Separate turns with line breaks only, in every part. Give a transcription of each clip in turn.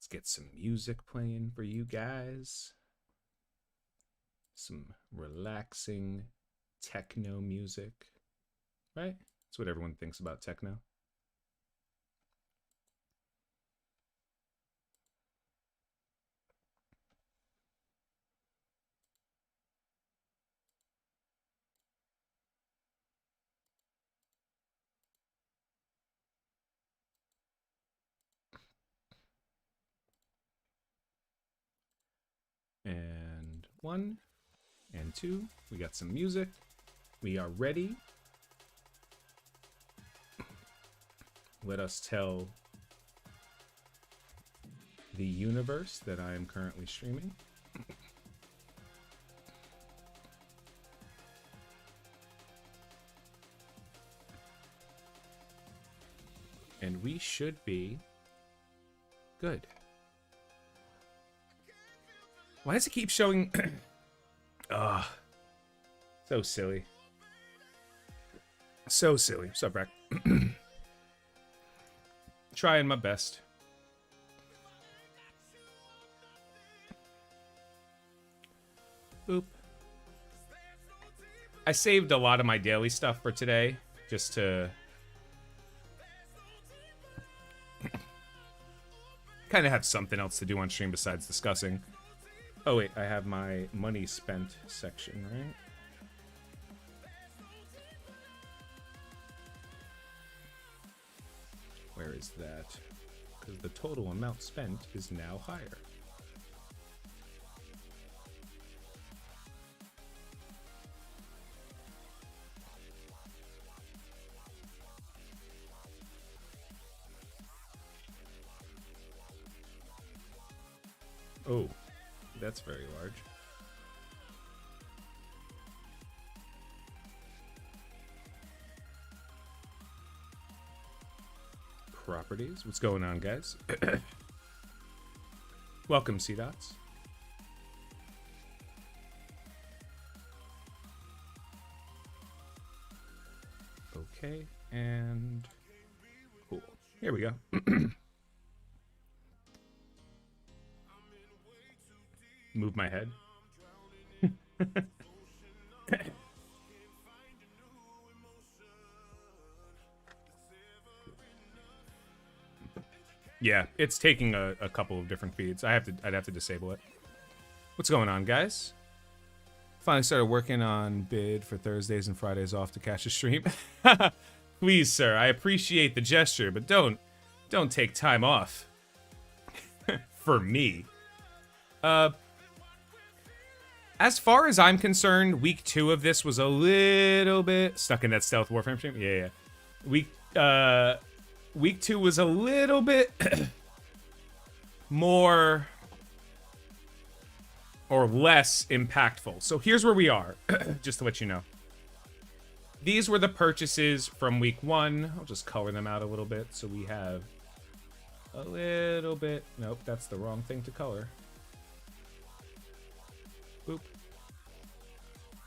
Let's get some music playing for you guys. Some relaxing techno music, right? That's what everyone thinks about techno. And 1 and 2. We got some music. We are ready. Let us tell the universe that I am currently streaming. And we should be good. Why does it keep showing? Ah, so silly. So silly. What's up, Rack? Trying my best. Boop. I saved a lot of my daily stuff for today, just to kind of have something else to do on stream besides discussing. Oh wait, I have my money spent section, right? Where is that? Because the total amount spent is now higher. Oh, that's very large. Properties. What's going on, guys? Welcome, C-Dots. Okay, and cool. Here we go. Move my head. Yeah, it's taking a couple of different feeds. I'd have to disable it. What's going on, guys? Finally started working on bid for Thursdays and Fridays off to catch a stream. Please, sir, I appreciate the gesture, but don't take time off. For me. As far as I'm concerned, week 2 of this was a little bit stuck in that stealth warframe stream. Yeah. Week 2 was a little bit more or less impactful. So here's where we are, just to let you know. These were the purchases from week 1. I'll just color them out a little bit so we have a little bit. Nope, that's the wrong thing to color. Boop.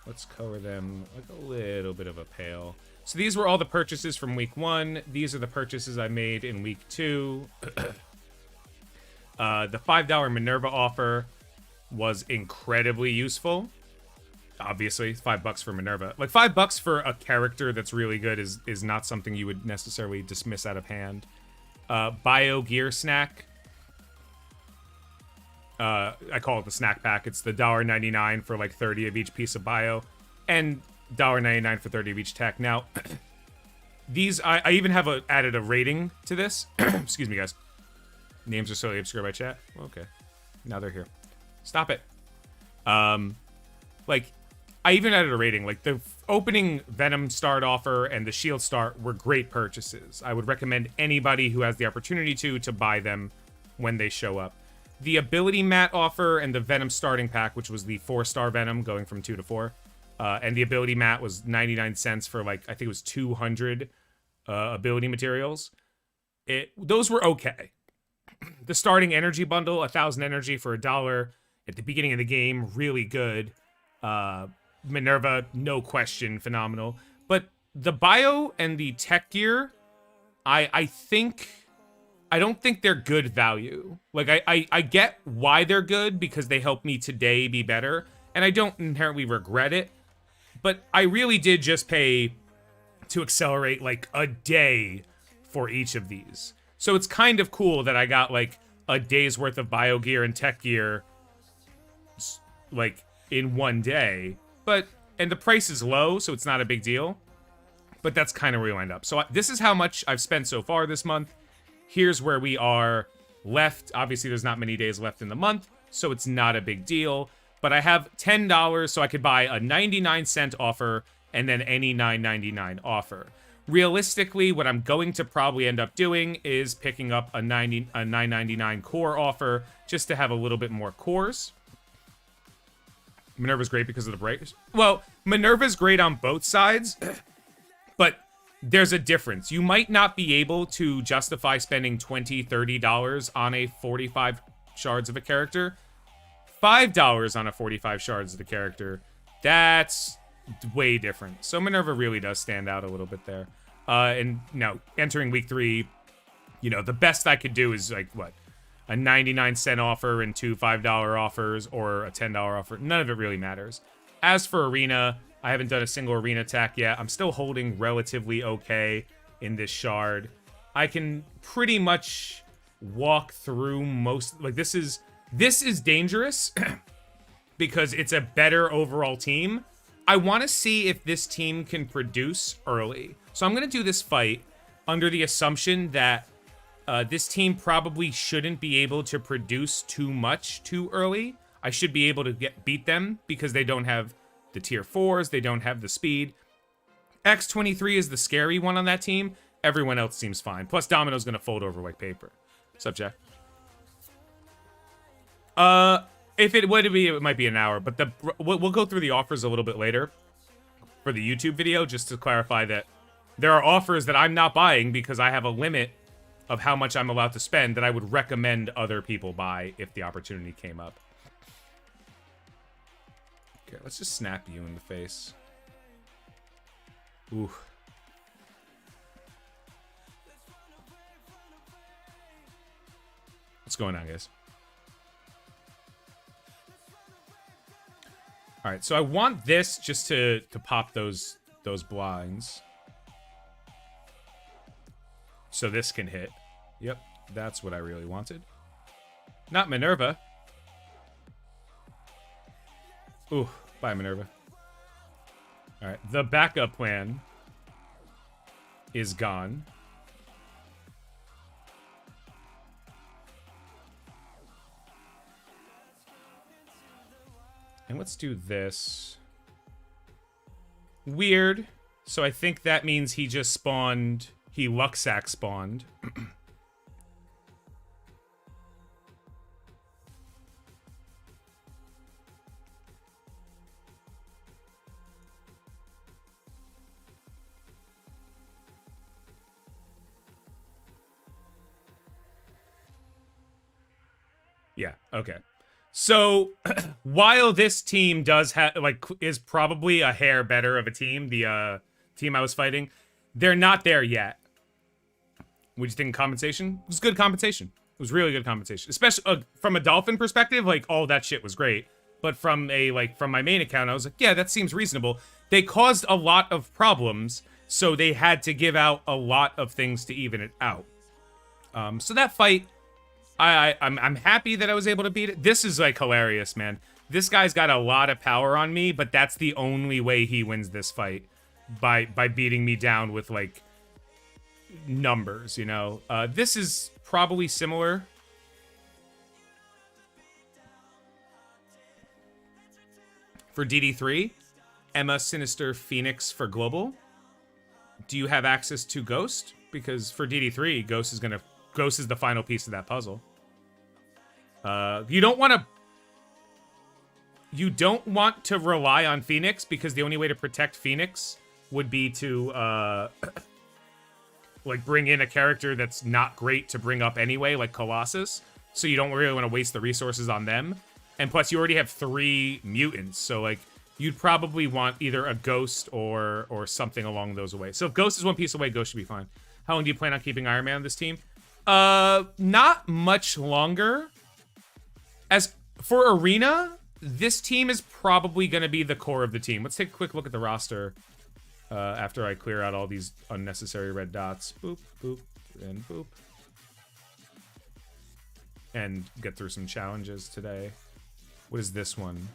Let's color them like a little bit of a pale. So these were all the purchases from week 1. These are the purchases I made in week 2. The $5 Minerva offer was incredibly useful. Obviously, $5 for Minerva. Like, $5 for a character that's really good is not something you would necessarily dismiss out of hand. Bio Gear Snack. I call it the snack pack. It's the $1.99 for like 30 of each piece of bio. And $1.99 for 30 of each tech. Now, these, I even have added a rating to this. Excuse me, guys. Names are solely obscured by chat. Okay. Now they're here. Stop it. Like, I even added a rating. Like, the opening Venom start offer and the Shield start were great purchases. I would recommend anybody who has the opportunity to buy them when they show up. The Ability Mat offer and the Venom starting pack, which was the 4-star Venom going from 2 to 4. And the Ability Mat was 99 cents for, like, I think it was 200 ability materials. Those were okay. The starting energy bundle, 1,000 energy for $1 at the beginning of the game, really good. Minerva, no question, phenomenal. But the bio and the tech gear, I think I don't think they're good value. Like, I get why they're good, because they help me today be better, and I don't inherently regret it, but I really did just pay to accelerate, like, a day for each of these. So it's kind of cool that I got, like, a day's worth of bio gear and tech gear, like, in one day. And the price is low, so it's not a big deal. But that's kind of where we end up. So this is how much I've spent so far this month. Here's where we are left. Obviously, there's not many days left in the month, so it's not a big deal. But I have $10, so I could buy a 99-cent offer and then any $9.99 offer. Realistically, what I'm going to probably end up doing is picking up a $9.99 core offer just to have a little bit more cores. Minerva's great because of the breaks. Well, Minerva's great on both sides, but there's a difference. You might not be able to justify spending $20, $30 on a 45 shards of a character. $5 on a 45 shards of the character, that's way different. So Minerva really does stand out a little bit there. And no, entering week 3, you know, the best I could do is like, what? A 99-cent offer and 2 $5 offers, or a $10 offer. None of it really matters. As for Arena, I haven't done a single Arena attack yet. I'm still holding relatively okay in this shard. I can pretty much walk through most... Like, this is dangerous because it's a better overall team. I want to see if this team can produce early. So I'm going to do this fight under the assumption that this team probably shouldn't be able to produce too much too early. I should be able to beat them because they don't have the tier 4s. They don't have the speed. X23 is the scary one on that team. Everyone else seems fine. Plus, Domino's going to fold over like paper. What's up, Jack? If it would be, it might be an hour. But we'll go through the offers a little bit later for the YouTube video, just to clarify that there are offers that I'm not buying because I have a limit of how much I'm allowed to spend that I would recommend other people buy if the opportunity came up. Okay, let's just snap you in the face. Ooh. What's going on, guys? All right, so I want this just to pop those blinds. So this can hit. Yep, that's what I really wanted. Not Minerva. Ooh, bye, Minerva. All right, the backup plan is gone. And let's do this. Weird. So I think that means he just spawned... He Luxac spawned. Yeah, okay. So, while this team does have, like, is probably a hair better of a team, the team I was fighting, they're not there yet. What'd you think of compensation? It was good compensation. It was really good compensation. Especially from a Dolphin perspective, like, all that shit was great. But from my main account, I was like, yeah, that seems reasonable. They caused a lot of problems, so they had to give out a lot of things to even it out. So that fight, I'm happy that I was able to beat it. This is, like, hilarious, man. This guy's got a lot of power on me, but that's the only way he wins this fight. By beating me down with, like, numbers, you know? This is probably similar. For DD3, Emma, Sinister, Phoenix for Global. Do you have access to Ghost? Because for DD3, Ghost is the final piece of that puzzle. You don't want to rely on Phoenix, because the only way to protect Phoenix would be to, like, bring in a character that's not great to bring up anyway, like Colossus. So you don't really want to waste the resources on them. And plus, you already have 3 mutants, so, like, you'd probably want either a Ghost or something along those ways. So if Ghost is one piece away, Ghost should be fine. How long do you plan on keeping Iron Man on this team? Not much longer. As for Arena, this team is probably going to be the core of the team. Let's take a quick look at the roster after I clear out all these unnecessary red dots. Boop, boop, and boop. And get through some challenges today. What is this one?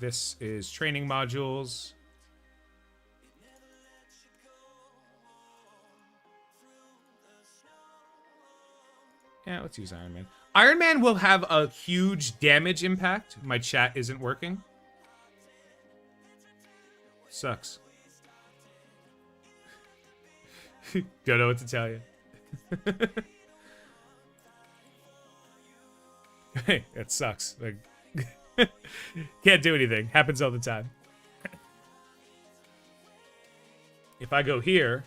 This is training modules. Yeah, let's use Iron Man. Iron Man will have a huge damage impact. My chat isn't working. Sucks. Don't know what to tell you. Hey, it sucks. Like, can't do anything. Happens all the time. If I go here...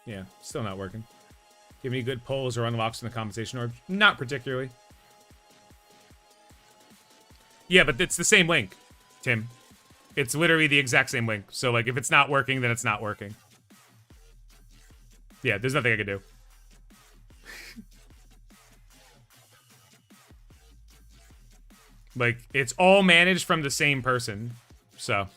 Yeah, still not working. Give me good pulls or unlocks in the compensation orb? Not particularly. Yeah, but it's the same link, Tim. It's literally the exact same link. So, like, if it's not working, then it's not working. Yeah, there's nothing I can do. Like, it's all managed from the same person. So...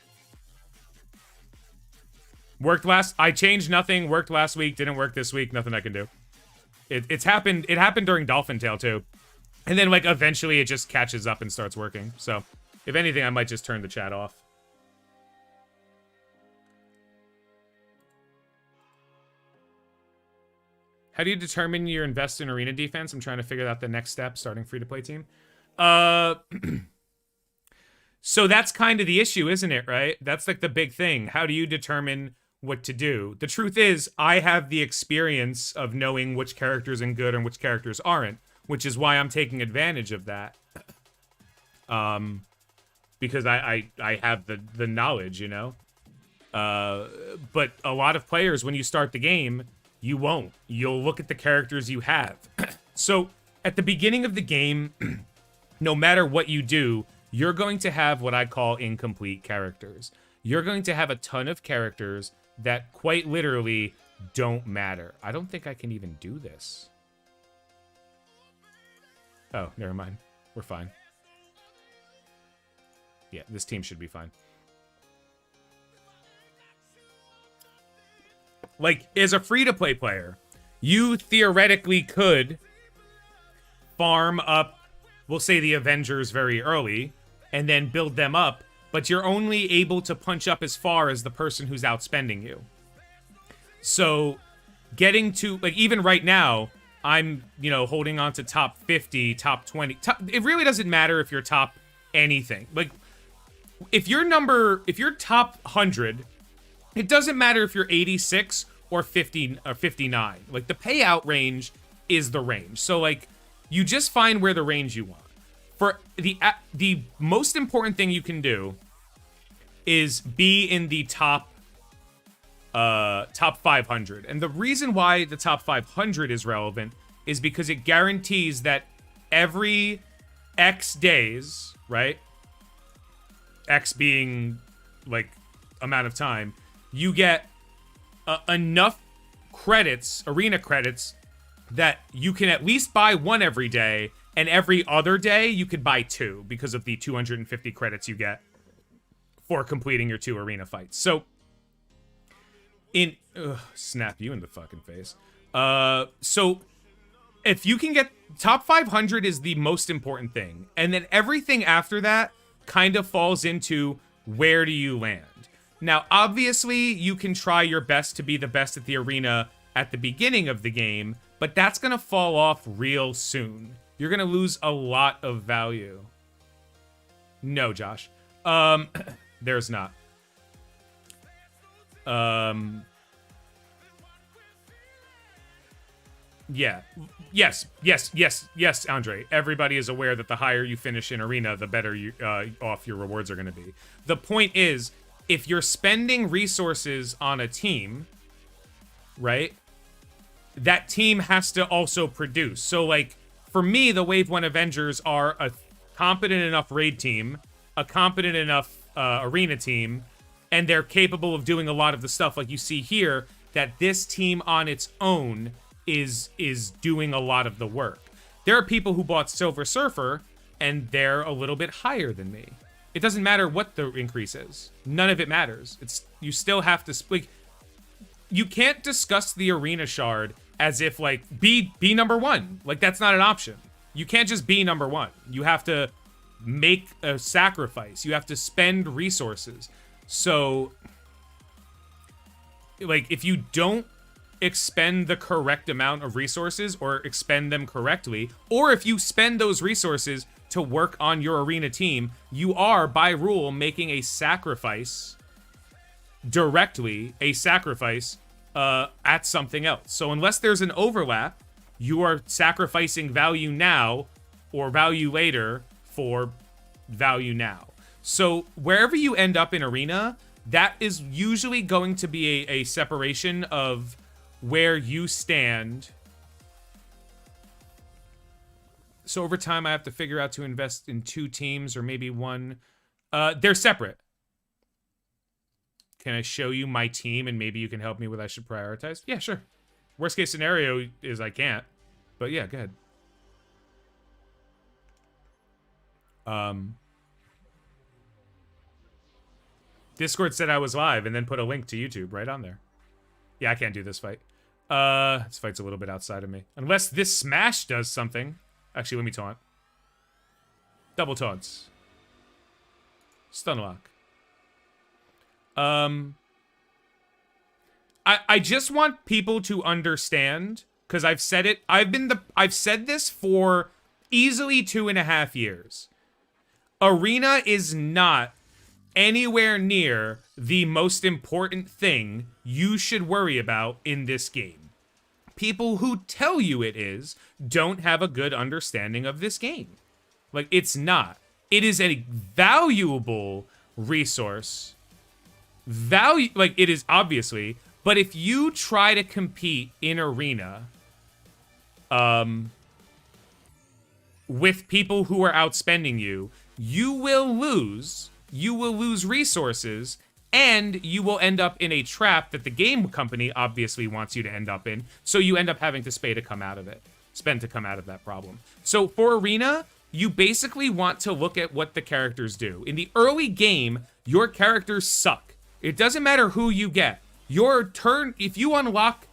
I changed nothing, worked last week, didn't work this week, nothing I can do. It happened during DolphinTale too. And then like eventually it just catches up and starts working. So if anything, I might just turn the chat off. How do you determine you invest in arena defense? I'm trying to figure out the next step starting free-to-play team. So that's kind of the issue, isn't it, right? That's like the big thing. How do you determine what to do? The truth is, I have the experience of knowing which characters are good and which characters aren't, which is why I'm taking advantage of that. Because I have the knowledge, you know? But a lot of players, when you start the game, you won't. You'll look at the characters you have. So, at the beginning of the game, no matter what you do, you're going to have what I call incomplete characters. You're going to have a ton of characters that quite literally don't matter. I don't think I can even do this. Oh, never mind. We're fine. Yeah, this team should be fine. Like, as a free-to-play player, you theoretically could farm up, we'll say, the Avengers very early, and then build them up, but you're only able to punch up as far as the person who's outspending you. So, getting to, like, even right now, I'm, you know, holding on to top 50, top 20. It really doesn't matter if you're top anything. Like, if you're top 100, it doesn't matter if you're 86 or 50 or 59. Like, the payout range is the range. So, like, you just find where the range you want. For the most important thing you can do is be in the top 500. And the reason why the top 500 is relevant is because it guarantees that every X days, right? X being, like, amount of time, you get enough credits, arena credits, that you can at least buy one every day, and every other day you could buy two because of the 250 credits you get for completing your 2 arena fights. So, snap you in the fucking face. So, if you can get top 500 is the most important thing, and then everything after that kind of falls into where do you land. Now, obviously, you can try your best to be the best at the arena at the beginning of the game, but that's gonna fall off real soon. You're gonna lose a lot of value. No, Josh. There's not. Yeah. Yes, Andre. Everybody is aware that the higher you finish in arena, the better off your rewards are gonna be. The point is, if you're spending resources on a team, right, that team has to also produce. So, like, for me, the Wave 1 Avengers are a competent enough raid team, a competent enough arena team, and they're capable of doing a lot of the stuff like you see here. that this team on its own is doing a lot of the work. There are people who bought Silver Surfer, and they're a little bit higher than me. It doesn't matter what the increase is. None of it matters. You still have to, like, you can't discuss the Arena Shard as if, like, be number one. Like, that's not an option. You can't just be number one. You have to make a sacrifice. You have to spend resources. So, like, if you don't expend the correct amount of resources or expend them correctly, or if you spend those resources to work on your arena team, you are, by rule, making a sacrifice directly, at something else. So unless there's an overlap, you are sacrificing value now or value later for value now. So wherever you end up in arena, that is usually going to be a separation of where you stand. So over time, I have to figure out to invest in 2 teams or maybe 1. They're separate. Can I show you my team and maybe you can help me with what I should prioritize? Yeah, sure. Worst case scenario is I can't. But yeah, go ahead. Discord said I was live and then put a link to YouTube right on there. Yeah, I can't do this fight. This fight's a little bit outside of me. Unless this smash does something. Actually, let me taunt. Double taunts. Stun lock. I just want people to understand, because I've said it. I've said this for easily 2.5 years. Arena is not anywhere near the most important thing you should worry about in this game. People who tell you it is don't have a good understanding of this game. Like, it's not. It is a valuable resource. Like, it is obviously, but if you try to compete in arena with people who are outspending you, you will lose. You will lose resources, and you will end up in a trap that the game company obviously wants you to end up in, so you end up having to spend to come out of that problem. So for arena, you basically want to look at what the characters do. In the early game, your characters suck. It doesn't matter who you get. Your turn, if you unlock,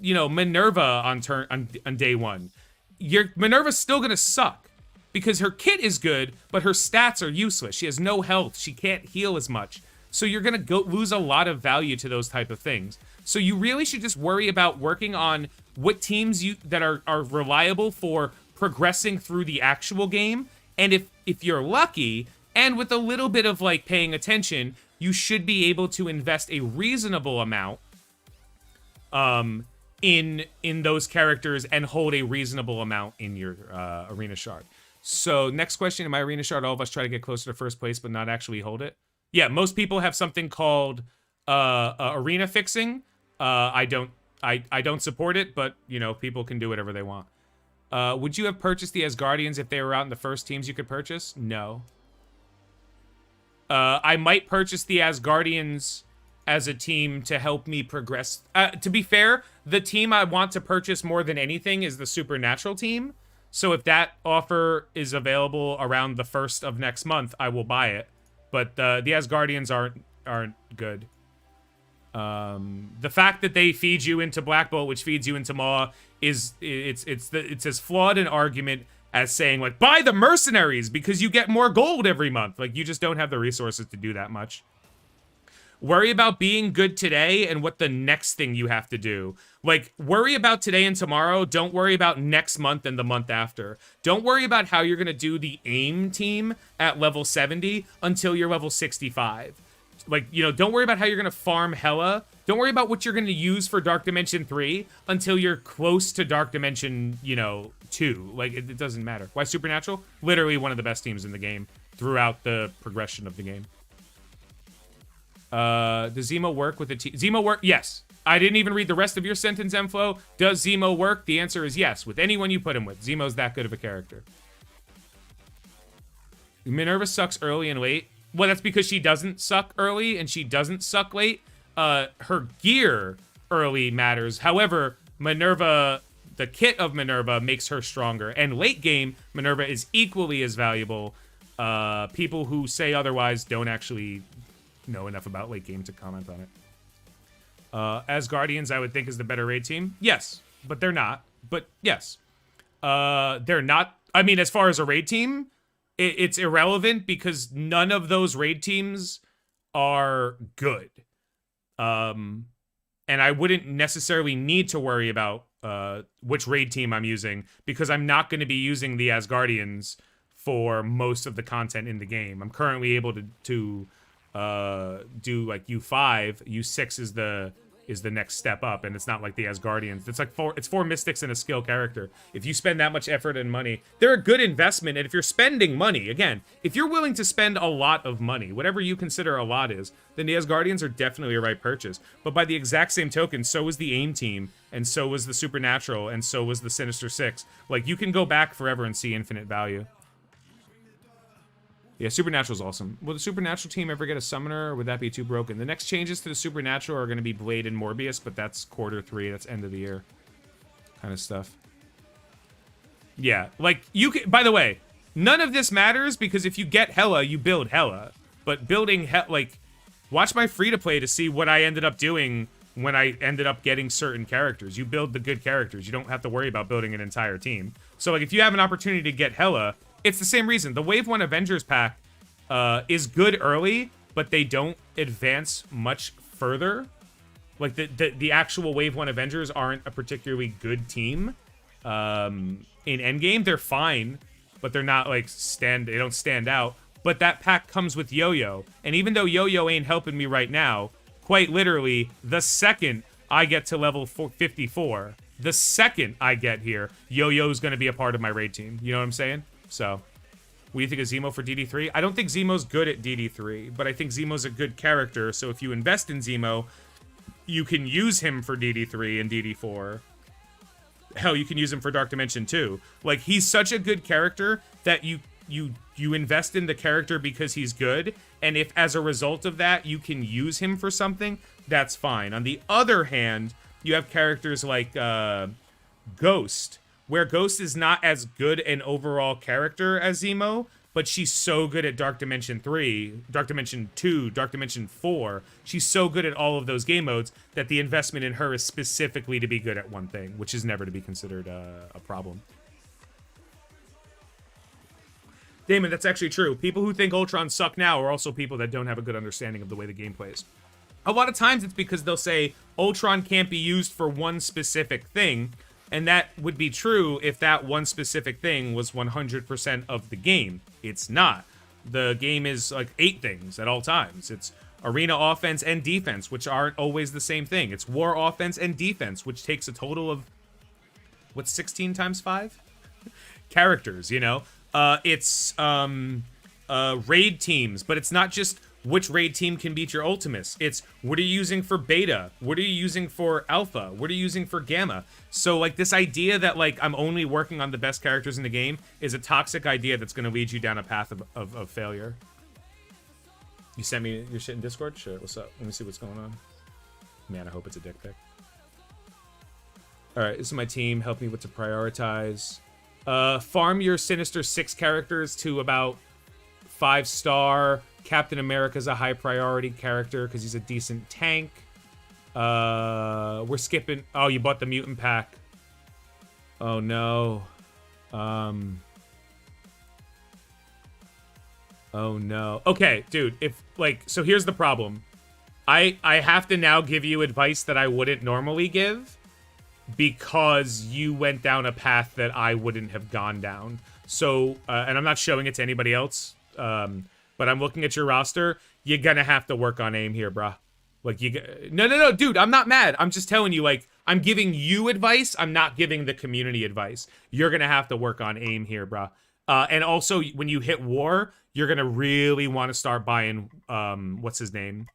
you know, Minerva on day 1, your Minerva's still gonna suck. Because her kit is good, but her stats are useless. She has no health. She can't heal as much. So you're going to lose a lot of value to those type of things. So you really should just worry about working on what teams that are reliable for progressing through the actual game. And if you're lucky, and with a little bit of, like, paying attention, you should be able to invest a reasonable amount in those characters and hold a reasonable amount in your arena shard. So next question, in my arena shard, all of us try to get closer to first place, but not actually hold it. Yeah, most people have something called arena fixing. I don't support it, but, you know, people can do whatever they want. Would you have purchased the Asgardians if they were out in the first teams you could purchase? No. I might purchase the Asgardians as a team to help me progress. To be fair, the team I want to purchase more than anything is the Supernatural team. So if that offer is available around the 1st of next month, I will buy it. But the Asgardians aren't good. The fact that they feed you into Black Bolt, which feeds you into Maw, it's as flawed an argument as saying, like, buy the mercenaries because you get more gold every month. Like, you just don't have the resources to do that much. Worry about being good today and what the next thing you have to do. Like, worry about today and tomorrow. Don't worry about next month and the month after. Don't worry about how you're going to do the AIM team at level 70 until you're level 65. Like, you know, don't worry about how you're going to farm Hela. Don't worry about what you're going to use for Dark Dimension 3 until you're close to Dark Dimension, 2. Like, it doesn't matter. Why Supernatural? Literally one of the best teams in the game throughout the progression of the game. Does Zemo work with the team? Zemo work? Yes. I didn't even read the rest of your sentence, Mflo. Does Zemo work? The answer is yes. With anyone you put him with. Zemo's that good of a character. Minerva sucks early and late. Well, that's because she doesn't suck early and she doesn't suck late. Her gear early matters. However, Minerva, the kit of Minerva makes her stronger. And late game, Minerva is equally as valuable. People who say otherwise don't actually know enough about late game to comment on it. As Guardians, I would think is the better raid team. Yes, but they're not. But yes. They're not. I mean, as far as a raid team, it's irrelevant because none of those raid teams are good. And I wouldn't necessarily need to worry about which raid team I'm using because I'm not going to be using the Asgardians for most of the content in the game. I'm currently able to do like U5. U6 is the next step up, and it's not like the Asgardians. It's like four mystics and a skill character. If you spend that much effort and money, they're a good investment. And if you're spending money, again, if you're willing to spend a lot of money, whatever you consider a lot is, then the Asgardians are definitely a right purchase. But by the exact same token, so was the AIM team, and so was the Supernatural, and so was the Sinister Six. Like, you can go back forever and see infinite value. Yeah, Supernatural's awesome. Will the Supernatural team ever get a summoner, or would that be too broken? The next changes to the Supernatural are going to be Blade and Morbius, but that's Q3, that's end of the year kind of stuff. Yeah, like, you can, by the way, none of this matters, because if you get Hela, you build Hela. But building, like, watch my free-to-play to see what I ended up doing when I ended up getting certain characters. You build the good characters. You don't have to worry about building an entire team. So, like, if you have an opportunity to get Hela, it's the same reason. The Wave 1 Avengers pack is good early, but they don't advance much further. Like, the actual Wave 1 Avengers aren't a particularly good team. In endgame, they're fine, but they're not, like, they don't stand out. But that pack comes with Yo-Yo. And even though Yo-Yo ain't helping me right now, quite literally, the second I get to level 54, the second I get here, Yo-Yo's going to be a part of my raid team. You know what I'm saying? So, what do you think of Zemo for DD3? I don't think Zemo's good at DD3, but I think Zemo's a good character, so if you invest in Zemo, you can use him for DD3 and DD4. Hell, you can use him for Dark Dimension 2. Like, he's such a good character that you invest in the character because he's good, and if as a result of that you can use him for something, that's fine. On the other hand, you have characters like Ghost, where Ghost is not as good an overall character as Zemo, but she's so good at Dark Dimension 3, Dark Dimension 2, Dark Dimension 4. She's so good at all of those game modes that the investment in her is specifically to be good at one thing, which is never to be considered a problem. Damon, that's actually true. People who think Ultron suck now are also people that don't have a good understanding of the way the game plays. A lot of times it's because they'll say Ultron can't be used for one specific thing, and that would be true if that one specific thing was 100% of the game. It's not. The game is like 8 things at all times. It's arena offense and defense, which aren't always the same thing. It's war offense and defense, which takes a total of, what's 16 times 5? Characters, you know? It's raid teams, but it's not just which raid team can beat your Ultimus. It's what are you using for beta? What are you using for alpha? What are you using for gamma? So, like, this idea that, like, I'm only working on the best characters in the game is a toxic idea that's going to lead you down a path of failure. You sent me your shit in Discord? Sure, what's up? Let me see what's going on. Man, I hope it's a dick pic. Alright, this is my team. Help me what to prioritize. Farm your Sinister Six characters to about 5-star. Captain America's a high priority character because he's a decent tank. We're skipping. Oh, you bought the mutant pack. Oh no. Oh no. Okay, dude. If like, so here's the problem. I have to now give you advice that I wouldn't normally give because you went down a path that I wouldn't have gone down. So, and I'm not showing it to anybody else. But I'm looking at your roster. You're gonna have to work on aim here, bruh. Like, no, dude, I'm not mad. I'm just telling you, like, I'm giving you advice. I'm not giving the community advice. You're gonna have to work on aim here, bruh. And also, when you hit war, you're gonna really want to start buying, what's his name?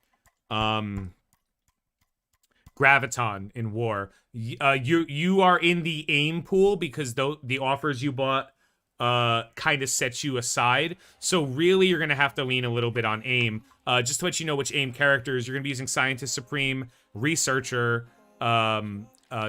Graviton in war. You are in the aim pool because the offers you bought kind of sets you aside. So really, you're going to have to lean a little bit on aim. Just to let you know which aim characters, you're going to be using Scientist Supreme, Researcher,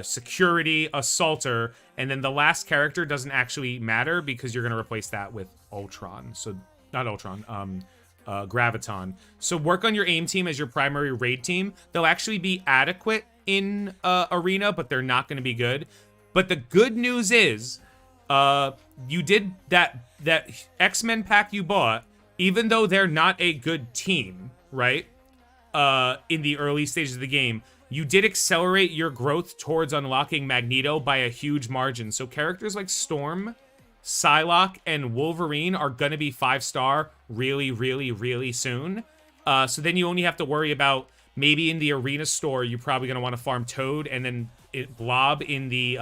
security, assaulter, and then the last character doesn't actually matter because you're going to replace that with Ultron. So, not Ultron, Graviton. So work on your aim team as your primary raid team. They'll actually be adequate in Arena, but they're not going to be good. But the good news is, you did that X-Men pack you bought, even though they're not a good team, right? In the early stages of the game, you did accelerate your growth towards unlocking Magneto by a huge margin. So characters like Storm, Psylocke, and Wolverine are going to be 5-star really, really, really soon. So then you only have to worry about, maybe in the Arena store, you're probably going to want to farm Toad, and then Blob in the...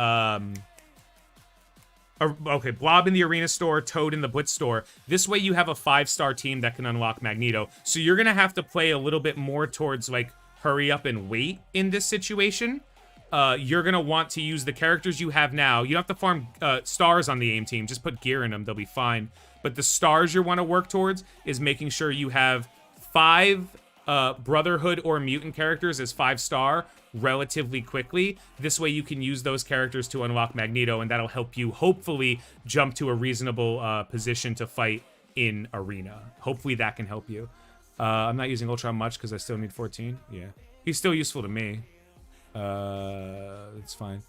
Blob in the Arena store, Toad in the Blitz store. This way you have a 5-star team that can unlock Magneto. So you're going to have to play a little bit more towards, like, hurry up and wait in this situation. You're going to want to use the characters you have now. You don't have to farm stars on the aim team. Just put gear in them. They'll be fine. But the stars you want to work towards is making sure you have 5 Brotherhood or Mutant characters as 5-star relatively quickly. This way you can use those characters to unlock Magneto, and that'll help you hopefully jump to a reasonable position to fight in Arena. Hopefully that can help you. I'm not using Ultron much because I still need 14. Yeah. He's still useful to me. It's fine.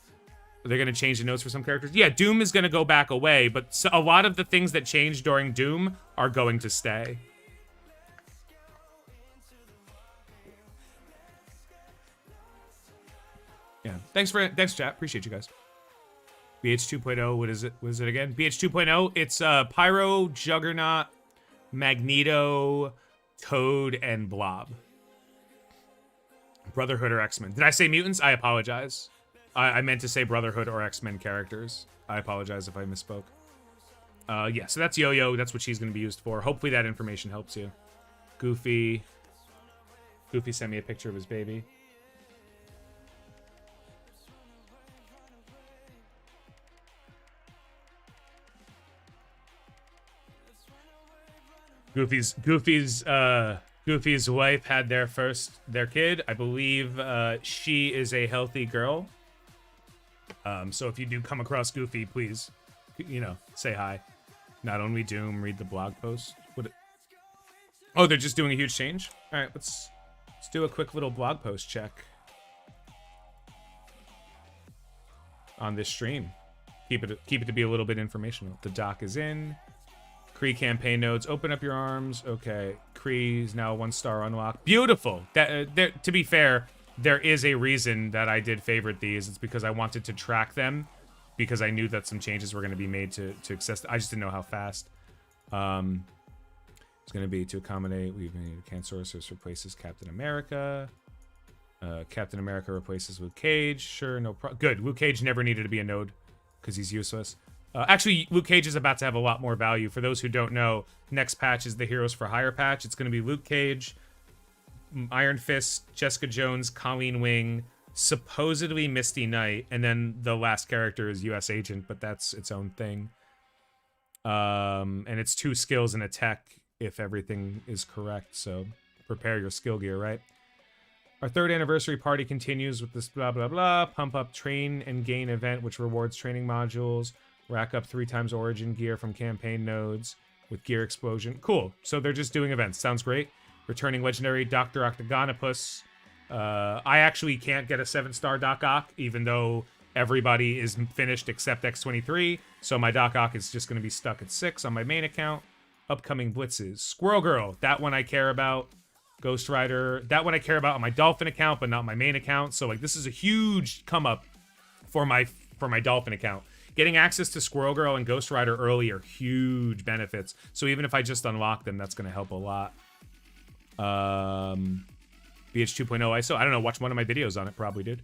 They're going to change the notes for some characters. Yeah, Doom is going to go back away, but a lot of the things that changed during Doom are going to stay. Yeah. Thanks, chat. Appreciate you guys. BH 2.0, what is it? What is it again? BH 2.0, it's Pyro, Juggernaut, Magneto, Toad, and Blob. Brotherhood or X-Men. Did I say mutants? I apologize. I meant to say Brotherhood or X-Men characters. I apologize if I misspoke. Yeah, so that's Yo-Yo. That's what she's going to be used for. Hopefully that information helps you. Goofy. Goofy sent me a picture of his baby. Goofy's wife had their kid. I believe she is a healthy girl. So if you do come across Goofy, please, say hi. Not only Doom, read the blog post. Oh, they're just doing a huge change? All right, let's do a quick little blog post check on this stream. Keep it to be a little bit informational. The doc is in. Kree campaign nodes. Open up your arms. Okay. Kree's now 1-star unlock. Beautiful. That to be fair, there is a reason that I did favorite these. It's because I wanted to track them, because I knew that some changes were going to be made to access. I just didn't know how fast. It's going to be to accommodate. We need Can Sorceress replaces Captain America. Captain America replaces Luke Cage. Sure, no problem. Good. Luke Cage never needed to be a node because he's useless. Actually, Luke Cage is about to have a lot more value. For those who don't know, next patch is the Heroes for Hire patch. It's going to be Luke Cage, Iron Fist, Jessica Jones, Colleen Wing, supposedly Misty Knight, and then the last character is US Agent, but that's its own thing. And it's 2 skills and a tech if everything is correct, so prepare your skill gear, right? Our 3rd anniversary party continues with this blah, blah, blah. Pump up train and gain event, which rewards training modules. Rack up 3 times origin gear from campaign nodes with gear explosion. Cool. So they're just doing events. Sounds great. Returning legendary Dr. Octagonopus. I actually can't get a 7-star Doc Ock, even though everybody is finished except X23. So my Doc Ock is just going to be stuck at 6 on my main account. Upcoming blitzes. Squirrel Girl. That one I care about. Ghost Rider. That one I care about on my Dolphin account, but not my main account. So like this is a huge come up for my Dolphin account. Getting access to Squirrel Girl and Ghost Rider early are huge benefits. So even if I just unlock them, that's going to help a lot. BH 2.0 ISO. I don't know. Watch one of my videos on it. Probably did.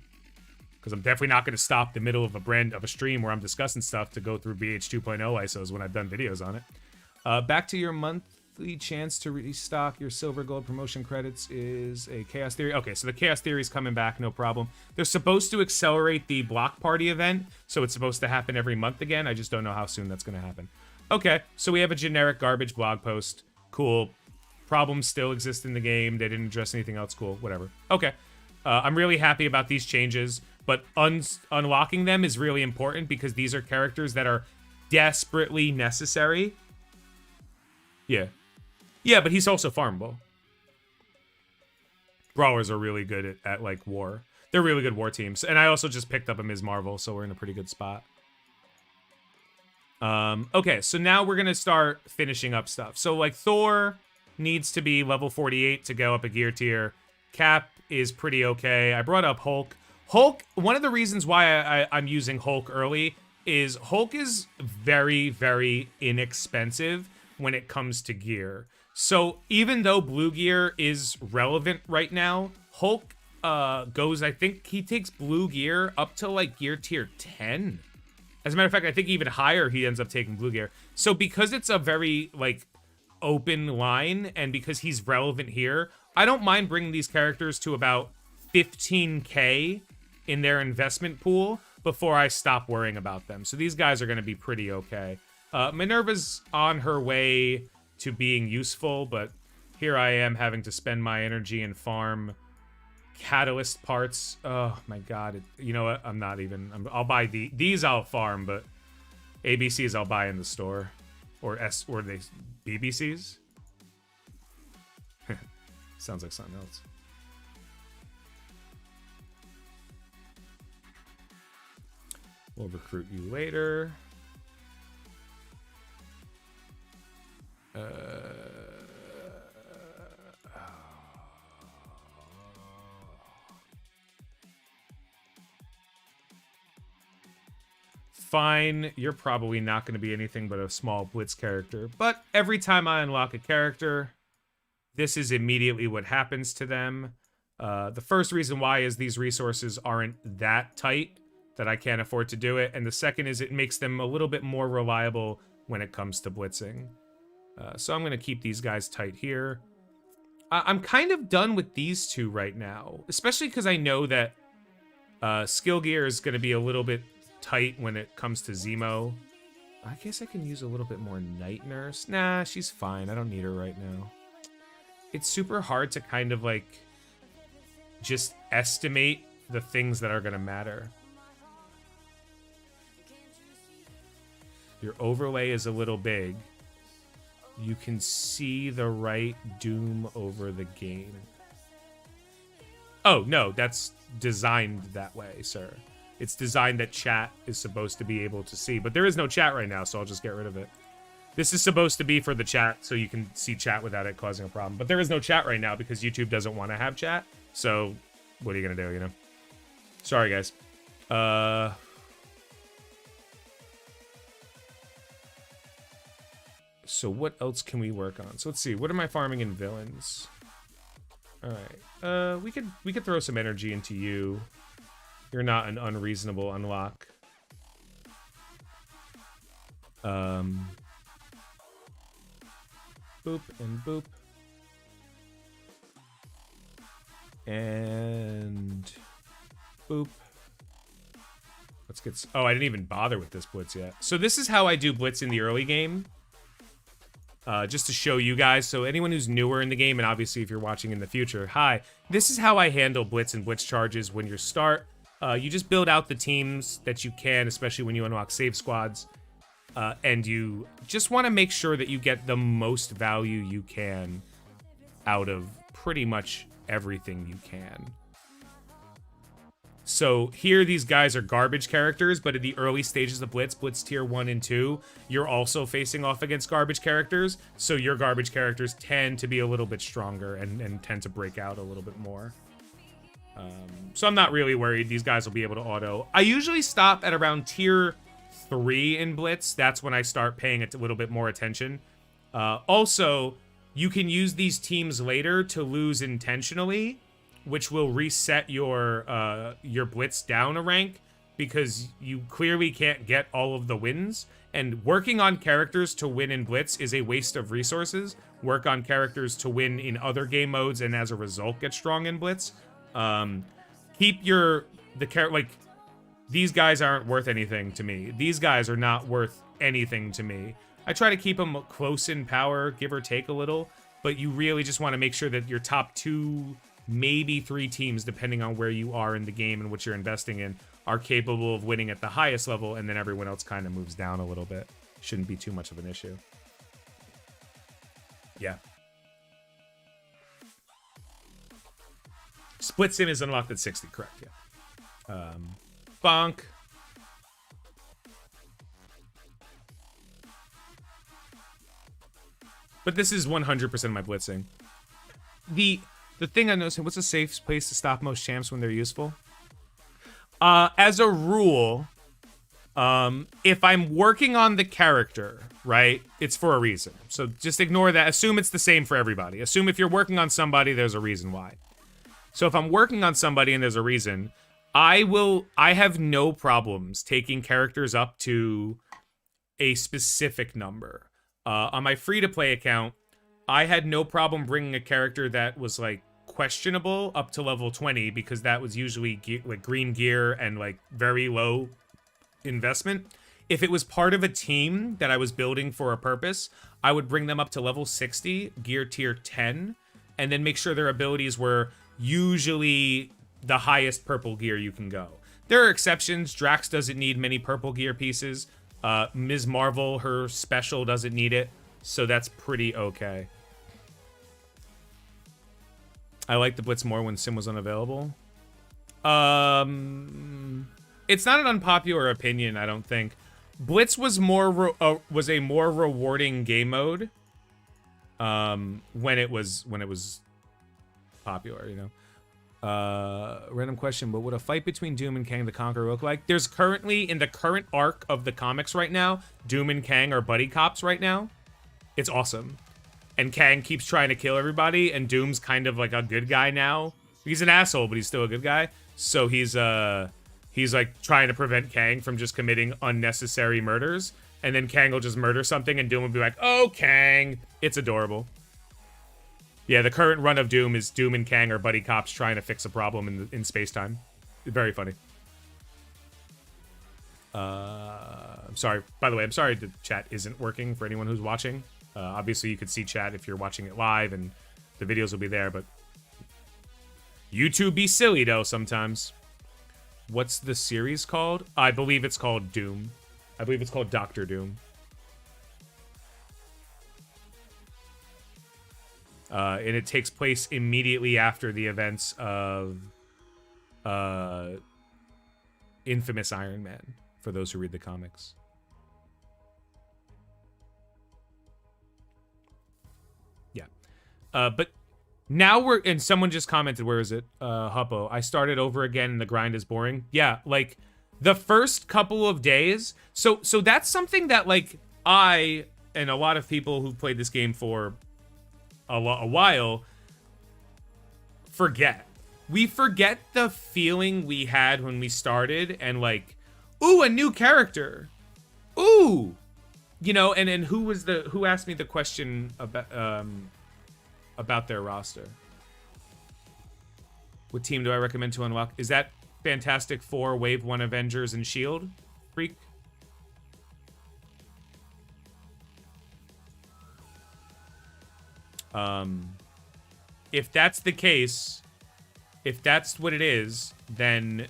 Because I'm definitely not going to stop the middle of a stream where I'm discussing stuff to go through BH 2.0 ISOs when I've done videos on it. Back to your monthly chance to restock your silver gold promotion credits is a Chaos Theory. Okay, so the Chaos Theory is coming back, no problem. They're supposed to accelerate the block party event, so it's supposed to happen every month again. I just don't know how soon that's going to happen. Okay, so we have a generic garbage blog post. Cool. Problems still exist in the game. They didn't address anything else. Cool, whatever. Okay. I'm really happy about these changes, but unlocking them is really important because these are characters that are desperately necessary. Yeah. Yeah, but he's also farmable. Brawlers are really good at like, war. They're really good war teams. And I also just picked up a Ms. Marvel, so we're in a pretty good spot. Okay, so now we're going to start finishing up stuff. So, like, Thor needs to be level 48 to go up a gear tier. Cap is pretty okay. I brought up Hulk. Hulk, one of the reasons why I'm using Hulk early is Hulk is very, very inexpensive when it comes to gear. So even though blue gear is relevant right now, Hulk goes, I think he takes blue gear up to like gear tier 10. As a matter of fact, I think even higher he ends up taking blue gear. So because it's a very like open line and because he's relevant here, I don't mind bringing these characters to about 15K in their investment pool before I stop worrying about them. So these guys are going to be pretty okay. Minerva's on her way to being useful, but here I am having to spend my energy and farm catalyst parts. Oh my god. You know what? I'm not even... I'll buy these I'll farm, but ABCs I'll buy in the store. Or they BBCs? Sounds like something else. We'll recruit you later. Fine, you're probably not going to be anything but a small blitz character, but every time I unlock a character, this is immediately what happens to them. The first reason why is these resources aren't that tight that I can't afford to do it, and the second is it makes them a little bit more reliable when it comes to blitzing. So I'm going to keep these guys tight here. I'm kind of done with these two right now, especially because I know that skill gear is going to be a little bit tight when it comes to Zemo. I guess I can use a little bit more Night Nurse. Nah, she's fine. I don't need her right now. It's super hard to kind of like just estimate the things that are going to matter. Your overlay is a little big. You can see the right doom over the game. Oh, no, that's designed that way, sir. It's designed that chat is supposed to be able to see, but there is no chat right now, so I'll just get rid of it. This is supposed to be for the chat, so you can see chat without it causing a problem. But there is no chat right now because YouTube doesn't want to have chat. So what are you going to do, you know? Sorry, guys. So what else can we work on? So let's see. What am I farming in villains? All right. We could throw some energy into you. You're not an unreasonable unlock. Boop and boop. And boop. Let's get... Oh, I didn't even bother with this blitz yet. So this is how I do blitz in the early game. Just to show you guys. So anyone who's newer in the game, and obviously if you're watching in the future, hi. This is how I handle blitz and blitz charges when you start. You just build out the teams that you can, especially when you unlock save squads. And you just want to make sure that you get the most value you can out of pretty much everything you can. So here these guys are garbage characters, but in the early stages of Blitz tier 1 and 2, you're also facing off against garbage characters, so your garbage characters tend to be a little bit stronger and tend to break out a little bit more. So I'm not really worried. These guys will be able to auto. I usually stop at around tier 3 in Blitz. That's when I start paying a little bit more attention. Also, you can use these teams later to lose intentionally, which will reset your Blitz down a rank because you clearly can't get all of the wins. And working on characters to win in Blitz is a waste of resources. Work on characters to win in other game modes and as a result get strong in Blitz. Keep like, these guys aren't worth anything to me. These guys are not worth anything to me. I try to keep them close in power, give or take a little, but you really just want to make sure that your top 2 maybe 3 teams, depending on where you are in the game and what you're investing in, are capable of winning at the highest level, and then everyone else kind of moves down a little bit. Shouldn't be too much of an issue. Yeah. Split sim is unlocked at 60, correct, yeah. Bonk. But this is 100% my blitzing. The thing I noticed, what's a safe place to stop most champs when they're useful? As a rule, if I'm working on the character, right, it's for a reason. So just ignore that. Assume it's the same for everybody. Assume if you're working on somebody, there's a reason why. So if I'm working on somebody and there's a reason, I have no problems taking characters up to a specific number. On my free-to-play account, I had no problem bringing a character that was, like, questionable up to level 20, because that was usually like green gear and like very low investment. If it was part of a team that I was building for a purpose, I would bring them up to level 60, gear tier 10, and then make sure their abilities were usually the highest purple gear you can go. There are exceptions. Drax doesn't need many purple gear pieces. Ms. Marvel, her special doesn't need it, so that's pretty okay. I like the Blitz more when Sim was unavailable. It's not an unpopular opinion, I don't think. Blitz was was a more rewarding game mode when it was popular, you know. Random question, but would a fight between Doom and Kang the Conqueror look like? There's currently, in the current arc of the comics right now, Doom and Kang are buddy cops right now. It's awesome. And Kang keeps trying to kill everybody, and Doom's kind of like a good guy now. He's an asshole, but he's still a good guy. So he's like trying to prevent Kang from just committing unnecessary murders. And then Kang will just murder something, and Doom will be like, "Oh, Kang." It's adorable. Yeah, the current run of Doom is Doom and Kang are buddy cops trying to fix a problem in space-time. Very funny. I'm sorry. By the way, I'm sorry the chat isn't working for anyone who's watching. Obviously, you could see chat if you're watching it live, and the videos will be there, but YouTube be silly, though, sometimes. What's the series called? I believe it's called Doom. I believe it's called Doctor Doom. And it takes place immediately after the events of infamous Iron Man, for those who read the comics. But now and someone just commented, where is it? Huppo, I started over again and the grind is boring. Yeah, like, the first couple of days, so that's something that, like, I and a lot of people who've played this game for a while forget. We forget the feeling we had when we started, and like, ooh, a new character. Ooh! You know, and who asked me the question about their roster? What team do I recommend to unlock? Is that Fantastic Four, Wave 1 Avengers, and S.H.I.E.L.D. Freak? If that's the case, if that's what it is, then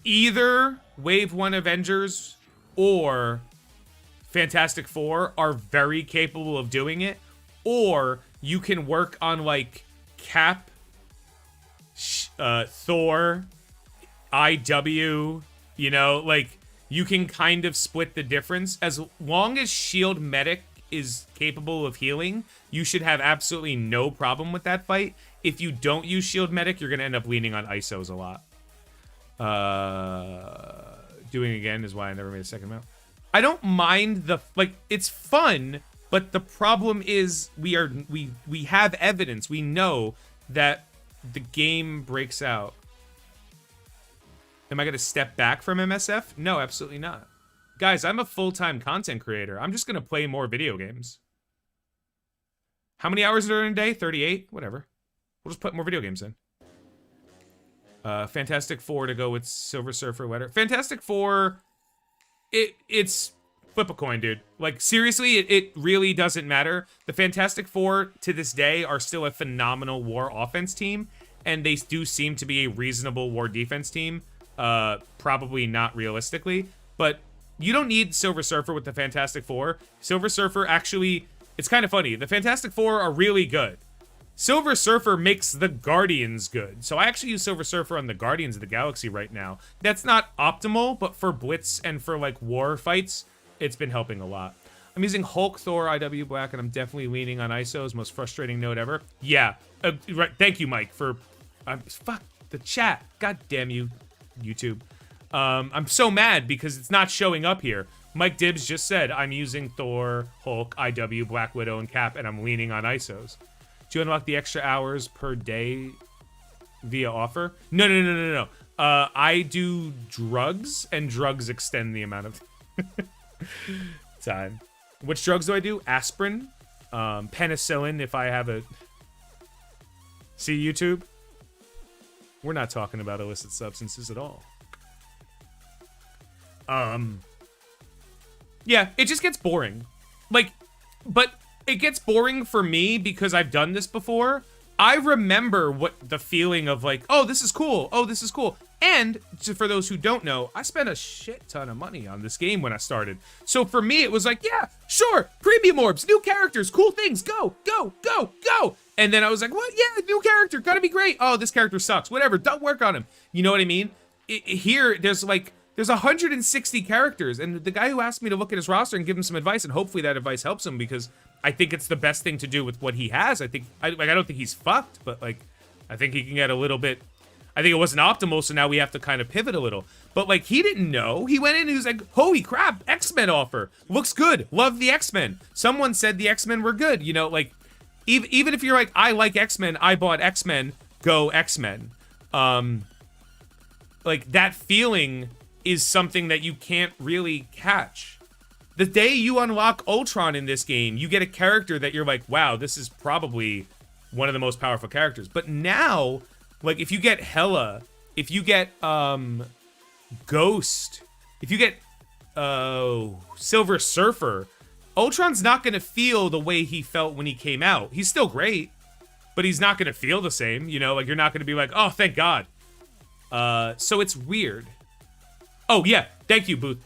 either Wave 1 Avengers or Fantastic Four are very capable of doing it, or you can work on, like, Cap, Thor, IW, you know, like, you can kind of split the difference. As long as S.H.I.E.L.D. Medic is capable of healing, you should have absolutely no problem with that fight. If you don't use S.H.I.E.L.D. Medic, you're going to end up leaning on ISOs a lot. Doing again is why I never made a second mount. I don't mind it's fun, but the problem is we have evidence. We know that the game breaks out. Am I going to step back from MSF? No, absolutely not. Guys, I'm a full-time content creator. I'm just going to play more video games. How many hours are in a day? 38? Whatever. We'll just put more video games in. Fantastic Four to go with Silver Surfer letter. Fantastic Four, it's flip a coin, dude. Like, seriously, it really doesn't matter. The Fantastic Four, to this day, are still a phenomenal war offense team. and they do seem to be a reasonable war defense team. Probably not realistically, but you don't need Silver Surfer with the Fantastic Four. Silver Surfer actually, it's kind of funny. The Fantastic Four are really good. Silver Surfer makes the Guardians good. So I actually use Silver Surfer on the Guardians of the Galaxy right now. That's not optimal, but for Blitz and for like war fights, it's been helping a lot. I'm using Hulk, Thor, IW Black, and I'm definitely leaning on ISO's most frustrating node ever. Yeah, right. Thank you, Mike, for fuck the chat. God damn you, YouTube. I'm so mad because it's not showing up here. Mike Dibbs just said I'm using Thor, Hulk, IW, Black Widow, and Cap, and I'm leaning on ISOs. Do you unlock the extra hours per day via offer? No. I do drugs, and drugs extend the amount of time. Which drugs do I do? Aspirin, penicillin if I have a... See, YouTube? We're not talking about illicit substances at all. Yeah, it just gets boring. Like, but it gets boring for me because I've done this before. I remember what the feeling of like, oh, this is cool. Oh, this is cool. And for those who don't know, I spent a shit ton of money on this game when I started. So for me, it was like, yeah, sure, premium orbs, new characters, cool things, go, go, go, go. And then I was like, what? Yeah, new character, gotta be great. Oh, this character sucks. Whatever, don't work on him. You know what I mean? Here, there's 160 characters, and the guy who asked me to look at his roster and give him some advice, and hopefully that advice helps him because I think it's the best thing to do with what he has. I don't think he's fucked, but like, I think he can get a little bit. I think it wasn't optimal, so now we have to kind of pivot a little. But like, he didn't know. He went in and he was like, holy crap, X-Men offer. Looks good. Love the X-Men. Someone said the X-Men were good. You know, like, even if you're like, I like X-Men, I bought X-Men, go X-Men. Like, that feeling is something that you can't really catch. The day you unlock Ultron in this game, you get a character that you're like, wow, this is probably one of the most powerful characters. But now, like, if you get Hela, if you get Ghost, if you get Silver Surfer, Ultron's not going to feel the way he felt when he came out. He's still great, but he's not going to feel the same, you know? Like, you're not going to be like, oh, thank God. So it's weird. Oh, yeah. Thank you, Booth.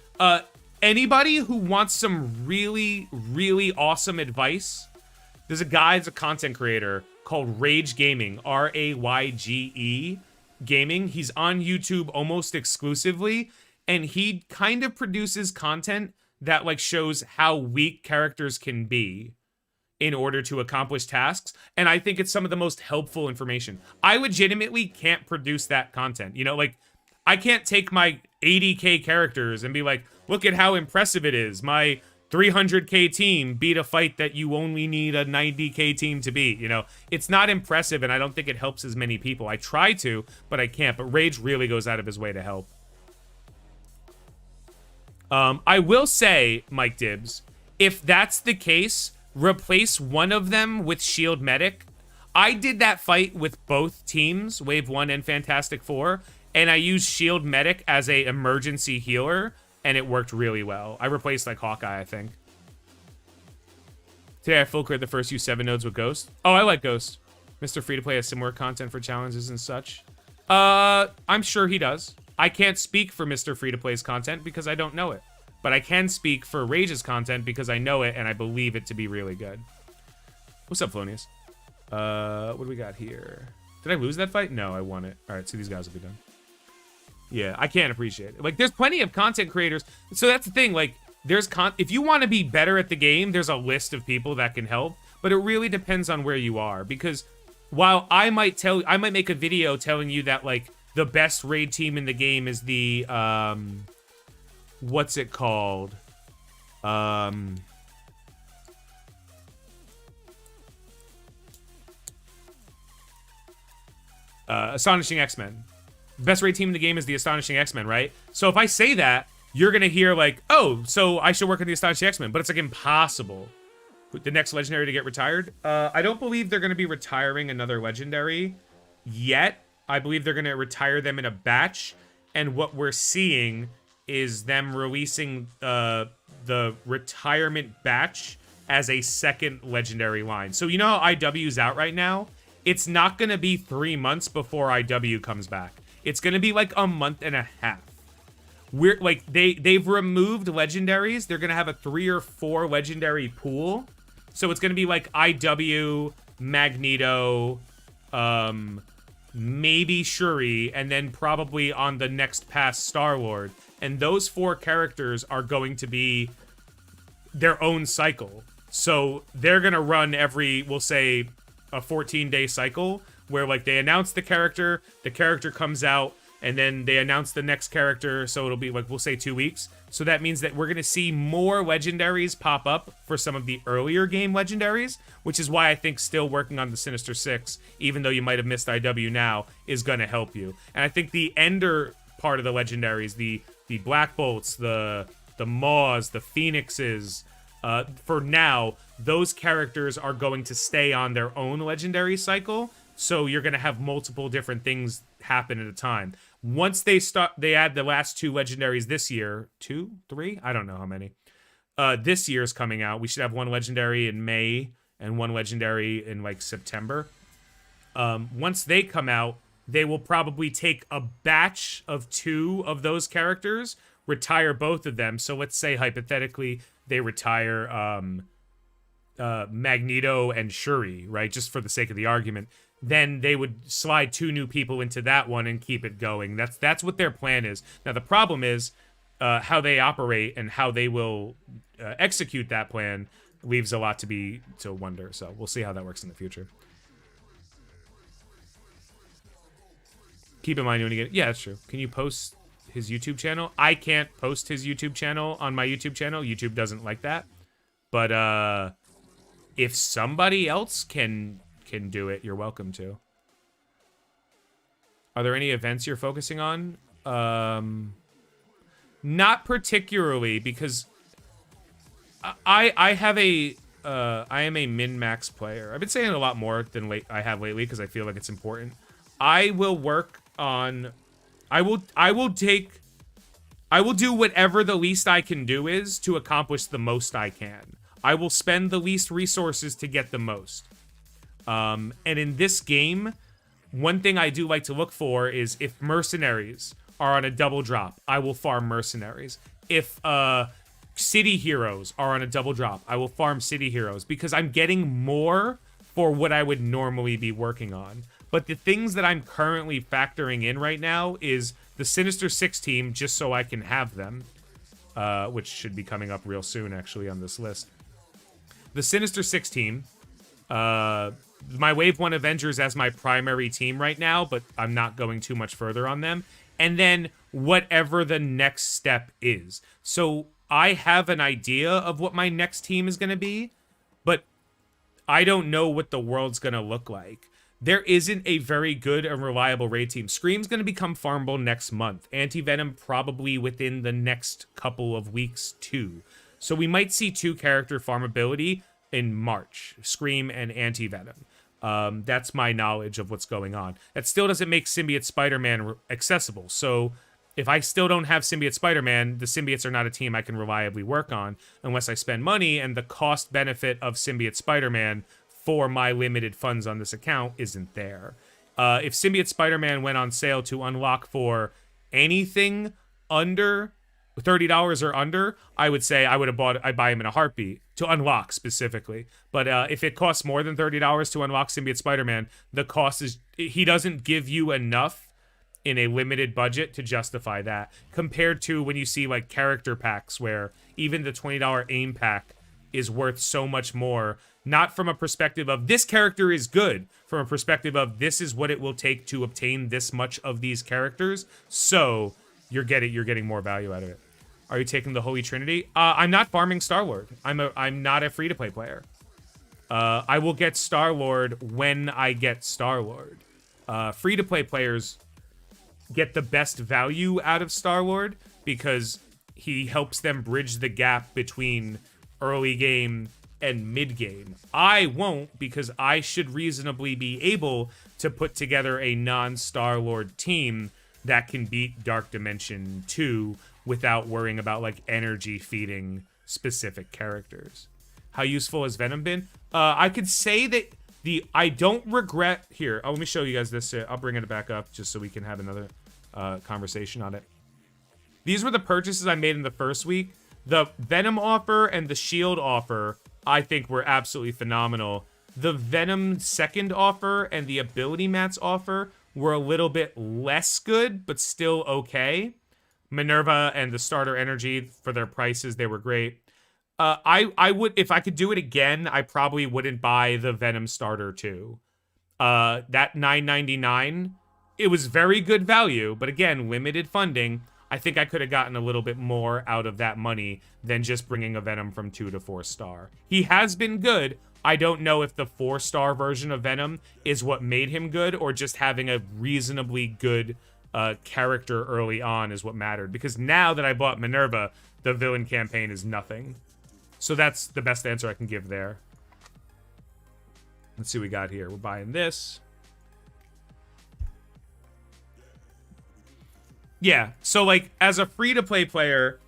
Anybody who wants some really, really awesome advice, there's a guy that's a content creator called Rage Gaming, R-A-Y-G-E Gaming. He's on YouTube almost exclusively, and he kind of produces content that, like, shows how weak characters can be in order to accomplish tasks, and I think it's some of the most helpful information. I legitimately can't produce that content. You know, like, I can't take my 80k characters and be like, look at how impressive it is. My 300k team beat a fight that you only need a 90k team to beat. You know, it's not impressive, and I don't think it helps as many people. I try to, but I can't. But Rage really goes out of his way to help. I will say, Mike Dibbs, if that's the case, replace one of them with Shield Medic. I did that fight with both teams, Wave 1 and Fantastic Four, and I used Shield Medic as a emergency healer, and it worked really well. I replaced, like, Hawkeye, I think. Today I full cleared the first few 7 nodes with Ghost. Oh, I like Ghost. Mr. Free-to-Play has similar content for challenges and such. I'm sure he does. I can't speak for Mr. Free-to-Play's content because I don't know it. But I can speak for Rage's content because I know it and I believe it to be really good. What's up, Flonius? What do we got here? Did I lose that fight? No, I won it. All right, so these guys will be done. Yeah, I can't appreciate it. Like, there's plenty of content creators. So that's the thing. Like, if you want to be better at the game, there's a list of people that can help. But it really depends on where you are. Because while I might make a video telling you that, like, the best raid team in the game is the, what's it called? Astonishing X-Men. Best raid team in the game is the Astonishing X-Men, right? So if I say that, you're gonna hear like, oh, so I should work on the Astonishing X-Men, but it's like impossible. The next legendary to get retired? I don't believe they're gonna be retiring another legendary yet. I believe they're gonna retire them in a batch, and what we're seeing is them releasing the retirement batch as a second legendary line. So you know how IW's out right now? it's not going to be 3 months before IW comes back. It's going to be like a month and a half. We're like they've removed legendaries. They're going to have a 3 or 4 legendary pool. So it's going to be like IW, Magneto, maybe Shuri, and then probably on the next pass Star-Lord. And those 4 characters are going to be their own cycle. So they're going to run every, we'll say, a 14-day cycle where like they announce the character comes out, and then they announce the next character, so it'll be like, we'll say 2 weeks. So that means that we're going to see more legendaries pop up for some of the earlier game legendaries, which is why I think still working on the Sinister Six, even though you might have missed IW now, is going to help you. And I think the Ender part of the legendaries, the Black Bolts, the Maws, the Phoenixes, for now, those characters are going to stay on their own legendary cycle, so you're going to have multiple different things happen at a time. Once they add the last 2 legendaries this year, 2, 3, I don't know how many. This year's coming out. We should have 1 legendary in May and 1 legendary in like September. Once they come out, they will probably take a batch of 2 of those characters, retire both of them. So let's say hypothetically they retire Magneto and Shuri, right? Just for the sake of the argument. Then they would slide 2 new people into that one and keep it going. That's what their plan is. Now, the problem is how they operate and how they will execute that plan leaves a lot to wonder. So we'll see how that works in the future. Keep in mind when you get... Yeah, that's true. Can you post his YouTube channel? I can't post his YouTube channel on my YouTube channel. YouTube doesn't like that. But if somebody else can do it, you're welcome to. Are there any events you're focusing on? Not particularly, because I am a min-max player. I've been saying it a lot more than I have lately because I feel like it's important. I will work on... I will do whatever the least I can do is to accomplish the most I can. I will spend the least resources to get the most. And in this game, one thing I do like to look for is if mercenaries are on a double drop, I will farm mercenaries. If city heroes are on a double drop, I will farm city heroes because I'm getting more for what I would normally be working on. But the things that I'm currently factoring in right now is the Sinister Six team, just so I can have them, which should be coming up real soon, actually, on this list. The Sinister Six team, my Wave 1 Avengers as my primary team right now, but I'm not going too much further on them. And then whatever the next step is. So I have an idea of what my next team is going to be, but I don't know what the world's going to look like. There isn't a very good and reliable raid team. Scream's going to become farmable next month. Anti-Venom probably within the next couple of weeks too. So we might see 2 character farmability in March. Scream and Anti-Venom. That's my knowledge of what's going on. That still doesn't make Symbiote Spider-Man accessible. So if I still don't have Symbiote Spider-Man, the symbiotes are not a team I can reliably work on unless I spend money, and the cost benefit of Symbiote Spider-Man for my limited funds on this account isn't there. If Symbiote Spider-Man went on sale to unlock for anything under $30 or under, I would say I'd buy him in a heartbeat to unlock specifically. But if it costs more than $30 to unlock Symbiote Spider-Man, the cost is, he doesn't give you enough in a limited budget to justify that, compared to when you see like character packs where even the $20 aim pack is worth so much more, not from a perspective of this character is good, from a perspective of this is what it will take to obtain this much of these characters, so you're getting more value out of it. Are you taking the Holy Trinity? I'm not farming Star-Lord. I'm not a free-to-play player. I will get Star-Lord when I get Star-Lord. Free-to-play players get the best value out of Star-Lord because he helps them bridge the gap between early game and mid game. I won't, because I should reasonably be able to put together a non-Star-Lord team that can beat Dark Dimension 2 without worrying about like energy feeding specific characters. How useful has Venom been? I could say that I don't regret here. Oh, let me show you guys this. I'll bring it back up just so we can have another conversation on it. These were the purchases I made in the first week. The Venom offer and the Shield offer, I think, were absolutely phenomenal. The Venom second offer and the Ability Mats offer were a little bit less good, but still okay. Minerva and the Starter Energy, for their prices, they were great. I would, if I could do it again, I probably wouldn't buy the Venom Starter 2. That $9.99, it was very good value, but again, limited funding. I think I could have gotten a little bit more out of that money than just bringing a Venom from 2 to 4 star. He has been good. I don't know if the 4-star version of Venom is what made him good, or just having a reasonably good character early on is what mattered. Because now that I bought Minerva, the villain campaign is nothing. So that's the best answer I can give there. Let's see what we got here. We're buying this. Yeah, so like as a free-to-play player,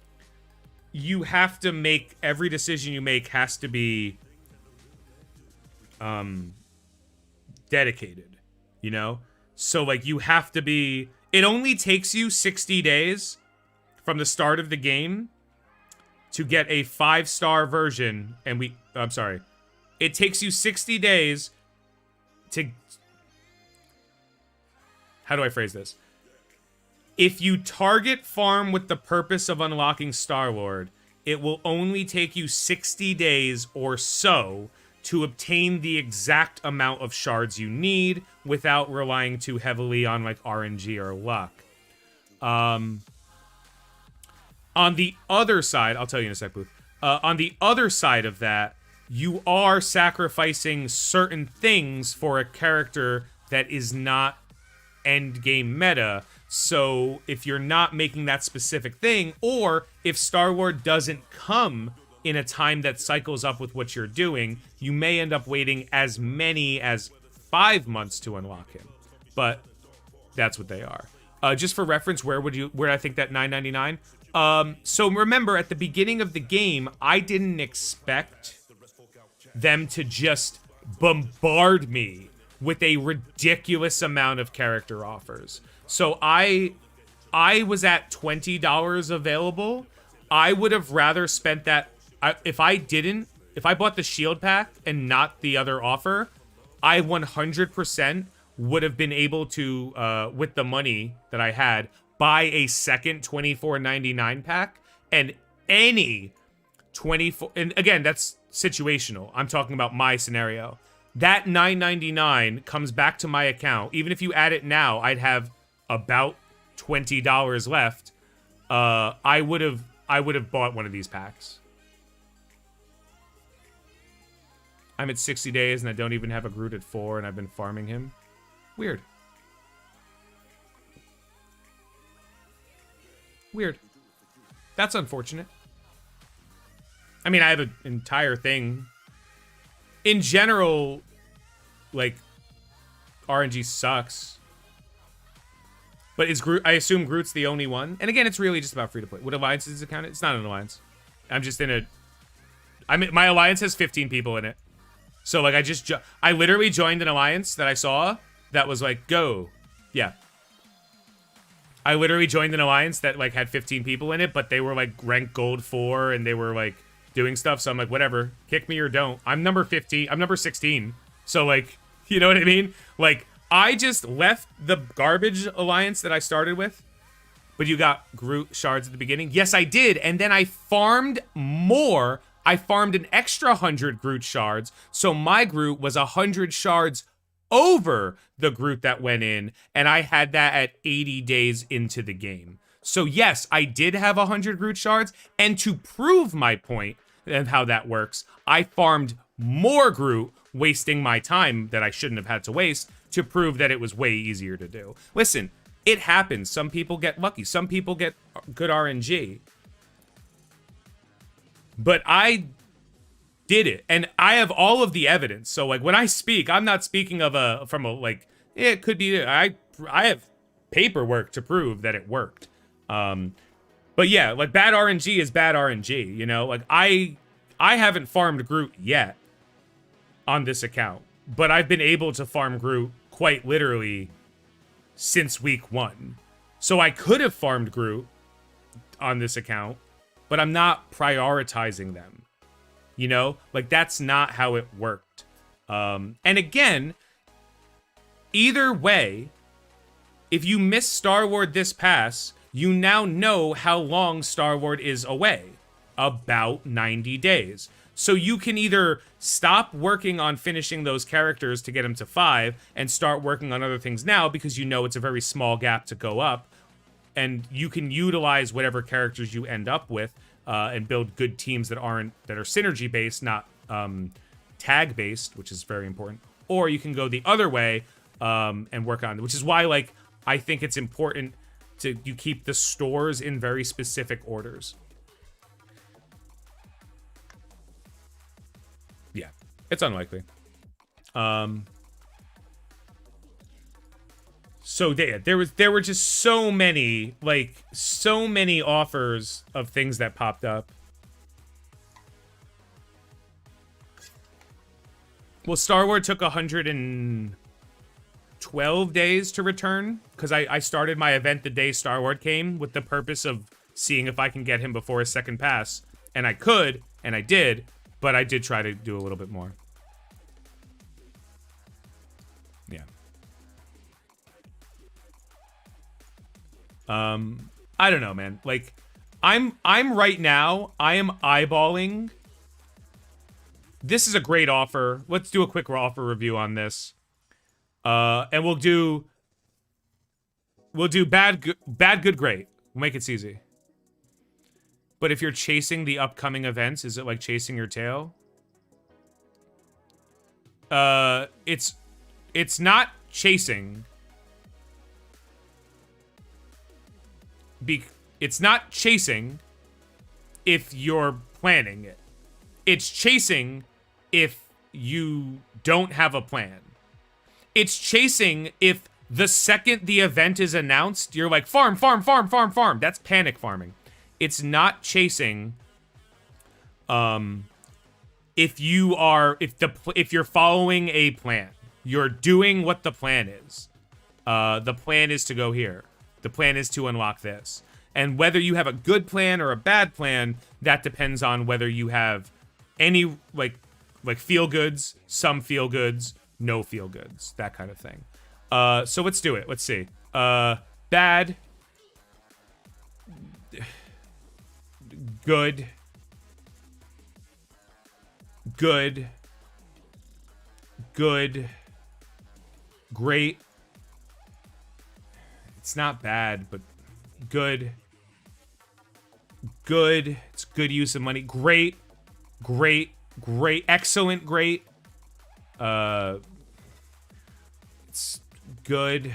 you have to make, every decision you make has to be dedicated, you know? So like you have to be, it only takes you 60 days from the start of the game to get a 5-star version, and I'm sorry. It takes you 60 days to, how do I phrase this? If you target farm with the purpose of unlocking Star-Lord, it will only take you 60 days or so to obtain the exact amount of shards you need without relying too heavily on like RNG or luck. On the other side, I'll tell you in a sec, Booth. On the other side of that, you are sacrificing certain things for a character that is not endgame meta. So if you're not making that specific thing, or if Star-Lord doesn't come in a time that cycles up with what you're doing, you may end up waiting as many as 5 months to unlock him. But that's what they are. Just for reference, where I think that $9.99? So remember, at the beginning of the game, I didn't expect them to just bombard me with a ridiculous amount of character offers. So I was at $20 available. I would have rather spent that. If I bought the Shield pack and not the other offer, I 100% would have been able to, with the money that I had, buy a second $24.99 pack, and any 24, and again, that's situational. I'm talking about my scenario. That $9.99 comes back to my account. Even if you add it now, I'd have about $20 left. I would have bought one of these packs. I'm at 60 days and I don't even have a Groot at 4, and I've been farming him. Weird. Weird. That's unfortunate. I mean, I have an entire thing. In general, like, RNG sucks. But is Groot, I assume Groot's the only one. And again, it's really just about free-to-play. What alliance is it counted? It's not an alliance. I'm just in a... my alliance has 15 people in it. So, like, I literally joined an alliance that I saw that was like, go. Yeah. I literally joined an alliance that, like, had 15 people in it, but they were, like, ranked gold 4, and they were, like, doing stuff. So I'm like, whatever. Kick me or don't. I'm number 15. I'm number 16. So, like, you know what I mean? Like, I just left the garbage alliance that I started with. But you got Groot shards at the beginning? Yes, I did. And then I farmed more. I farmed an extra 100 Groot shards. So my Groot was 100 shards over the Groot that went in. And I had that at 80 days into the game. So yes, I did have 100 Groot shards. And to prove my point and how that works, I farmed more Groot, wasting my time that I shouldn't have had to waste, to prove that it was way easier to do. Listen, it happens. Some people get lucky. Some people get good RNG. But I did it, and I have all of the evidence. So, like, when I speak, I'm not speaking from a like, it could be. I have paperwork to prove that it worked. But yeah, like, bad RNG is bad RNG. You know, like, I haven't farmed Groot yet on this account, but I've been able to farm Groot quite literally since week 1. So I could have farmed Groot on this account, but I'm not prioritizing them. You know? Like, that's not how it worked. And again, either way, if you miss Star-Lord this pass, you now know how long Star-Lord is away. About 90 days. So you can either stop working on finishing those characters to get them to 5 and start working on other things now because you know it's a very small gap to go up, and you can utilize whatever characters you end up with and build good teams that are synergy based, not tag based, which is very important. Or you can go the other way and work on, which is why, like, I think it's important you keep the stores in very specific orders. Yeah, it's unlikely. So there were just so many offers of things that popped up. Well, Star-Lord took 112 days to return because I started my event the day Star-Lord came with the purpose of seeing if I can get him before his second pass, and I could, and I did. But I did try to do a little bit more. Yeah. I don't know, man. Like, I'm right now, I am eyeballing. This is a great offer. Let's do a quick offer review on this. And we'll do bad, good, great. We'll make it easy. But if you're chasing the upcoming events, is it like chasing your tail? It's not chasing. It's not chasing if you're planning it. It's chasing if you don't have a plan. It's chasing if the second the event is announced, you're like, farm, farm, farm, farm, farm. That's panic farming. It's not chasing if you're following a plan. You're doing what the plan is. The plan is to go here. The plan is to unlock this. And whether you have a good plan or a bad plan, that depends on whether you have any like feel goods, some feel goods, no feel goods, that kind of thing. So let's do it. Let's see. Bad. Good. Good. Good. Great. It's not bad, but good. Good. It's good use of money. Great. Great. Great. Excellent. Great. It's good.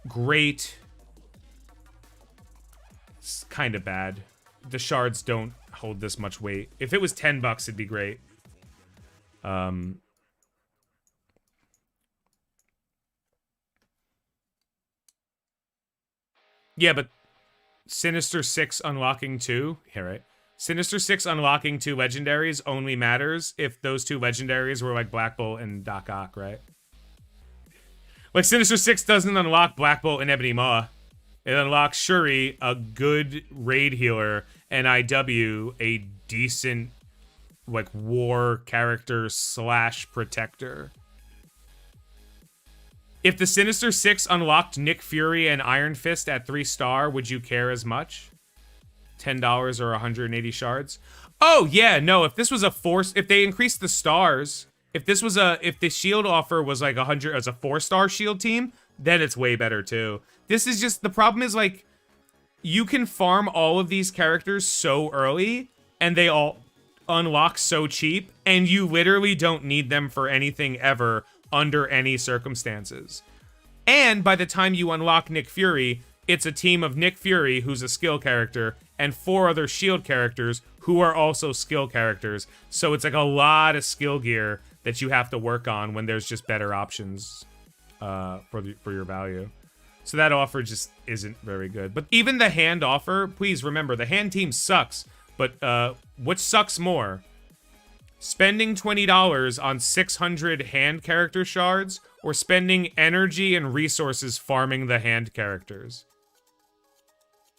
Great. It's kind of bad. The shards don't hold this much weight. If it was $10, it'd be great. Yeah, but Sinister 6 unlocking 2. Yeah, right. Sinister 6 unlocking 2 legendaries only matters if those 2 legendaries were like Black Bolt and Doc Ock, right? Like, Sinister 6 doesn't unlock Black Bolt and Ebony Maw. It unlocks Shuri, a good raid healer, and IW, a decent, like, war character / protector. If the Sinister 6 unlocked Nick Fury and Iron Fist at 3-star, would you care as much? $10 or 180 shards? Oh, yeah, no, if this was a force, if they increased the stars, if the shield offer was like 100 as a 4-star shield team, then it's way better too. This is just, the problem is, like, you can farm all of these characters so early, and they all unlock so cheap, and you literally don't need them for anything ever under any circumstances. And by the time you unlock Nick Fury, it's a team of Nick Fury, who's a skill character, and 4 other shield characters who are also skill characters. So it's like a lot of skill gear that you have to work on when there's just better options for your value. So that offer just isn't very good. But even the hand offer, please remember, the hand team sucks. But what sucks more? Spending $20 on 600 hand character shards, or spending energy and resources farming the hand characters.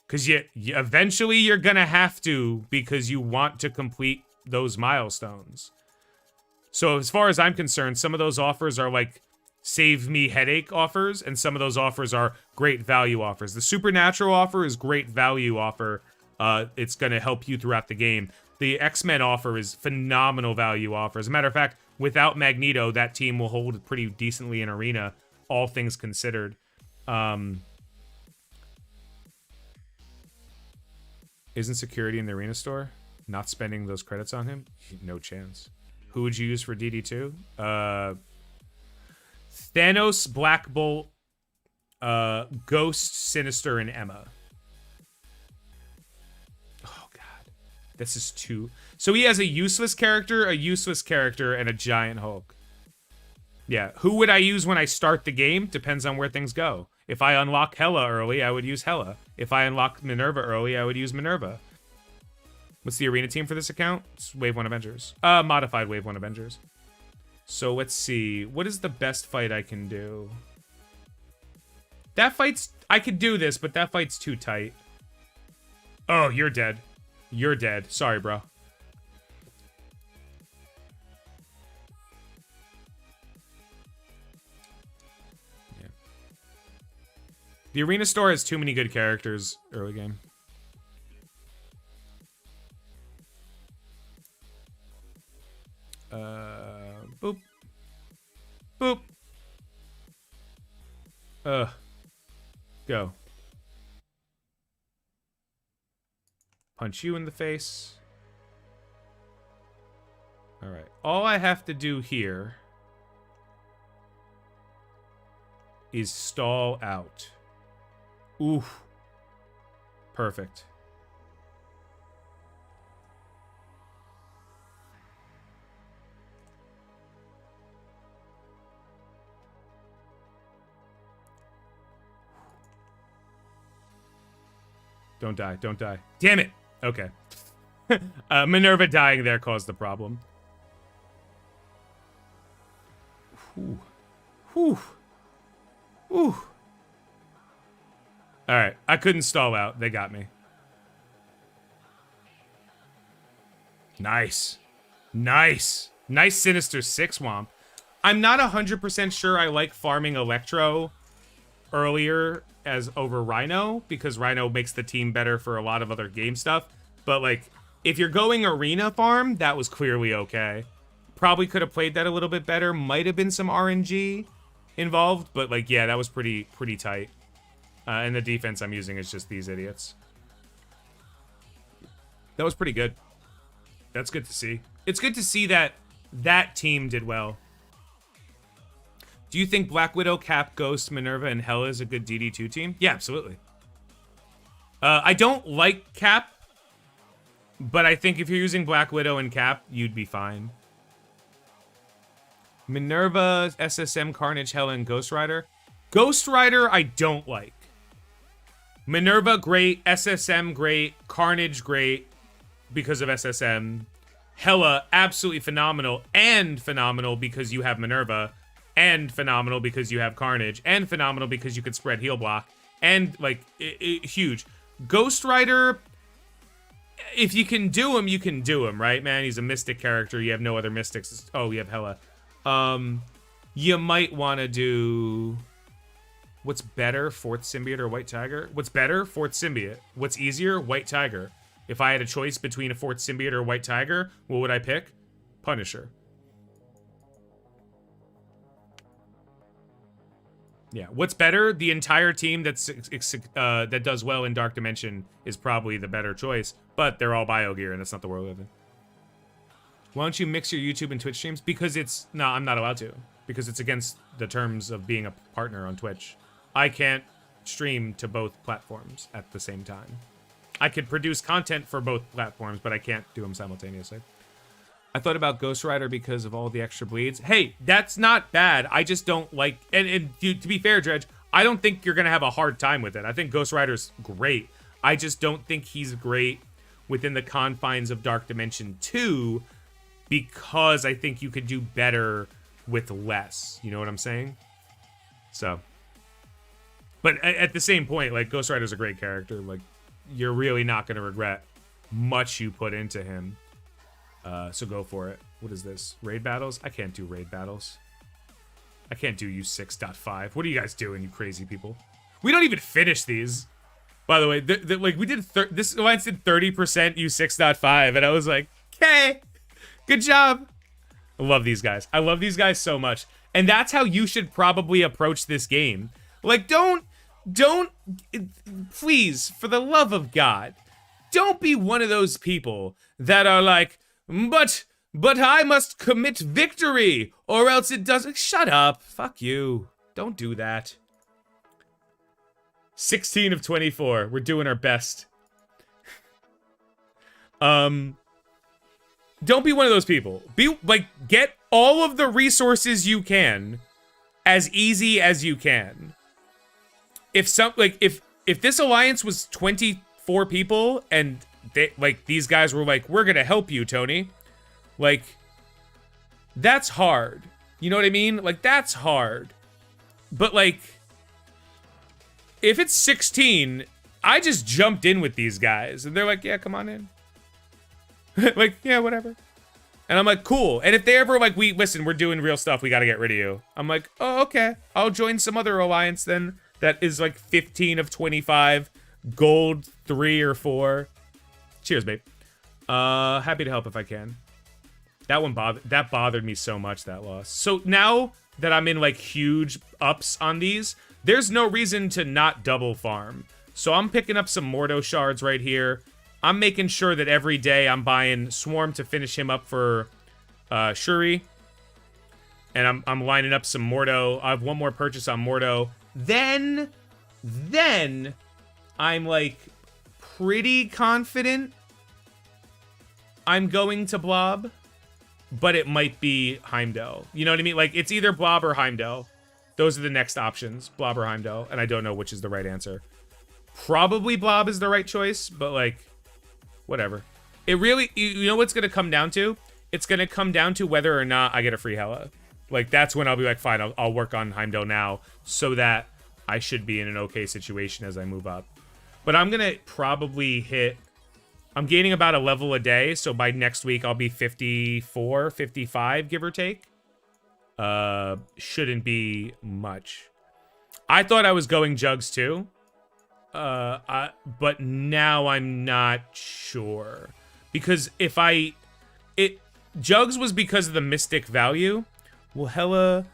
Because eventually you're gonna have to, because you want to complete those milestones. So as far as I'm concerned, some of those offers are like save me headache offers, and some of those offers are great value offers. The Supernatural offer is great value offer. It's gonna help you throughout the game. The X-Men offer is phenomenal value offer. As a matter of fact, without Magneto, that team will hold pretty decently in Arena, all things considered. Isn't security in the Arena store? Not spending those credits on him? No chance. Who would you use for DD2? Thanos, Black Bolt, Ghost, Sinister, and Emma. Oh, God. This is too... So he has a useless character, and a giant Hulk. Yeah. Who would I use when I start the game? Depends on where things go. If I unlock Hela early, I would use Hela. If I unlock Minerva early, I would use Minerva. What's the arena team for this account? It's Wave 1 Avengers. Modified Wave 1 Avengers. So let's see. What is the best fight I can do? That fight's... I could do this, but that fight's too tight. Oh, you're dead. You're dead. Sorry, bro. Yeah. The arena store has too many good characters early game. Boop. Boop. Go. Punch you in the face. Alright. All I have to do here is stall out. Oof. Perfect. Don't die. Don't die. Damn it. Okay. Minerva dying there caused the problem. Whew. Whew. Whew. Alright. I couldn't stall out. They got me. Nice. Nice. Nice Sinister 6 Womp. I'm not 100% sure I like farming Electro earlier as over Rhino, because Rhino makes the team better for a lot of other game stuff. But, like, if you're going arena farm, that was clearly okay. Probably could have played that a little bit better. Might have been some RNG involved, but, like, yeah, that was pretty tight. And the defense I'm using is just these idiots. That was pretty good. That's good to see. It's good to see that that team did well. Do you think Black Widow, Cap, Ghost, Minerva, and Hela is a good DD2 team? Yeah, absolutely. I don't like Cap, but I think if you're using Black Widow and Cap, you'd be fine. Minerva, SSM, Carnage, Hela, and Ghost Rider. Ghost Rider, I don't like. Minerva, great. SSM, great. Carnage, great because of SSM. Hela, absolutely phenomenal. And phenomenal because you have Minerva. And phenomenal because you have Carnage. And phenomenal because you could spread heal block. And, like, huge. Ghost Rider, if you can do him, you can do him, right, man? He's a mystic character. You have no other mystics. Oh, you have Hela. You might want to do... What's better, Fourth Symbiote or White Tiger? What's better, Fourth Symbiote. What's easier, White Tiger. If I had a choice between a Fourth Symbiote or White Tiger, what would I pick? Punisher. Yeah, what's better? The entire team that does well in Dark Dimension is probably the better choice, but they're all bio gear, and that's not the world we live in. Why don't you mix your YouTube and Twitch streams? Because it's... No, I'm not allowed to. Because it's against the terms of being a partner on Twitch. I can't stream to both platforms at the same time. I could produce content for both platforms, but I can't do them simultaneously. I thought about Ghost Rider because of all the extra bleeds. Hey, that's not bad. I just don't like... And to be fair, Dredge, I don't think you're going to have a hard time with it. I think Ghost Rider's great. I just don't think he's great within the confines of Dark Dimension 2 because I think you could do better with less. You know what I'm saying? So, but at the same point, like, Ghost Rider's a great character. Like, you're really not going to regret much you put into him. So go for it. What is this? Raid battles? I can't do raid battles. I can't do U6.5. What are you guys doing, you crazy people? We don't even finish these. By the way, like, we did, this alliance did 30% U6.5, and I was like, okay, good job. I love these guys. I love these guys so much. And that's how you should probably approach this game. Like, don't, please, for the love of God, don't be one of those people that are like, but I must commit victory, or else it doesn't. Shut up. Fuck you. Don't do that. 16 of 24. We're doing our best. Don't be one of those people. Be like, get all of the resources you can as easy as you can. If this alliance was 24 people and they, like, these guys were like, we're gonna help you, Tony. Like, that's hard. You know what I mean? Like, that's hard. But, like, if it's 16, I just jumped in with these guys. And they're like, yeah, come on in. Like, yeah, whatever. And I'm like, cool. And if they ever like, listen, we're doing real stuff, we gotta get rid of you. I'm like, oh, okay. I'll join some other alliance then that is like 15 of 25, gold 3 or 4. Cheers, babe. Happy to help if I can. That one bothered me so much, that loss. So now that I'm in like huge ups on these, there's no reason to not double farm. So I'm picking up some Mordo shards right here. I'm making sure that every day I'm buying Swarm to finish him up for Shuri. And I'm lining up some Mordo. I have one more purchase on Mordo. Then I'm like pretty confident I'm going to Blob. But it might be Heimdall. You know what I mean? Like, it's either Blob or Heimdall. Those are the next options. Blob or Heimdall. And I don't know which is the right answer. Probably Blob is the right choice, but, like, whatever. It really, you know what's going to come down to? It's going to come down to whether or not I get a free Hela. Like, that's when I'll be like, fine, I'll work on Heimdall now so that I should be in an okay situation as I move up. But I'm going to probably hit... I'm gaining about a level a day, so by next week I'll be 54, 55, give or take. Shouldn't be much. I thought I was going Jugs too. But now I'm not sure. Because if Jugs was because of the Mystic value. Will Hela,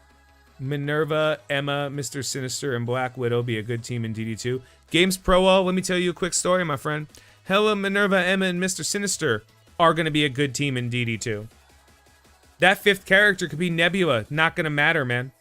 Minerva, Emma, Mr. Sinister, and Black Widow be a good team in DD2? Games Pro All, let me tell you a quick story, my friend. Hela, Minerva, Emma, and Mr. Sinister are going to be a good team in DD2. That fifth character could be Nebula. Not going to matter, man.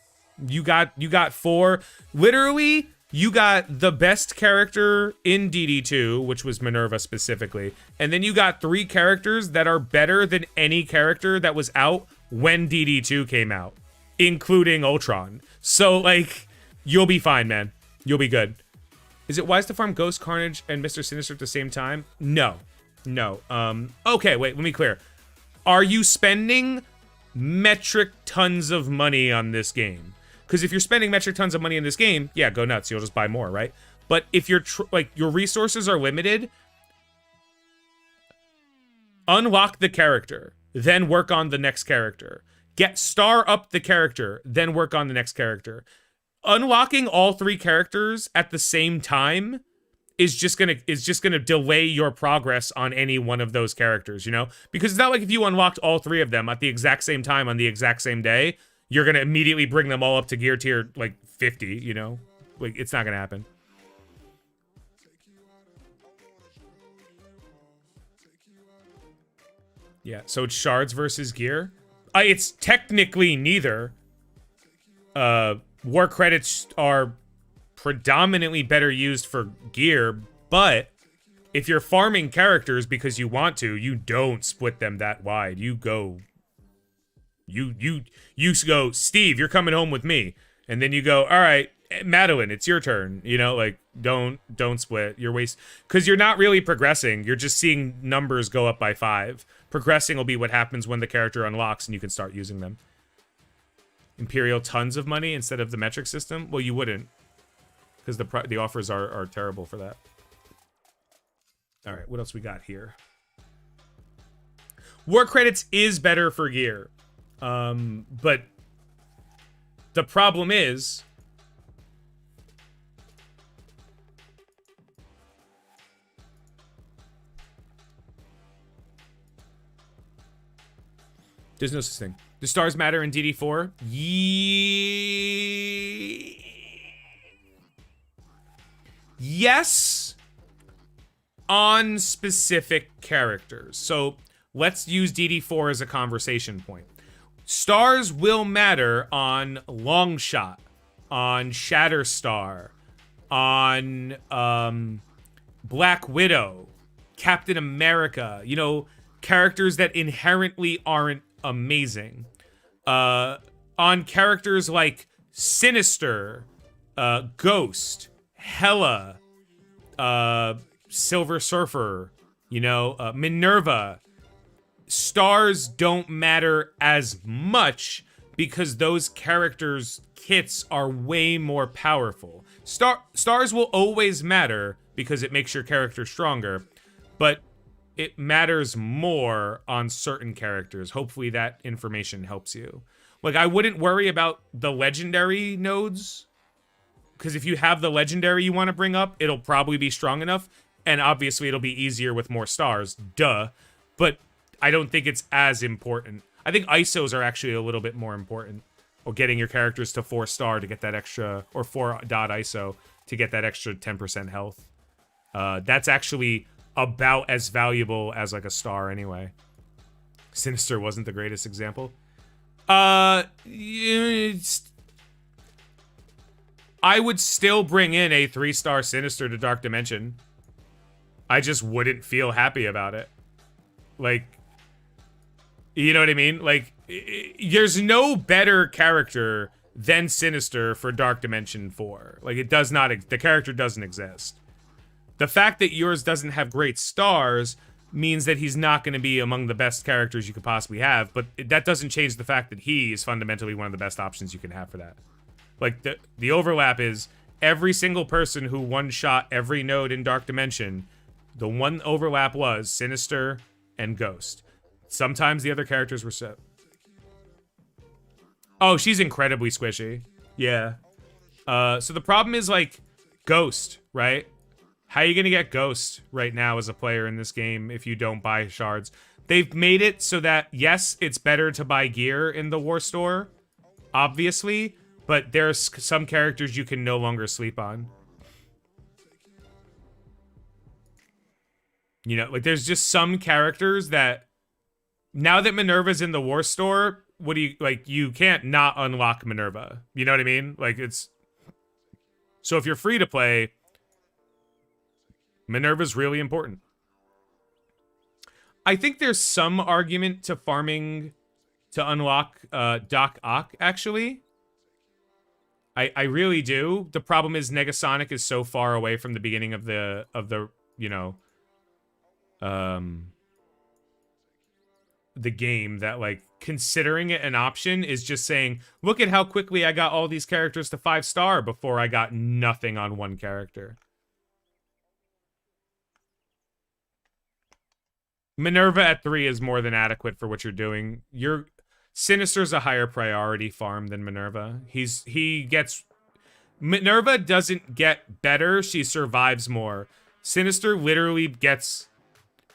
You got 4. Literally, you got the best character in DD2, which was Minerva specifically. And then you got 3 characters that are better than any character that was out when DD2 came out, including Ultron. So, like, you'll be fine, man. You'll be good. Is it wise to farm Ghost, Carnage, and Mr. Sinister at the same time? No. No. Okay, wait, let me clear. Are you spending metric tons of money on this game? Because if you're spending metric tons of money in this game, yeah, go nuts. You'll just buy more, right? But if you're, like, your resources are limited, unlock the character, then work on the next character. Star up the character, then work on the next character. Unlocking all 3 characters at the same time is just gonna delay your progress on any one of those characters, you know? Because it's not like if you unlocked all 3 of them at the exact same time on the exact same day, you're gonna immediately bring them all up to gear tier like 50, you know? Like, it's not gonna happen. Yeah, so it's shards versus gear. It's technically neither. War credits are predominantly better used for gear, but if you're farming characters because you want to, you don't split them that wide. You go, you go, Steve, you're coming home with me. And then you go, all right, Madeline, it's your turn. You know, like don't split. You're because you're not really progressing. You're just seeing numbers go up by 5. Progressing will be what happens when the character unlocks and you can start using them. Imperial, tons of money instead of the metric system. Well, you wouldn't, because the offers are terrible for that. All right, what else we got here? War credits is better for gear, but the problem is there's no such thing. Do stars matter in DD4? Yes, on specific characters. So let's use DD4 as a conversation point. Stars will matter on Longshot, on Shatterstar, on Black Widow, Captain America, you know, characters that inherently aren't amazing. On characters like Sinister, Ghost, Hela, Silver Surfer, you know, Minerva, stars don't matter as much because those characters' kits are way more powerful. Stars will always matter because it makes your character stronger, but it matters more on certain characters. Hopefully that information helps you. Like, I wouldn't worry about the legendary nodes, because if you have the legendary you want to bring up, it'll probably be strong enough, and obviously it'll be easier with more stars, duh. But I don't think it's as important. I think ISOs are actually a little bit more important, or getting your characters to 4-star to get that extra, or 4-dot ISO to get that extra 10% health. That's actually about as valuable as like a star anyway. Sinister wasn't the greatest example. I would still bring in a 3-star Sinister to Dark Dimension. I just wouldn't feel happy about it. Like, you know what I mean? Like, there's no better character than Sinister for Dark Dimension 4. Like, it does not, the character doesn't exist. The fact that yours doesn't have great stars means that he's not going to be among the best characters you could possibly have, but that doesn't change the fact that he is fundamentally one of the best options you can have for that. Like, the overlap is every single person who one-shot every node in Dark Dimension, the one overlap was Sinister and Ghost. Sometimes the other characters were set. Oh, she's incredibly squishy. Yeah. So the problem is, like, Ghost, right? How are you going to get Ghost right now as a player in this game if you don't buy shards? They've made it so that, yes, it's better to buy gear in the War Store, obviously, but there's some characters you can no longer sleep on. You know, like, there's just some characters that, now that Minerva's in the War Store, what do you, like, you can't not unlock Minerva. You know what I mean? Like, it's, so if you're free to play, Minerva's really important. I think there's some argument to farming to unlock Doc Ock, actually. I really do. The problem is Negasonic is so far away from the beginning of the you know, the game that, like, considering it an option is just saying, look at how quickly I got all these characters to 5-star before I got nothing on one character. Minerva at 3 is more than adequate for what you're doing. Sinister's a higher priority farm than Minerva. Minerva doesn't get better, she survives more. Sinister literally gets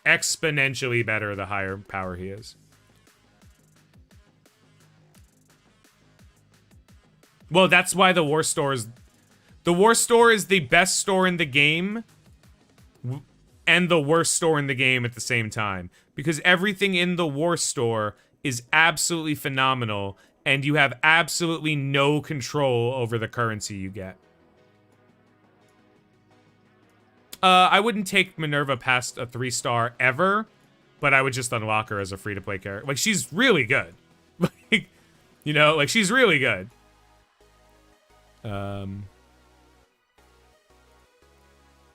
exponentially better the higher power he is. Well, that's why the War Store is the best store in the game and the worst store in the game at the same time, because everything in the War Store is absolutely phenomenal and you have absolutely no control over the currency you get. I wouldn't take Minerva past a 3-star ever, but I would just unlock her as a free-to-play character. Like, she's really good. Like, you know, like, she's really good.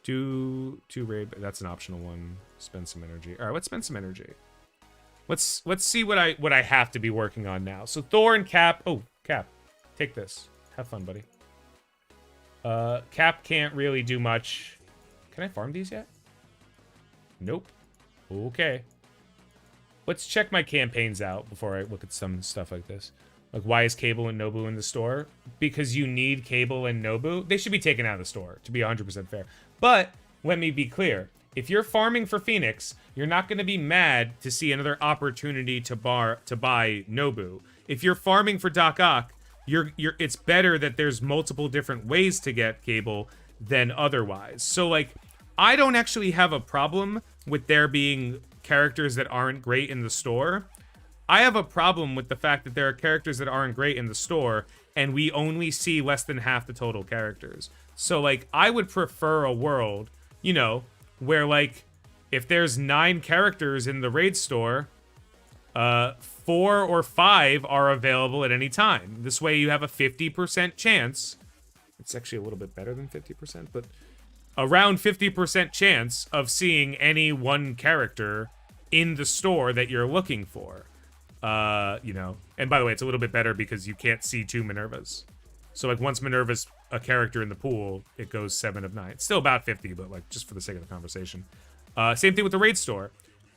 Two raid. That's an optional one. Spend some energy. All right, let's spend some energy. Let's see what I have to be working on now. So Thor and Cap. Oh, Cap, take this. Have fun, buddy. Cap can't really do much. Can I farm these yet? Nope. Okay. Let's check my campaigns out before I look at some stuff like this. Like, why is Cable and Nobu in the store? Because you need Cable and Nobu. They should be taken out of the store, to be 100% fair. But let me be clear. If you're farming for Phoenix, you're not going to be mad to see another opportunity to buy Nobu. If you're farming for Doc Ock, it's better that there's multiple different ways to get Cable than otherwise. So, like, I don't actually have a problem with there being characters that aren't great in the store. I have a problem with the fact that there are characters that aren't great in the store, and we only see less than half the total characters. So, like, I would prefer a world, you know, where, like, if there's 9 characters in the raid store, 4 or 5 are available at any time. This way you have a 50% chance. It's actually a little bit better than 50%, but around 50% chance of seeing any one character in the store that you're looking for. You know, and by the way, it's a little bit better because you can't see 2 Minervas. So, like, once Minerva's a character in the pool, it goes 7 of 9. It's still about 50, but, like, just for the sake of the conversation. Same thing with the raid store.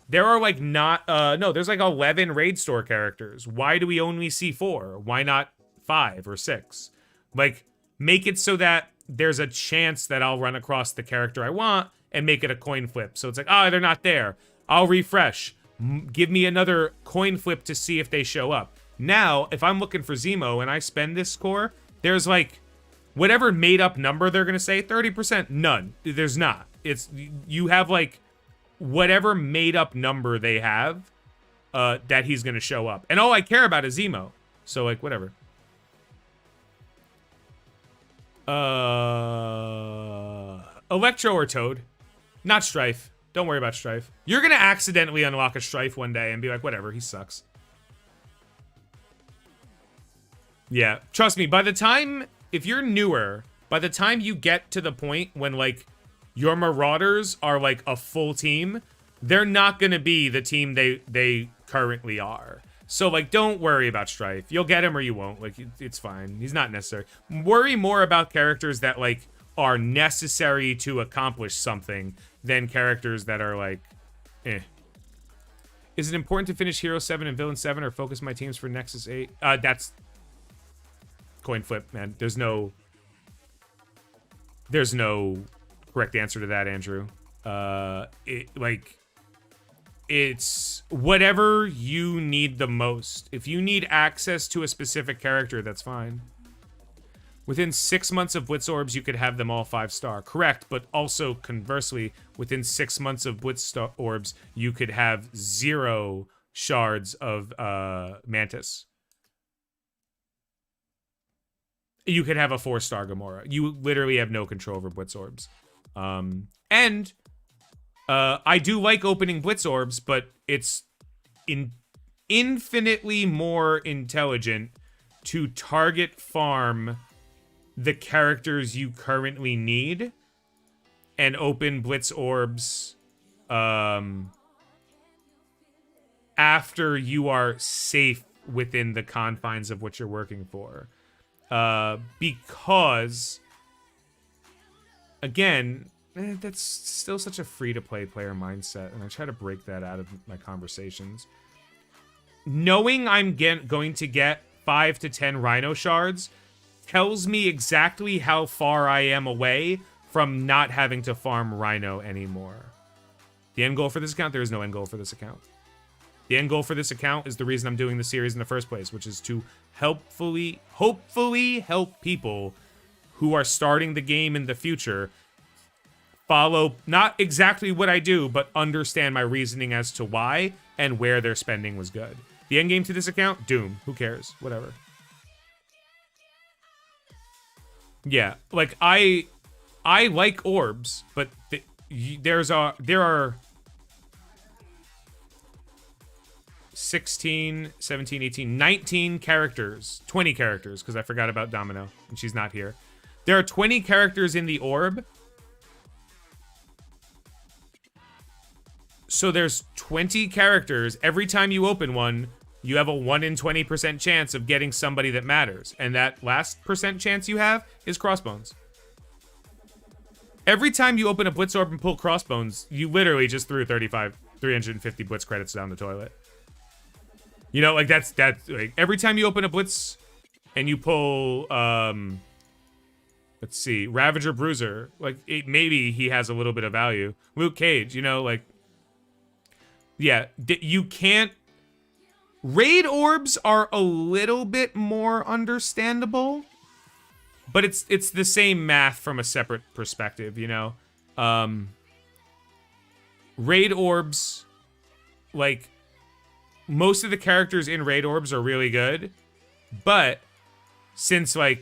There are, like, there's, like, 11 raid store characters. Why do we only see 4? Why not 5 or 6? Like, make it so that there's a chance that I'll run across the character I want and make it a coin flip. So it's like, oh, they're not there. I'll refresh. Give me another coin flip to see if they show up. Now, if I'm looking for Zemo and I spend this score, there's like, whatever made up number they're going to say, 30%, none. There's not. It's, you have like, whatever made up number they have, that he's going to show up. And all I care about is Zemo. So like, whatever. Electro or Toad? Not Strife. Don't worry about Strife. You're going to accidentally unlock a Strife one day and be like, whatever, he sucks. Yeah, trust me, by the time, if you're newer, by the time you get to the point when, like, your Marauders are, like, a full team, they're not going to be the team they currently are. So, like, don't worry about Strife. You'll get him or you won't. Like, it's fine. He's not necessary. Worry more about characters that, like, are necessary to accomplish something than characters that are, like, eh. Is it important to finish Hero 7 and Villain 7 or focus my teams for Nexus 8? That's coin flip, man. There's no correct answer to that, Andrew. It's whatever you need the most. If you need access to a specific character, that's fine. Within 6 months of Blitz Orbs, you could have them all 5-star. Correct, but also conversely, within 6 months of Blitz Orbs, you could have 0 shards of Mantis. You could have a 4-star Gamora. You literally have no control over Blitz Orbs. And I do like opening Blitz Orbs, but it's infinitely more intelligent to target farm the characters you currently need and open Blitz Orbs after you are safe within the confines of what you're working for. Because, again, that's still such a free-to-play player mindset, and I try to break that out of my conversations. Knowing I'm going to get 5 to 10 Rhino shards tells me exactly how far I am away from not having to farm Rhino anymore. The end goal for this account? There is no end goal for this account. The end goal for this account is the reason I'm doing the series in the first place, which is to hopefully help people who are starting the game in the future follow not exactly what I do, but understand my reasoning as to why and where their spending was good. The end game to this account? Doom. Who cares? Whatever. Yeah, like, I like orbs, but there are 16, 17, 18, 19 characters, 20 characters, because I forgot about Domino, and she's not here. There are 20 characters in the orb So there's 20 characters. Every time you open one, you have a 1 in 20% chance of getting somebody that matters. And that last percent chance you have is Crossbones. Every time you open a Blitz Orb and pull Crossbones, you literally just threw 350 Blitz credits down the toilet. You know, like that's like every time you open a Blitz and you pull, let's see, Ravager Bruiser, like maybe he has a little bit of value. Luke Cage, you know, like, yeah, you can't. Raid orbs are a little bit more understandable, but it's the same math from a separate perspective, you know. Raid orbs, like, most of the characters in Raid orbs are really good, but since they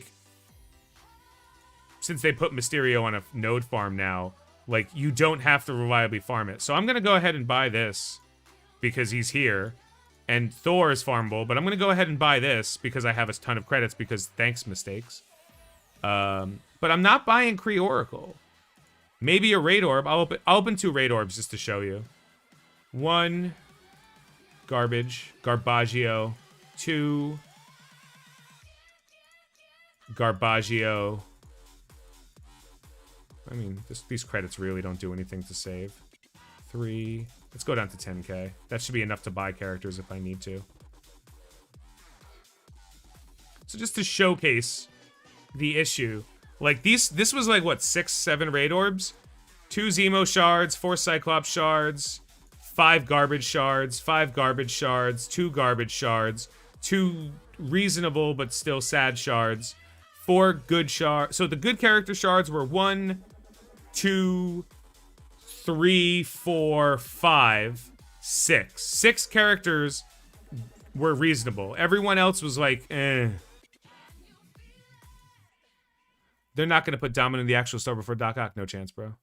put Mysterio on a node farm now, like, you don't have to reliably farm it. So I'm gonna go ahead and buy this because he's here. And Thor is farmable, but I'm going to go ahead and buy this because I have a ton of credits because thanks, mistakes. But I'm not buying Kree Oracle. Maybe a Raid Orb. I'll open 2 Raid Orbs just to show you. 1, garbage, Garbaggio. 2, Garbaggio. I mean, these credits really don't do anything to save. 3... Let's go down to 10k. That should be enough to buy characters if I need to. So just to showcase the issue, like this was like what, 6-7 Raid Orbs, 2 Zemo shards, 4 Cyclops shards, 5 garbage shards, 5 garbage shards, 2 garbage shards, 2 reasonable but still sad shards, 4 good shards. So the good character shards were 1, 2, 3, 4, 5, 6. 6 characters were reasonable. Everyone else was like, eh. They're not going to put Domino in the actual store before Doc Ock. No chance, bro.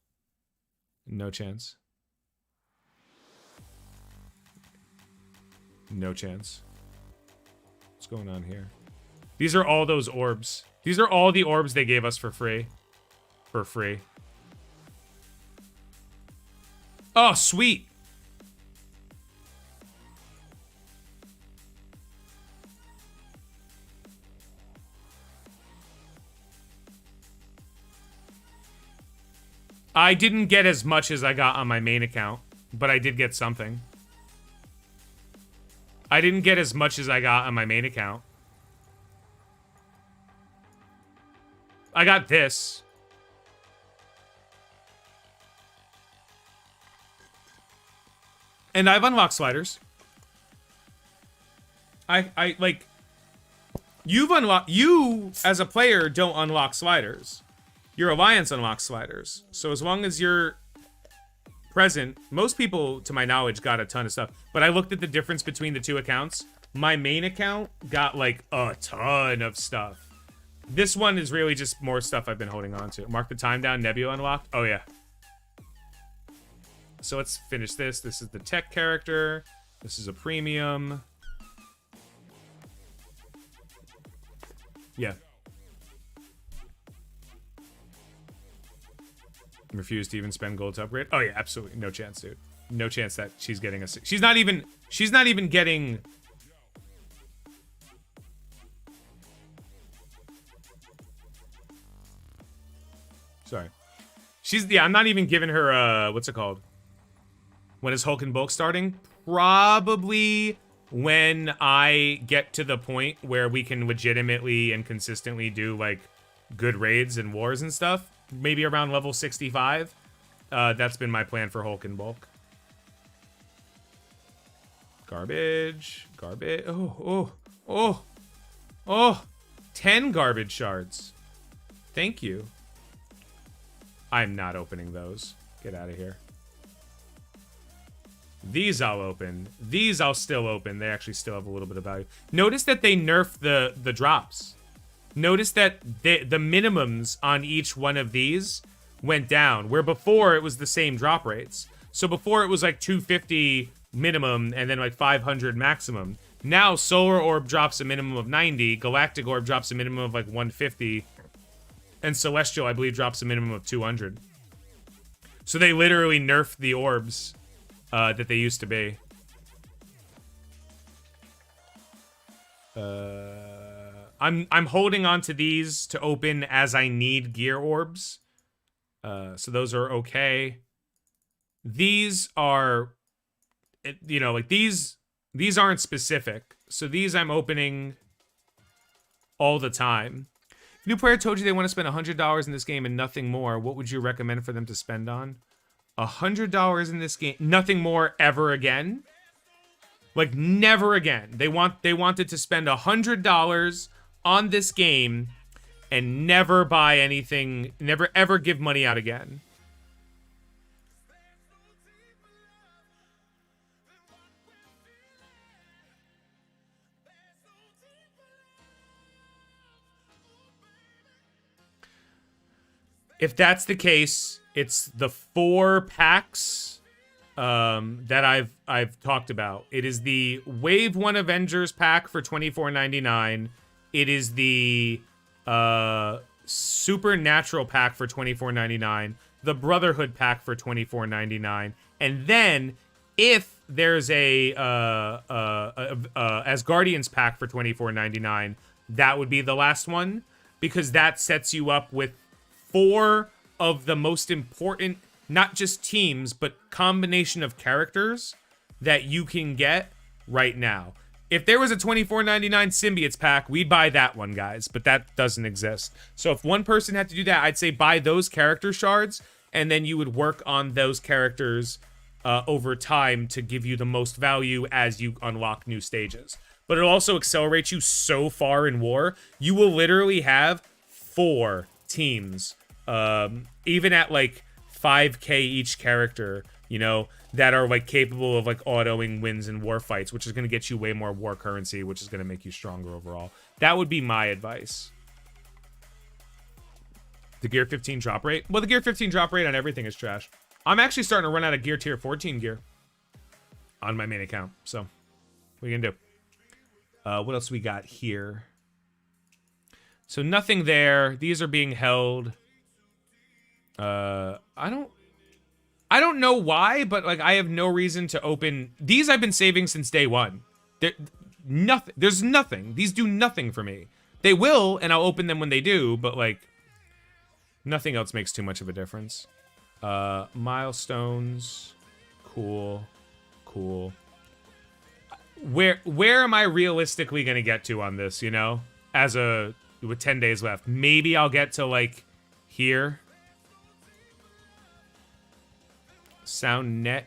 No chance. No chance. What's going on here? These are all those orbs. These are all the orbs they gave us for free. For free. Oh, sweet. I didn't get as much as I got on my main account, but I did get something. I didn't get as much as I got on my main account. I got this. And I've unlocked sliders. I like, you as a player don't unlock sliders. Your alliance unlocks sliders. So as long as you're present, most people, to my knowledge, got a ton of stuff. But I looked at the difference between the 2 accounts. My main account got like a ton of stuff. This one is really just more stuff I've been holding on to. Mark the time down, Nebula unlocked. Oh yeah. So let's finish this. This is the tech character. This is a premium. Yeah. Refuse to even spend gold to upgrade. Oh yeah, absolutely. No chance, dude. No chance that she's getting a... She's not even getting... Sorry. Yeah, I'm not even giving her, what's it called? When is Hulk and Bulk starting? Probably when I get to the point where we can legitimately and consistently do, like, good raids and wars and stuff. Maybe around level 65. That's been my plan for Hulk and Bulk. Garbage. Garbage. Oh. 10 garbage shards. Thank you. I'm not opening those. Get out of here. These I'll open. These I'll still open. They actually still have a little bit of value. Notice that they nerfed the drops. Notice that the minimums on each one of these went down, where before it was the same drop rates. So before it was like 250 minimum and then like 500 maximum. Now Solar Orb drops a minimum of 90, Galactic Orb drops a minimum of like 150, and Celestial, I believe, drops a minimum of 200. So they literally nerfed the orbs that they used to be. I'm holding on to these to open as I need gear orbs. So those are okay. These are, you know, like these aren't specific. So these I'm opening all the time. If a new player told you they want to spend $100 in this game and nothing more, what would you recommend for them to spend on? $100 in this game, nothing more ever again? Like never again. They wanted to spend $100 on this game and never buy anything, never ever give money out again. If that's the case, it's the 4 packs that I've talked about. It is the Wave 1 Avengers pack for $24.99. It is the Supernatural pack for $24.99. The Brotherhood pack for $24.99. And then if there's a Asgardians pack for $24.99, that would be the last one, because that sets you up with 4 of the most important, not just teams, but combination of characters that you can get right now. If there was a $24.99 Symbiotes pack, we'd buy that one, guys, but that doesn't exist. So if one person had to do that, I'd say buy those character shards, and then you would work on those characters over time to give you the most value as you unlock new stages. But it'll also accelerate you so far in war. You will literally have 4 teams, even at like 5k each character, you know, that are like capable of like autoing wins in war fights, which is going to get you way more war currency, which is going to make you stronger overall. That would be my advice. The Gear 15 drop rate? Well, the Gear 15 drop rate on everything is trash. I'm actually starting to run out of Gear Tier 14 gear on my main account, so what are you gonna do? What else we got here? So nothing there. These are being held. I don't know why, but like I have no reason to open these. I've been saving since day one. There's nothing. These do nothing for me. They will, and I'll open them when they do, but like nothing else makes too much of a difference. Milestones. Cool. Where am I realistically gonna get to on this, you know? With 10 days left. Maybe I'll get to like here. Sound net.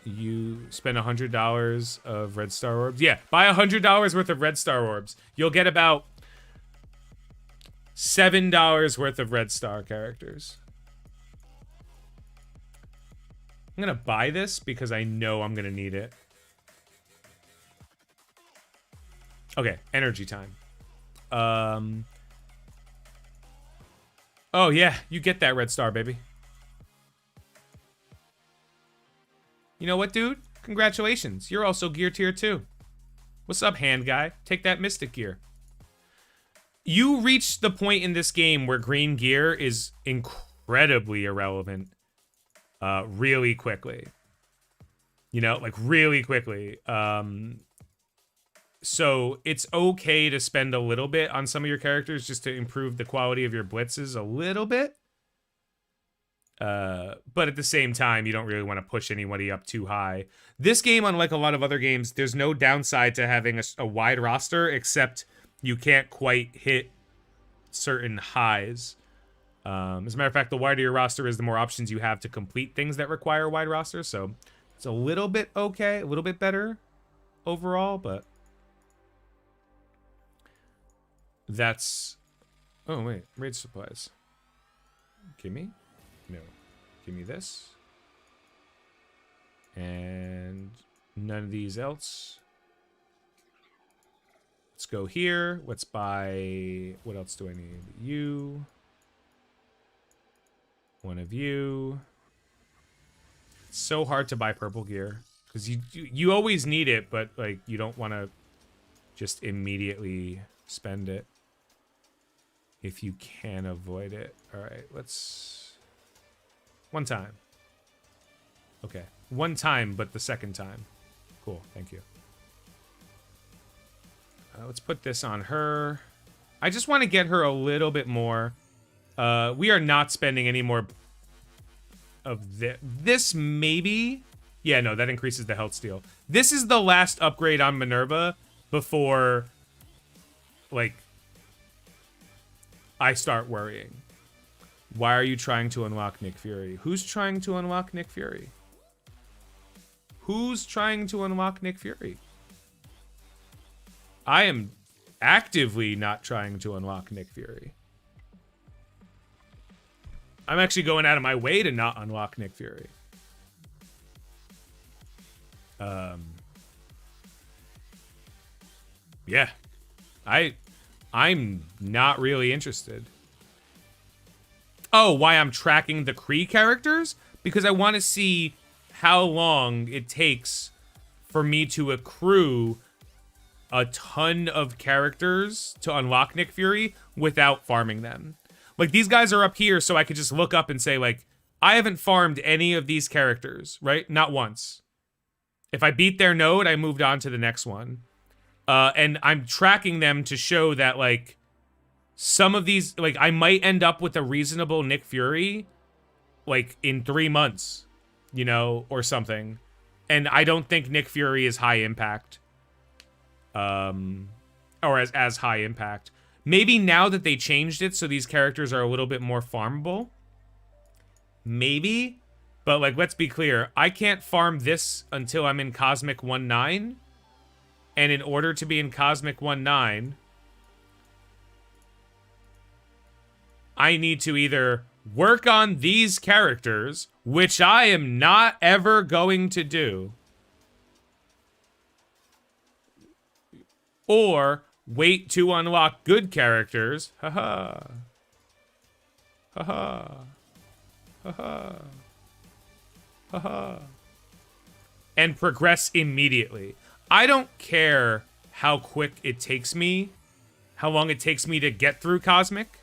You spend $100 of Red Star Orbs. Yeah, buy $100 worth of Red Star Orbs. You'll get about $7 worth of Red Star characters. I'm gonna buy this because I know I'm gonna need it. Okay, energy time. Oh yeah, you get that Red Star, baby. You know what, dude? Congratulations. You're also Gear Tier 2. What's up, hand guy? Take that Mystic Gear. You reach the point in this game where green gear is incredibly irrelevant really quickly. You know, like really quickly. So it's okay to spend a little bit on some of your characters just to improve the quality of your blitzes a little bit. But at the same time, you don't really want to push anybody up too high. This game, unlike a lot of other games, there's no downside to having a wide roster, except you can't quite hit certain highs. As a matter of fact, the wider your roster is, the more options you have to complete things that require a wide roster. So it's a little bit okay, a little bit better overall, but that's... Oh, wait. Raid supplies. Gimme? No. Give me this. And none of these else. Let's go here. Let's buy... What else do I need? You. One of you. It's so hard to buy purple gear. Because you always need it, but like you don't want to just immediately spend it. If you can avoid it. Alright, let's... One time. Okay. one time, but the second time. Cool, thank you. Let's put this on her. I just want to get her a little bit more. We are not spending any more of this. This maybe... Yeah, no, that increases the health steal. This is the last upgrade on Minerva before, like, I start worrying. Why are you trying to unlock Nick Fury? Who's trying to unlock Nick Fury? Who's trying to unlock Nick Fury? I am actively not trying to unlock Nick Fury. I'm actually going out of my way to not unlock Nick Fury. Yeah. I'm not really interested. Oh, why I'm tracking the Kree characters? Because I want to see how long it takes for me to accrue a ton of characters to unlock Nick Fury without farming them. Like, these guys are up here, so I could just look up and say, like, I haven't farmed any of these characters, right? Not once. If I beat their node, I moved on to the next one. And I'm tracking them to show that, like, some of these, like, I might end up with a reasonable Nick Fury, like, in 3 months, you know, or something. And I don't think Nick Fury is high impact. Or as high impact. Maybe now that they changed it so these characters are a little bit more farmable. Maybe. But, like, let's be clear. I can't farm this until I'm in Cosmic 1-9. And in order to be in Cosmic 1-9, I need to either work on these characters, which I am not ever going to do, or wait to unlock good characters. Haha. Haha. Haha. Haha. And progress immediately. I don't care how quick it takes me, how long it takes me to get through Cosmic.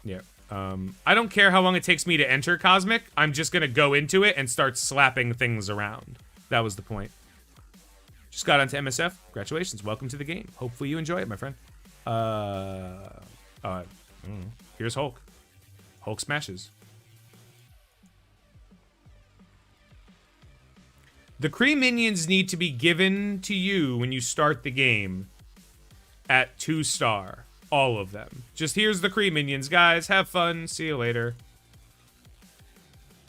Yeah. I don't care how long it takes me to enter Cosmic. I'm just going to go into it and start slapping things around. That was the point. Just got onto MSF. Congratulations. Welcome to the game. Hopefully you enjoy it, my friend. Here's Hulk. Hulk smashes. The Kree minions need to be given to you when you start the game at 2-star. All of them. Just here's the Kree minions, guys. Have fun. See you later.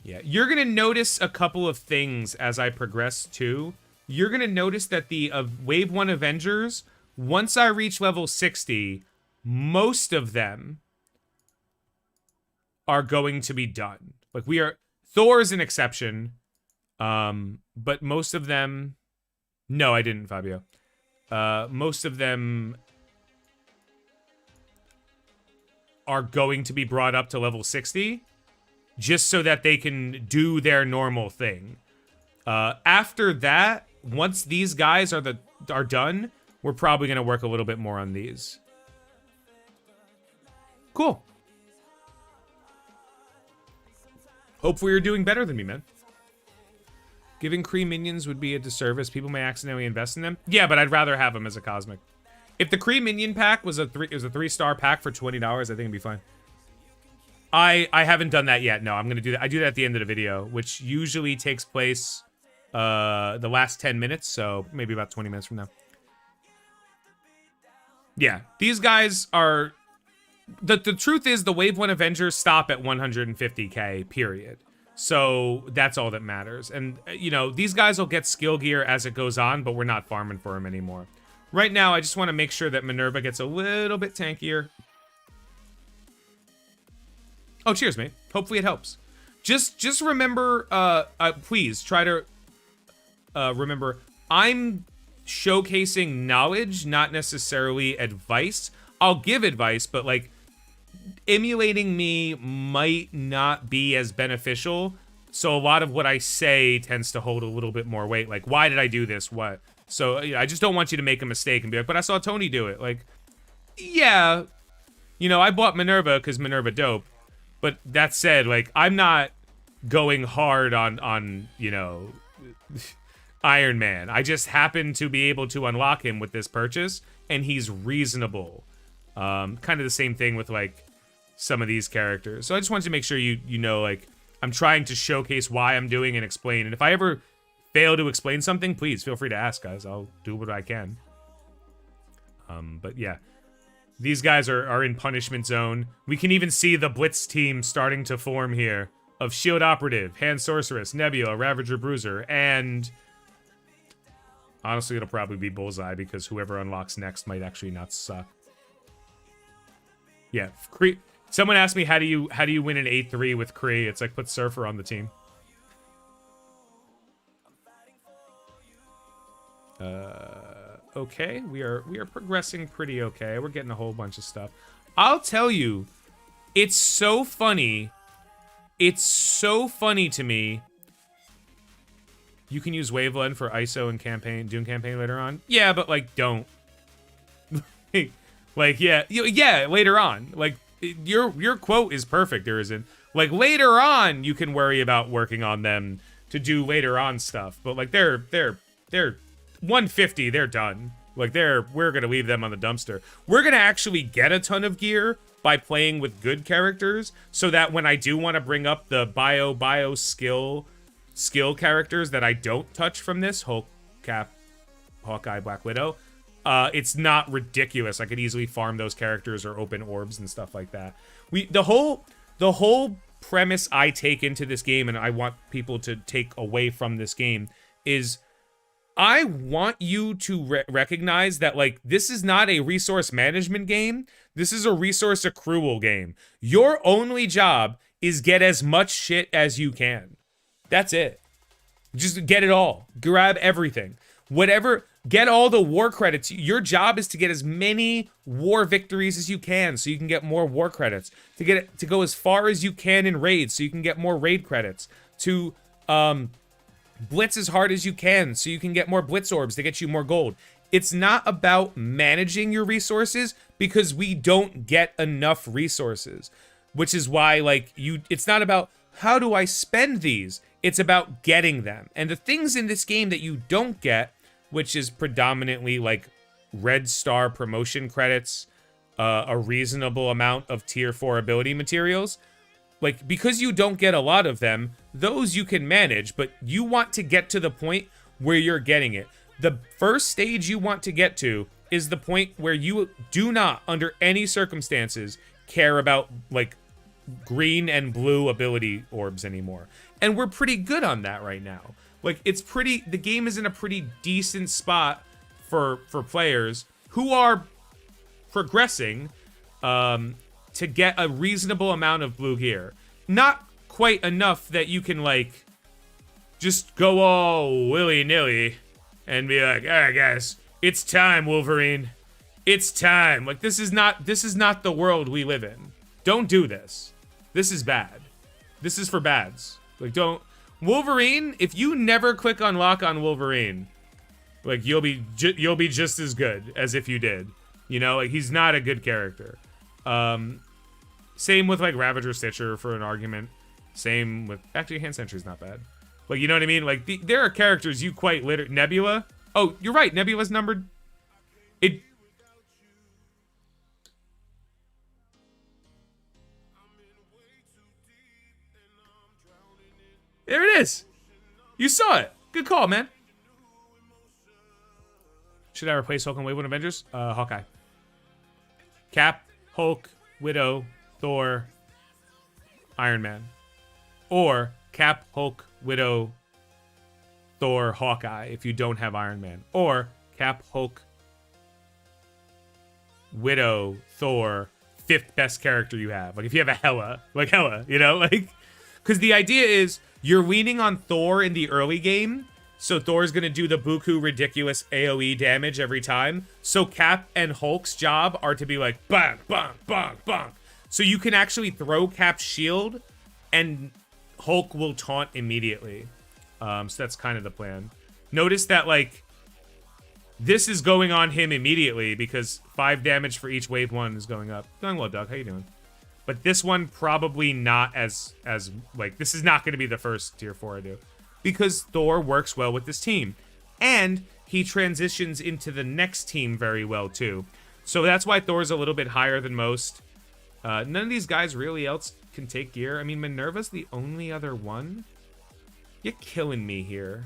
Yeah, you're going to notice a couple of things as I progress too. You're going to notice that the Wave 1 Avengers, once I reach level 60, most of them are going to be done. Like, Thor is an exception. But most of them... No, I didn't, Fabio. Most of them are going to be brought up to level 60 just so that they can do their normal thing. After that, once these guys are done, we're probably going to work a little bit more on these. Cool. Hopefully you're doing better than me, man. Giving Kree minions would be a disservice. People may accidentally invest in them. Yeah, but I'd rather have them as a Cosmic. If the Kree minion pack was a 3-star pack for $20, I think it'd be fine. I haven't done that yet. No, I'm gonna do that. I do that at the end of the video, which usually takes place the last 10 minutes, so maybe about 20 minutes from now. Yeah, these guys are... The truth is the Wave 1 Avengers stop at 150k, period. So that's all that matters. And, you know, these guys will get skill gear as it goes on, but we're not farming for them anymore. Right now, I just want to make sure that Minerva gets a little bit tankier. Oh, cheers, mate. Hopefully it helps. Just remember, please try to remember, I'm showcasing knowledge, not necessarily advice. I'll give advice, but, like, emulating me might not be as beneficial. So a lot of what I say tends to hold a little bit more weight. Like, why did I do this? What? So I just don't want you to make a mistake and be like, but I saw Tony do it. Like, yeah, you know, I bought Minerva because Minerva dope. But that said, like, I'm not going hard on you know, Iron Man. I just happen to be able to unlock him with this purchase, and he's reasonable. Kind of the same thing with like some of these characters. So I just wanted to make sure you know, like, I'm trying to showcase why I'm doing and explain. And if I ever fail to explain something, please feel free to ask, guys. I'll do what I can. But yeah, these guys are in punishment zone. We can even see the Blitz team starting to form here of Shield Operative, Hand Sorceress, Nebula, Ravager Bruiser, and honestly, it'll probably be Bullseye because whoever unlocks next might actually not suck. Yeah, someone asked me how do you win an 8-3 with Kree? It's like put Surfer on the team. Okay, we are progressing pretty okay. We're getting a whole bunch of stuff. I'll tell you, it's so funny. It's so funny to me. You can use Waveland for ISO and campaign, Doom campaign later on. Yeah, but like don't. Like yeah, later on. Like your quote is perfect. There isn't like later on you can worry about working on them to do later on stuff. But like they're 150, they're done. Like we're gonna leave them on the dumpster. We're gonna actually get a ton of gear by playing with good characters, so that when I do want to bring up the bio skill characters that I don't touch from this, Hulk, Cap, Hawkeye, Black Widow, it's not ridiculous. I could easily farm those characters or open orbs and stuff like that. The whole premise I take into this game, and I want people to take away from this game, is I want you to recognize that, like, this is not a resource management game. This is a resource accrual game. Your only job is get as much shit as you can. That's it. Just get it all. Grab everything. Whatever, get all the war credits. Your job is to get as many war victories as you can so you can get more war credits. To go as far as you can in raids so you can get more raid credits. To blitz as hard as you can so you can get more blitz orbs to get you more gold. It's not about managing your resources because we don't get enough resources, which is why, like, it's not about how do I spend these? It's about getting them. And the things in this game that you don't get, which is predominantly like red star promotion credits, a reasonable amount of tier 4 ability materials, like, because you don't get a lot of them, those you can manage, but you want to get to the point where you're getting it. The first stage you want to get to is the point where you do not, under any circumstances, care about, like, green and blue ability orbs anymore. And we're pretty good on that right now. Like, the game is in a pretty decent spot for players who are progressing, to get a reasonable amount of blue gear. Not quite enough that you can, like, just go all willy-nilly and be like, all right, guys, it's time, Wolverine. It's time. Like, this is not the world we live in. Don't do this. This is bad. This is for bads. Like, don't... Wolverine, if you never click unlock on Wolverine, like, you'll be just as good as if you did. You know, like, he's not a good character. Same with, like, Ravager Stitcher, for an argument. Same with... Actually, Hand Sentry's not bad. Like, you know what I mean? Like, there are characters you quite Nebula? Oh, you're right. Nebula's numbered... There it is. You saw it. Good call, man. Should I replace Hulk and Wave with Avengers? Hawkeye. Cap, Hulk, Widow, Thor, Iron Man. Or Cap, Hulk, Widow, Thor, Hawkeye if you don't have Iron Man. Or Cap, Hulk, Widow, Thor, 5th best character you have. Like, if you have a Hela, you know? Like, because the idea is you're leaning on Thor in the early game, so Thor's going to do the buku ridiculous AoE damage every time. So Cap and Hulk's job are to be like, bang, bang, bang, bang. So you can actually throw Cap's shield, and Hulk will taunt immediately. So that's kind of the plan. Notice that, like, this is going on him immediately because 5 damage for each wave 1 is going up. Going well, Doug. How you doing? But this one probably not as like, this is not going to be the first tier 4 I do. Because Thor works well with this team. And he transitions into the next team very well, too. So that's why Thor's a little bit higher than most. None of these guys really else can take gear. I mean, Minerva's the only other one. You're killing me here.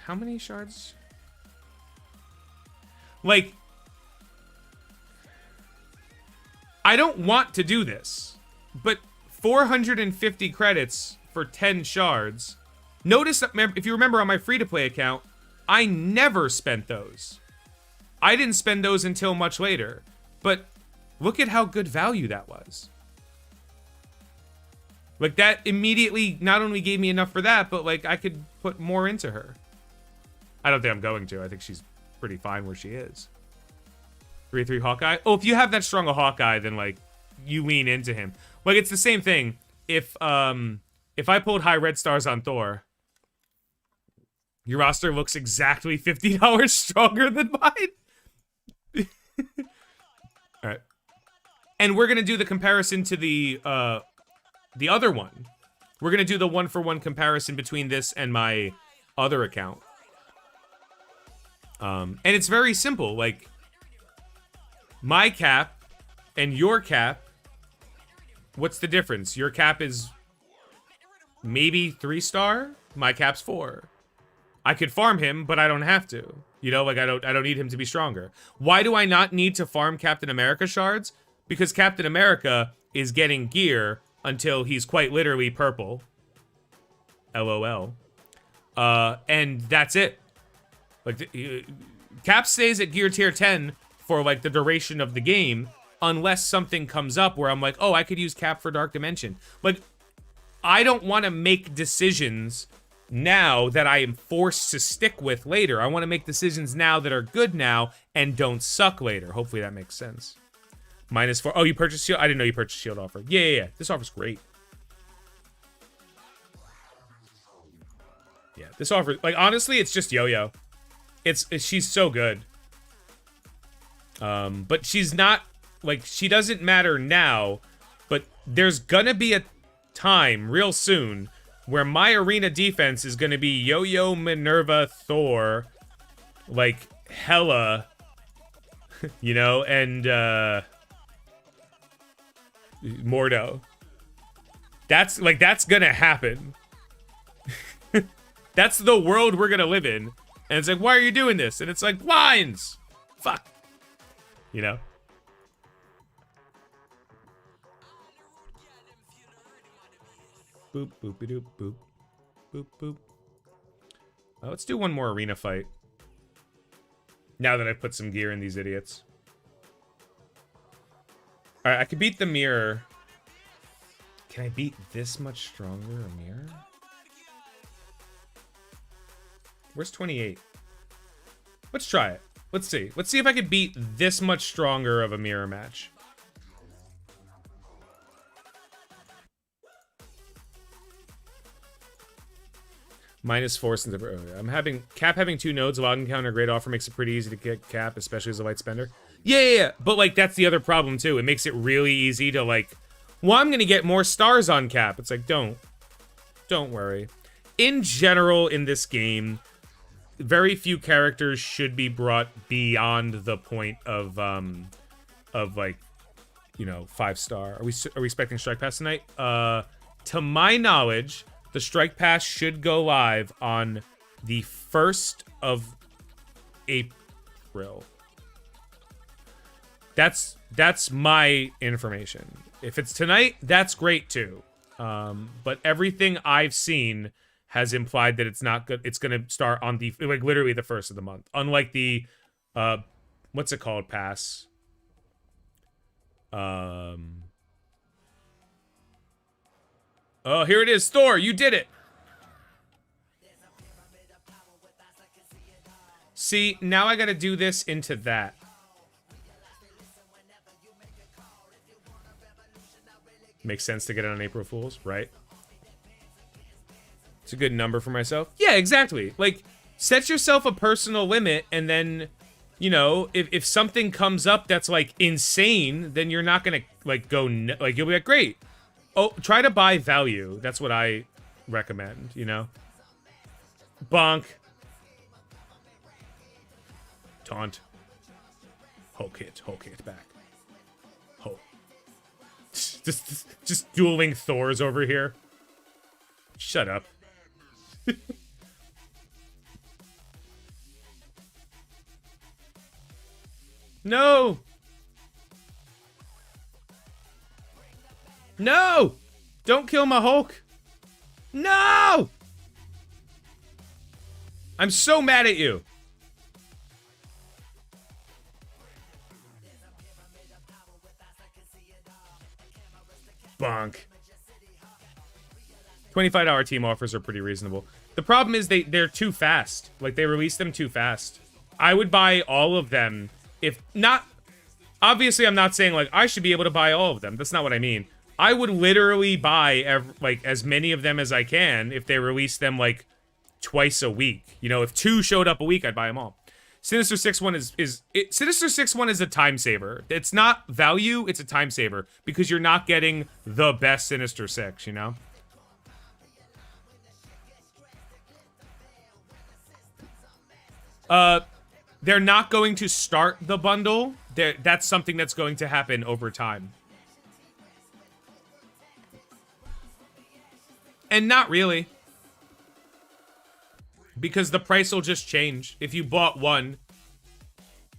How many shards? Like, I don't want to do this, but 450 credits for 10 shards. Notice that, if you remember on my free-to-play account, I never spent those. I didn't spend those until much later. But look at how good value that was. Like, that immediately not only gave me enough for that, but, like, I could put more into her. I don't think I'm going to. I think she's pretty fine where she is. 3-3 Hawkeye. Oh, if you have that strong a Hawkeye, then, like, you lean into him. Like, it's the same thing. If I pulled high red stars on Thor, your roster looks exactly $50 stronger than mine. All right. And we're going to do the comparison to the other one. We're going to do the one-for-one comparison between this and my other account. And it's very simple. Like, my cap and your cap, what's the difference? Your cap is maybe 3-star. My cap's 4. I could farm him, but I don't have to. You know, like, I don't need him to be stronger. Why do I not need to farm Captain America shards? Because Captain America is getting gear until he's quite literally purple. LOL. And that's it. Like, Cap stays at gear tier 10 for, like, the duration of the game, unless something comes up where I'm like, oh, I could use Cap for Dark Dimension. Like, I don't want to make decisions now that I am forced to stick with later. I want to make decisions now that are good now and don't suck later. Hopefully that makes sense. -4. Oh, you purchased Shield? I didn't know you purchased Shield offer. Yeah. This offer's great. Yeah, this offer, like, honestly, it's just Yo-Yo. She's so good. But she's not, like, she doesn't matter now, but there's gonna be a time real soon where my arena defense is gonna be Yo-Yo, Minerva, Thor, like, hella, you know, and, Mordo. That's gonna happen. That's the world we're gonna live in. And it's like, why are you doing this? And it's like, lines! Fuck. You know? Boop, boopy doop, boop. Boop, boop. Let's do one more arena fight. Now that I've put some gear in these idiots. Alright, I could beat the mirror. Can I beat this much stronger a mirror? Where's 28? Let's try it. Let's see. Let's see if I could beat this much stronger of a mirror match. -4 since I'm having Cap having 2 nodes. Log encounter great offer makes it pretty easy to get Cap, especially as a light spender. Yeah. But, like, that's the other problem too. It makes it really easy to, like, well, I'm gonna get more stars on Cap. It's like, don't worry. In general, in this game, very few characters should be brought beyond the point of like, you know, 5-star. Are we expecting Strike Pass tonight? To my knowledge, the Strike Pass should go live on the 1st of April. That's my information. If it's tonight, that's great too. But everything I've seen has implied that it's not good. It's gonna start on the, like, literally the 1st of the month. Unlike the what's it called, pass? Oh, here it is. Thor, you did it. See, now I gotta do this into that. Makes sense to get it on April Fool's, right? It's a good number for myself. Yeah, exactly. Like, set yourself a personal limit and then you know, if something comes up that's like insane, then you're not gonna like go like you'll be like, great. Oh, try to buy value. That's what I recommend. You know, bonk, taunt, Hulk hit back, Hulk. Just dueling Thors over here. Shut up. No! No! Don't kill my Hulk! No! I'm so mad at you. Bonk. $25 team offers are pretty reasonable. The problem is they're too fast. Like, they release them too fast. I would buy all of them. If not, obviously I'm not saying like I should be able to buy all of them. That's not what I mean. I would literally buy like as many of them as I can if they release them like twice a week. You know, if 2 showed up a week, I'd buy them all. Sinister 6-1 Sinister 6-1 is a time saver. It's not value, it's a time saver because you're not getting the best Sinister 6, you know? They're not going to start the bundle. That's something that's going to happen over time. And not really. Because the price will just change. If you bought one,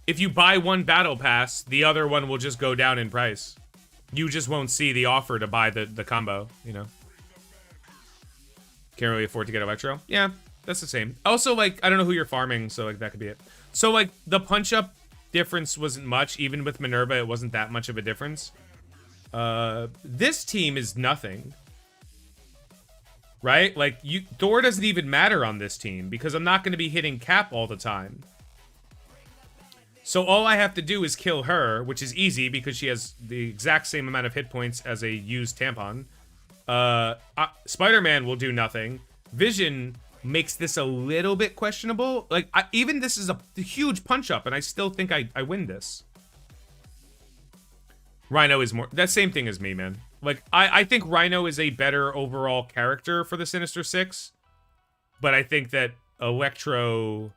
if you buy one battle pass, the other one will just go down in price. You just won't see the offer to buy the combo, you know? Can't really afford to get Electro? Yeah, that's the same. Also, like, I don't know who you're farming, so, like, that could be it. So, like, the punch-up difference wasn't much. Even with Minerva, it wasn't that much of a difference. This team is nothing. Right? Like, Thor doesn't even matter on this team because I'm not going to be hitting Cap all the time. So all I have to do is kill her, which is easy because she has the exact same amount of hit points as a used tampon. Spider-Man will do nothing. Vision makes this a little bit questionable. Like, even this is a huge punch-up, and I still think I win this. Rhino is more... That same thing as me, man. Like, I think Rhino is a better overall character for the Sinister Six. But I think that Electro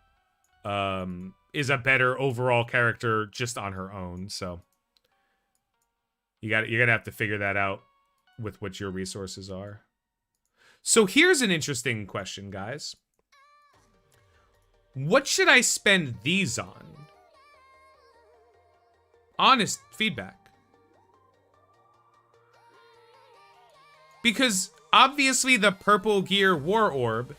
is a better overall character just on her own. So you're gonna have to figure that out with what your resources are. So here's an interesting question, guys. What should I spend these on? Honest feedback. Because obviously the purple gear war orb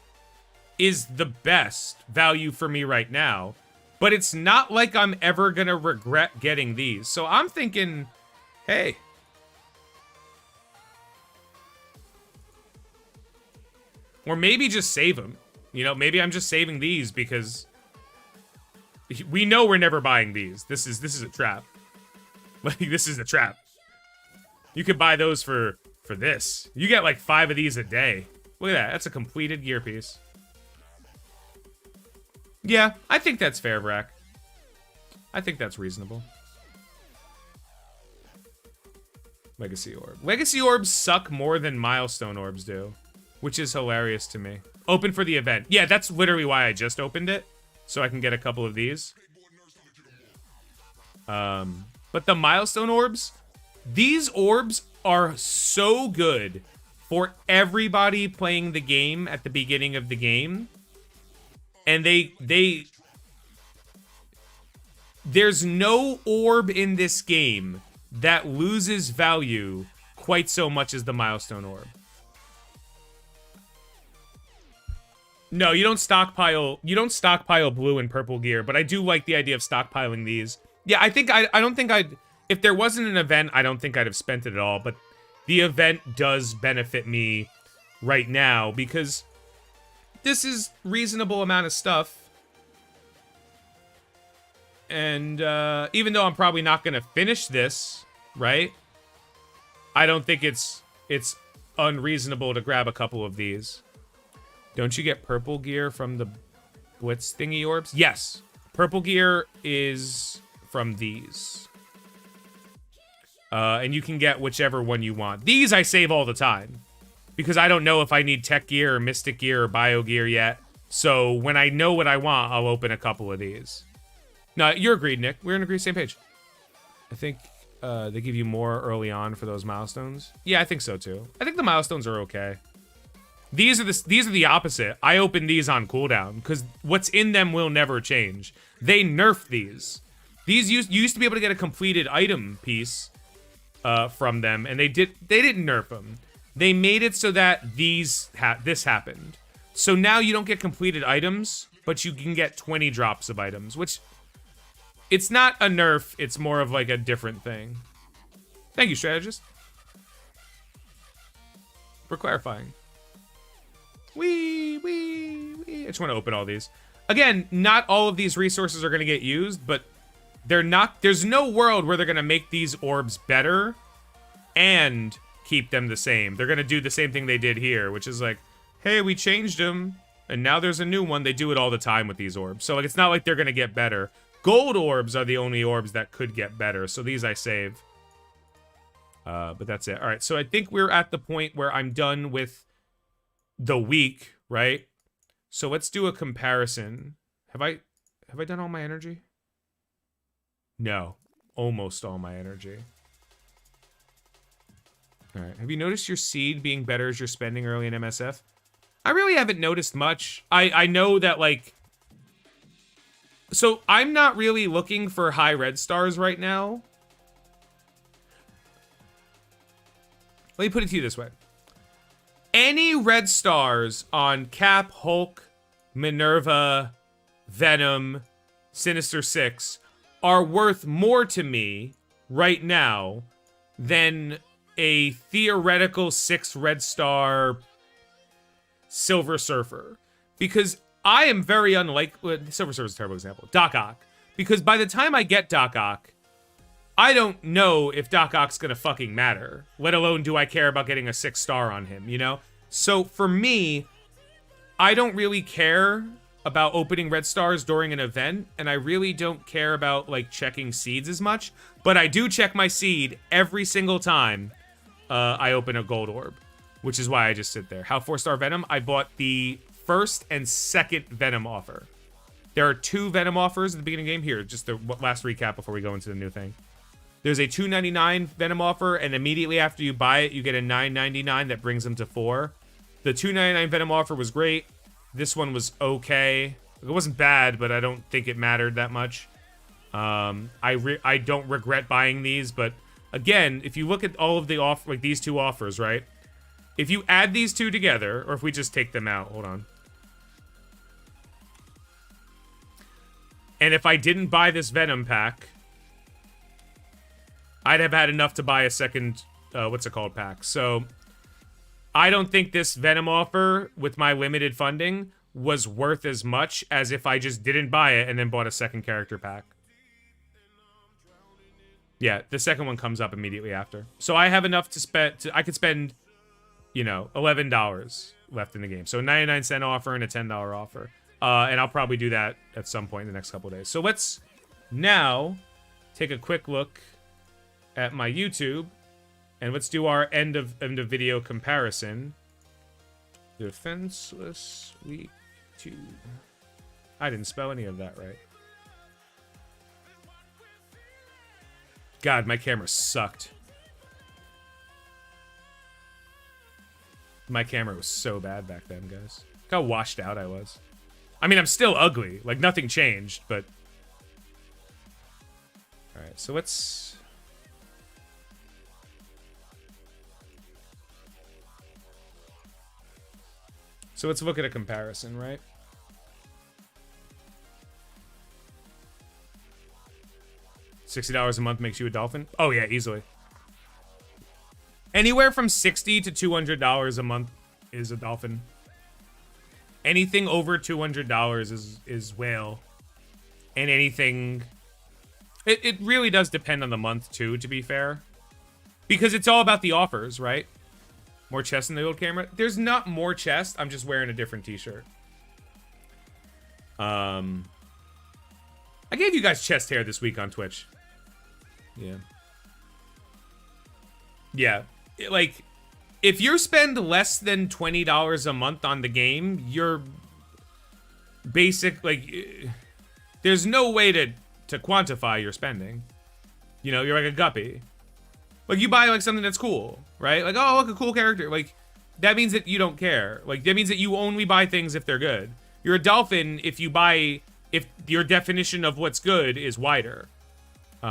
is the best value for me right now. But it's not like I'm ever gonna regret getting these. So I'm thinking, hey. Or maybe just save them. You know, maybe I'm just saving these because we know we're never buying these. This is a trap. Like, this is a trap. You could buy those for this. You get like 5 of these a day. Look at that. That's a completed gear piece. Yeah, I think that's fair, Brack. I think that's reasonable. Legacy Orb. Legacy Orbs suck more than Milestone Orbs do, which is hilarious to me. Open for the event. Yeah, that's literally why I just opened it, so I can get a couple of these. But the Milestone Orbs, these orbs are so good for everybody playing the game at the beginning of the game. And there's no orb in this game that loses value quite so much as the Milestone Orb. No, you don't stockpile blue and purple gear, but I do like the idea of stockpiling these. Yeah, I don't think I'd, if there wasn't an event, I don't think I'd have spent it at all, but the event does benefit me right now because this is reasonable amount of stuff. And even though I'm probably not going to finish this, right? I don't think it's unreasonable to grab a couple of these. Don't you get purple gear from the Blitz thingy orbs? Yes. Purple gear is from these. And you can get whichever one you want. These I save all the time. Because I don't know if I need tech gear or mystic gear or bio gear yet. So when I know what I want, I'll open a couple of these. No, you're agreed, Nick. We're on the same page. I think they give you more early on for those milestones. Yeah, I think so too. I think the milestones are okay. These are the opposite. I open these on cooldown because what's in them will never change. They nerfed these. These you used to be able to get a completed item piece from them, and they didn't nerf them. They made it so that this happened. So now you don't get completed items, but you can get 20 drops of items, which it's not a nerf. It's more of like a different thing. Thank you, strategist, for clarifying. Wee. I just want to open all these. Again, not all of these resources are going to get used, but they're not. There's no world where they're going to make these orbs better and keep them the same. They're going to do the same thing they did here, which is like, hey, we changed them, and now there's a new one. They do it all the time with these orbs. So like, it's not like they're going to get better. Gold orbs are the only orbs that could get better. So these I save. But that's it. All right, so I think we're at the point where I'm done with the week, right? So let's do a comparison. Have I done all my energy? No, almost all my energy. All right, have you noticed your seed being better as you're spending early in MSF? I really haven't noticed much. I know that, like... So, I'm not really looking for high red stars right now. Let me put it to you this way. Any red stars on Cap, Hulk, Minerva, Venom, Sinister Six are worth more to me right now than a theoretical 6 red star Silver Surfer. Because I am very unlikely... Silver Surfer is a terrible example. Doc Ock. Because by the time I get Doc Ock, I don't know if Doc Ock's gonna fucking matter. Let alone do I care about getting a 6 star on him, you know? So for me, I don't really care about opening red stars during an event, and I really don't care about, like, checking seeds as much. But I do check my seed every single time I open a gold orb, which is why I just sit there. How 4-star Venom? I bought the first and second Venom offer. There are 2 Venom offers at the beginning of the game. Here, just the last recap before we go into the new thing. There's a $2.99 Venom offer, and immediately after you buy it, you get a $9.99 that brings them to 4. The $2.99 Venom offer was great. This one was okay. It wasn't bad, but I don't think it mattered that much. I don't regret buying these, but again, if you look at all of the these 2 offers, right? If you add these 2 together, or if we just take them out, hold on. And if I didn't buy this Venom pack, I'd have had enough to buy a second, what's it called, pack. So I don't think this Venom offer with my limited funding was worth as much as if I just didn't buy it and then bought a second character pack. Yeah, the second one comes up immediately after. So I have enough to spend, I could spend, you know, $11 left in the game. So a 99-cent offer and a $10 offer. And I'll probably do that at some point in the next couple of days. So let's now take a quick look at my YouTube, and let's do our end of video comparison. Defenseless Week 2. I didn't spell any of that right. God, my camera sucked. My camera was so bad back then, guys. Look how washed out I was. I mean, I'm still ugly. Like, nothing changed, but... Alright, so let's... So let's look at a comparison, right? $60 a month makes you a dolphin? Oh yeah, easily. Anywhere from $60 to $200 a month is a dolphin. Anything over $200 is whale. And anything... It really does depend on the month too, to be fair. Because it's all about the offers, right? More chest in the old camera? There's not more chest. I'm just wearing a different t-shirt. I gave you guys chest hair this week on Twitch. Yeah. Yeah. Like, if you spend less than $20 a month on the game, you're basic, like, there's no way to quantify your spending. You know, you're like a guppy. Like, you buy, like, something that's cool, right? Like, oh, look, a cool character. Like, that means that you don't care. Like, that means that you only buy things if they're good. You're a dolphin if you buy, if your definition of what's good is wider. You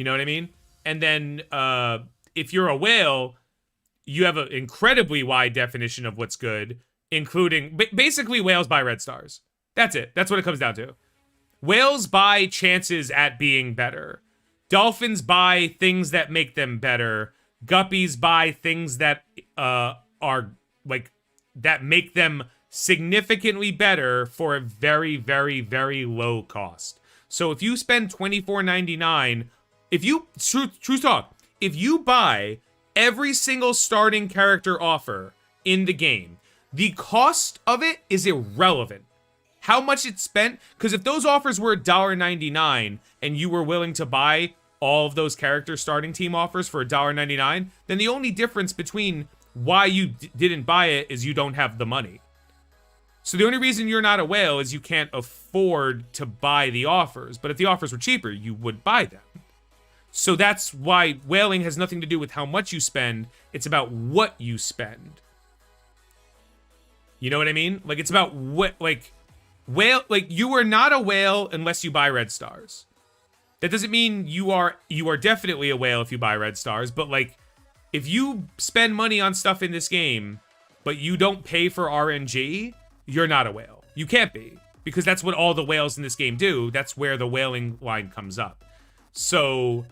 know what I mean? And then, if you're a whale, you have an incredibly wide definition of what's good, including, basically, whales buy red stars. That's it. That's what it comes down to. Whales buy chances at being better. Dolphins buy things that make them better. Guppies buy things that are, like, that make them significantly better for a very, very, very low cost. So if you spend $24.99, if you, true talk, if you buy every single starting character offer in the game, the cost of it is irrelevant. How much it spent, because if those offers were $1.99 and you were willing to buy all of those character starting team offers for $1.99, then the only difference between why you didn't buy it is you don't have the money. So the only reason you're not a whale is you can't afford to buy the offers. But if the offers were cheaper, you would buy them. So that's why whaling has nothing to do with how much you spend. It's about what you spend. You know what I mean? Like, it's about what, like, whale, like, you are not a whale unless you buy red stars. That doesn't mean you are definitely a whale if you buy red stars, but, like, if you spend money on stuff in this game, but you don't pay for RNG, you're not a whale. You can't be, because that's what all the whales in this game do. That's where the whaling line comes up. So,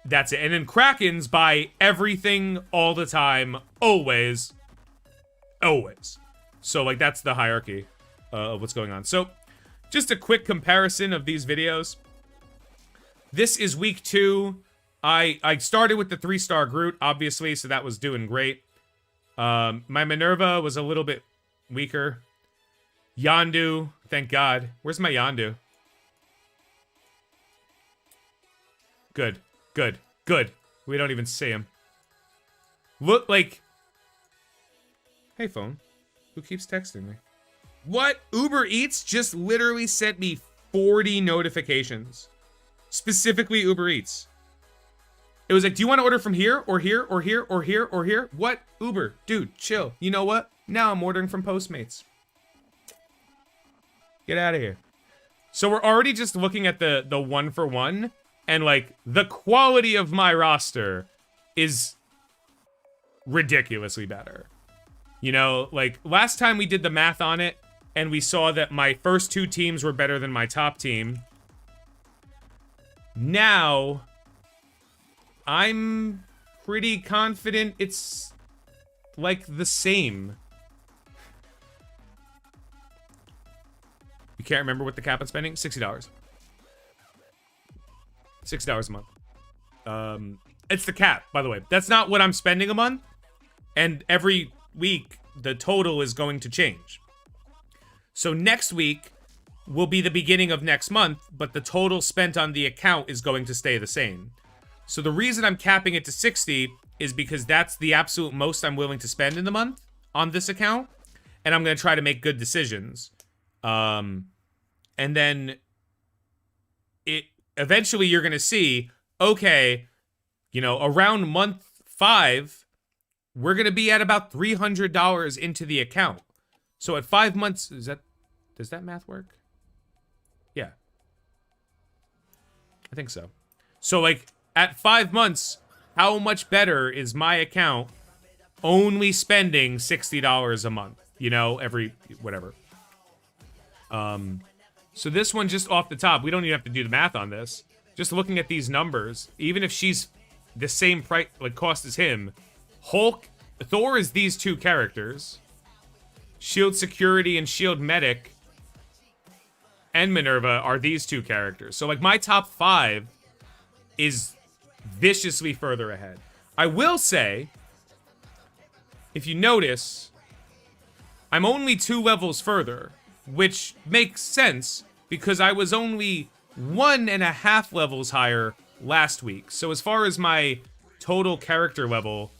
that's it. And then Krakens buy everything all the time, always. Always. So, like, that's the hierarchy of what's going on. So, just a quick comparison of these videos. This is week 2. I started with the 3-star Groot, obviously, so that was doing great. My Minerva was a little bit weaker. Yondu, thank God. Where's my Yondu? Good, good, good. We don't even see him. Look, like... Hey, phone. Who keeps texting me? What? Uber Eats just literally sent me 40 notifications. Specifically Uber Eats. It was like, do you want to order from here, or here, or here, or here, or here? What? Uber. Dude, chill. You know what? Now I'm ordering from Postmates. Get out of here. So we're already just looking at the 1-for-1, and, like, the quality of my roster is ridiculously better. You know, like, last time we did the math on it, and we saw that my first 2 teams were better than my top team. Now, I'm pretty confident it's, like, the same. You can't remember what the cap on spending? $60. $6 a month. It's the cap, by the way. That's not what I'm spending a month. And every week, the total is going to change. So next week will be the beginning of next month, but the total spent on the account is going to stay the same. So the reason I'm capping it to 60 is because that's the absolute most I'm willing to spend in the month on this account. And I'm going to try to make good decisions. And then eventually you're going to see, okay, you know, around month 5, we're going to be at about $300 into the account. So at 5 months, does that math work? Yeah. I think so. So, like, at 5 months, how much better is my account only spending $60 a month? You know, every, whatever. So this one, just off the top, we don't even have to do the math on this. Just looking at these numbers, even if she's the same price, like, cost as him, Thor is these 2 characters. Shield Security and Shield Medic and Minerva are these 2 characters. So, like, my top 5 is viciously further ahead. I will say, if you notice, I'm only 2 levels further which makes sense because I was only 1.5 levels higher last week. So as far as my total character level,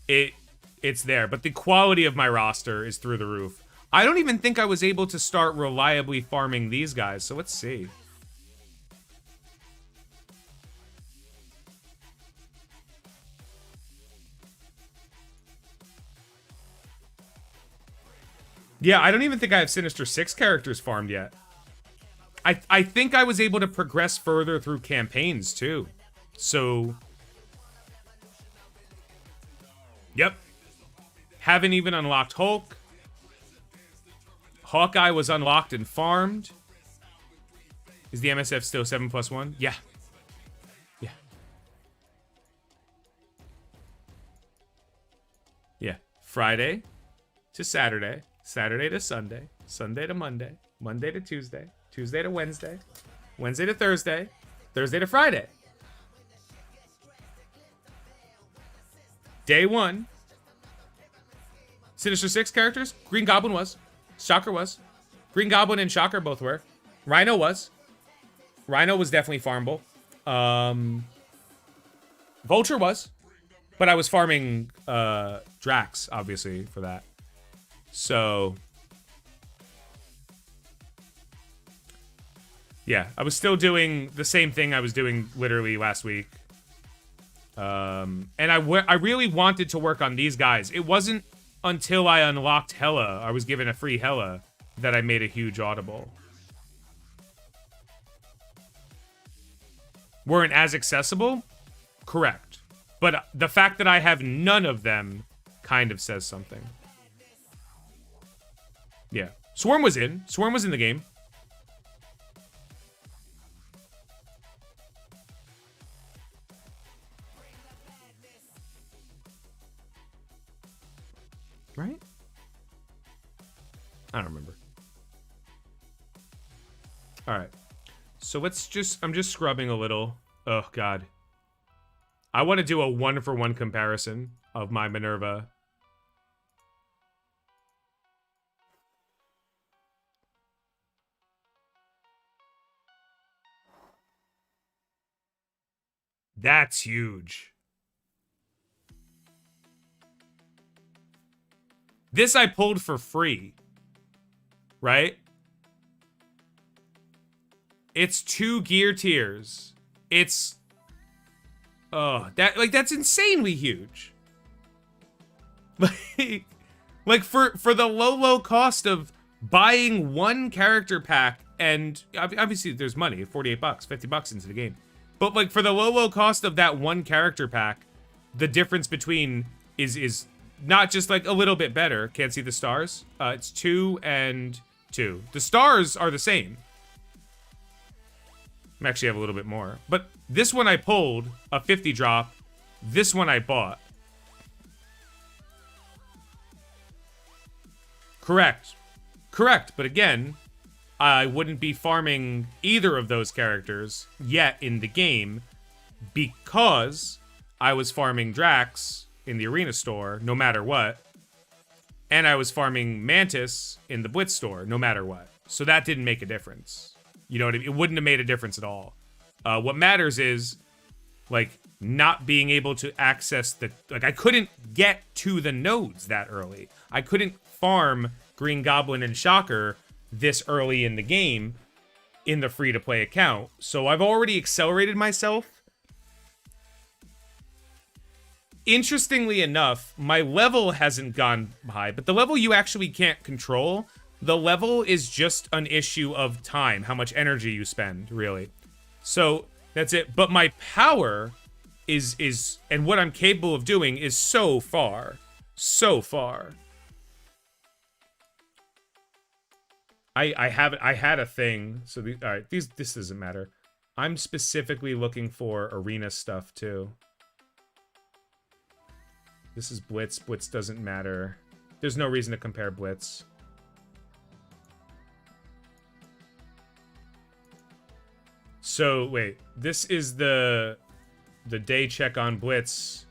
it's there. But the quality of my roster is through the roof. I don't even think I was able to start reliably farming these guys, so let's see. Yeah, I don't even think I have Sinister 6 characters farmed yet. I think I was able to progress further through campaigns, too. So... Yep. Haven't even unlocked Hulk. Hawkeye was unlocked and farmed. Is the MSF still 7+1? Yeah. Yeah. Yeah. Friday to Saturday. Saturday to Sunday. Sunday to Monday. Monday to Tuesday. Tuesday to Wednesday. Wednesday to Thursday. Thursday to Friday. Day 1. Sinister 6 characters. Green Goblin was. Shocker was. Green Goblin and Shocker both were. Rhino was. Rhino was definitely farmable. Vulture was. But I was farming Drax, obviously, for that. So... yeah, I was still doing the same thing I was doing literally last week. And I really wanted to work on these guys. It wasn't until I unlocked Hela, I was given a free Hela, that I made a huge audible. Weren't as accessible? Correct. But the fact that I have none of them kind of says something. Yeah. Swarm was in. Swarm was in the game. Right? I don't remember. All right. So let's just... I'm just scrubbing a little. Oh, God. I want to do a 1-for-1 comparison of my Minerva. That's huge. This I pulled for free, right? It's 2 gear tiers. It's, that's insanely huge. Like for the low cost of buying 1 character pack, and obviously there's money, $48, $50 into the game. But like for the low cost of that 1 character pack, the difference between is not just like a little bit better. Can't see the stars. It's 2 and 2. The stars are the same. I actually have a little bit more. But this one I pulled, a 50 drop. This one I bought. Correct. Correct. But again, I wouldn't be farming either of those characters yet in the game because I was farming Drax in the arena store, no matter what. And I was farming Mantis in the Blitz store, no matter what. So that didn't make a difference. You know what I mean? It wouldn't have made a difference at all. What matters is, like, not being able to access the... Like, I couldn't get to the nodes that early. I couldn't farm Green Goblin and Shocker this early in the game in the free-to-play account. So I've already accelerated myself. Interestingly enough, my level hasn't gone high, but the level you actually can't control, the level is just an issue of time, how much energy you spend, really. So, that's it. But my power is and what I'm capable of doing is so far. So far. I had a thing, so alright, this doesn't matter. I'm specifically looking for arena stuff, too. This is Blitz. Blitz doesn't matter. There's no reason to compare Blitz. So, wait. This is the day check on Blitz.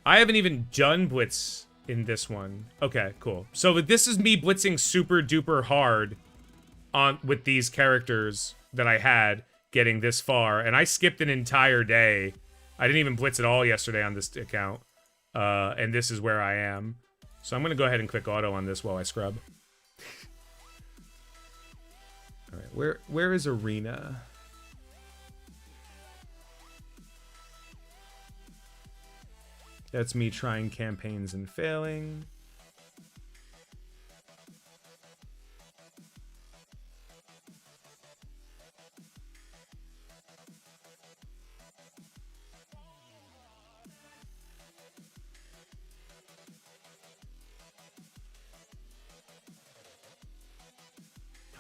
I haven't even done Blitz in this one. Okay, cool. So this is me blitzing super duper hard on with these characters that I had getting this far, and I skipped an entire day. I didn't even blitz at all yesterday on this account, and this is where I am. So I'm gonna go ahead and click auto on this while I scrub. All right, where is Arena? That's me trying campaigns and failing.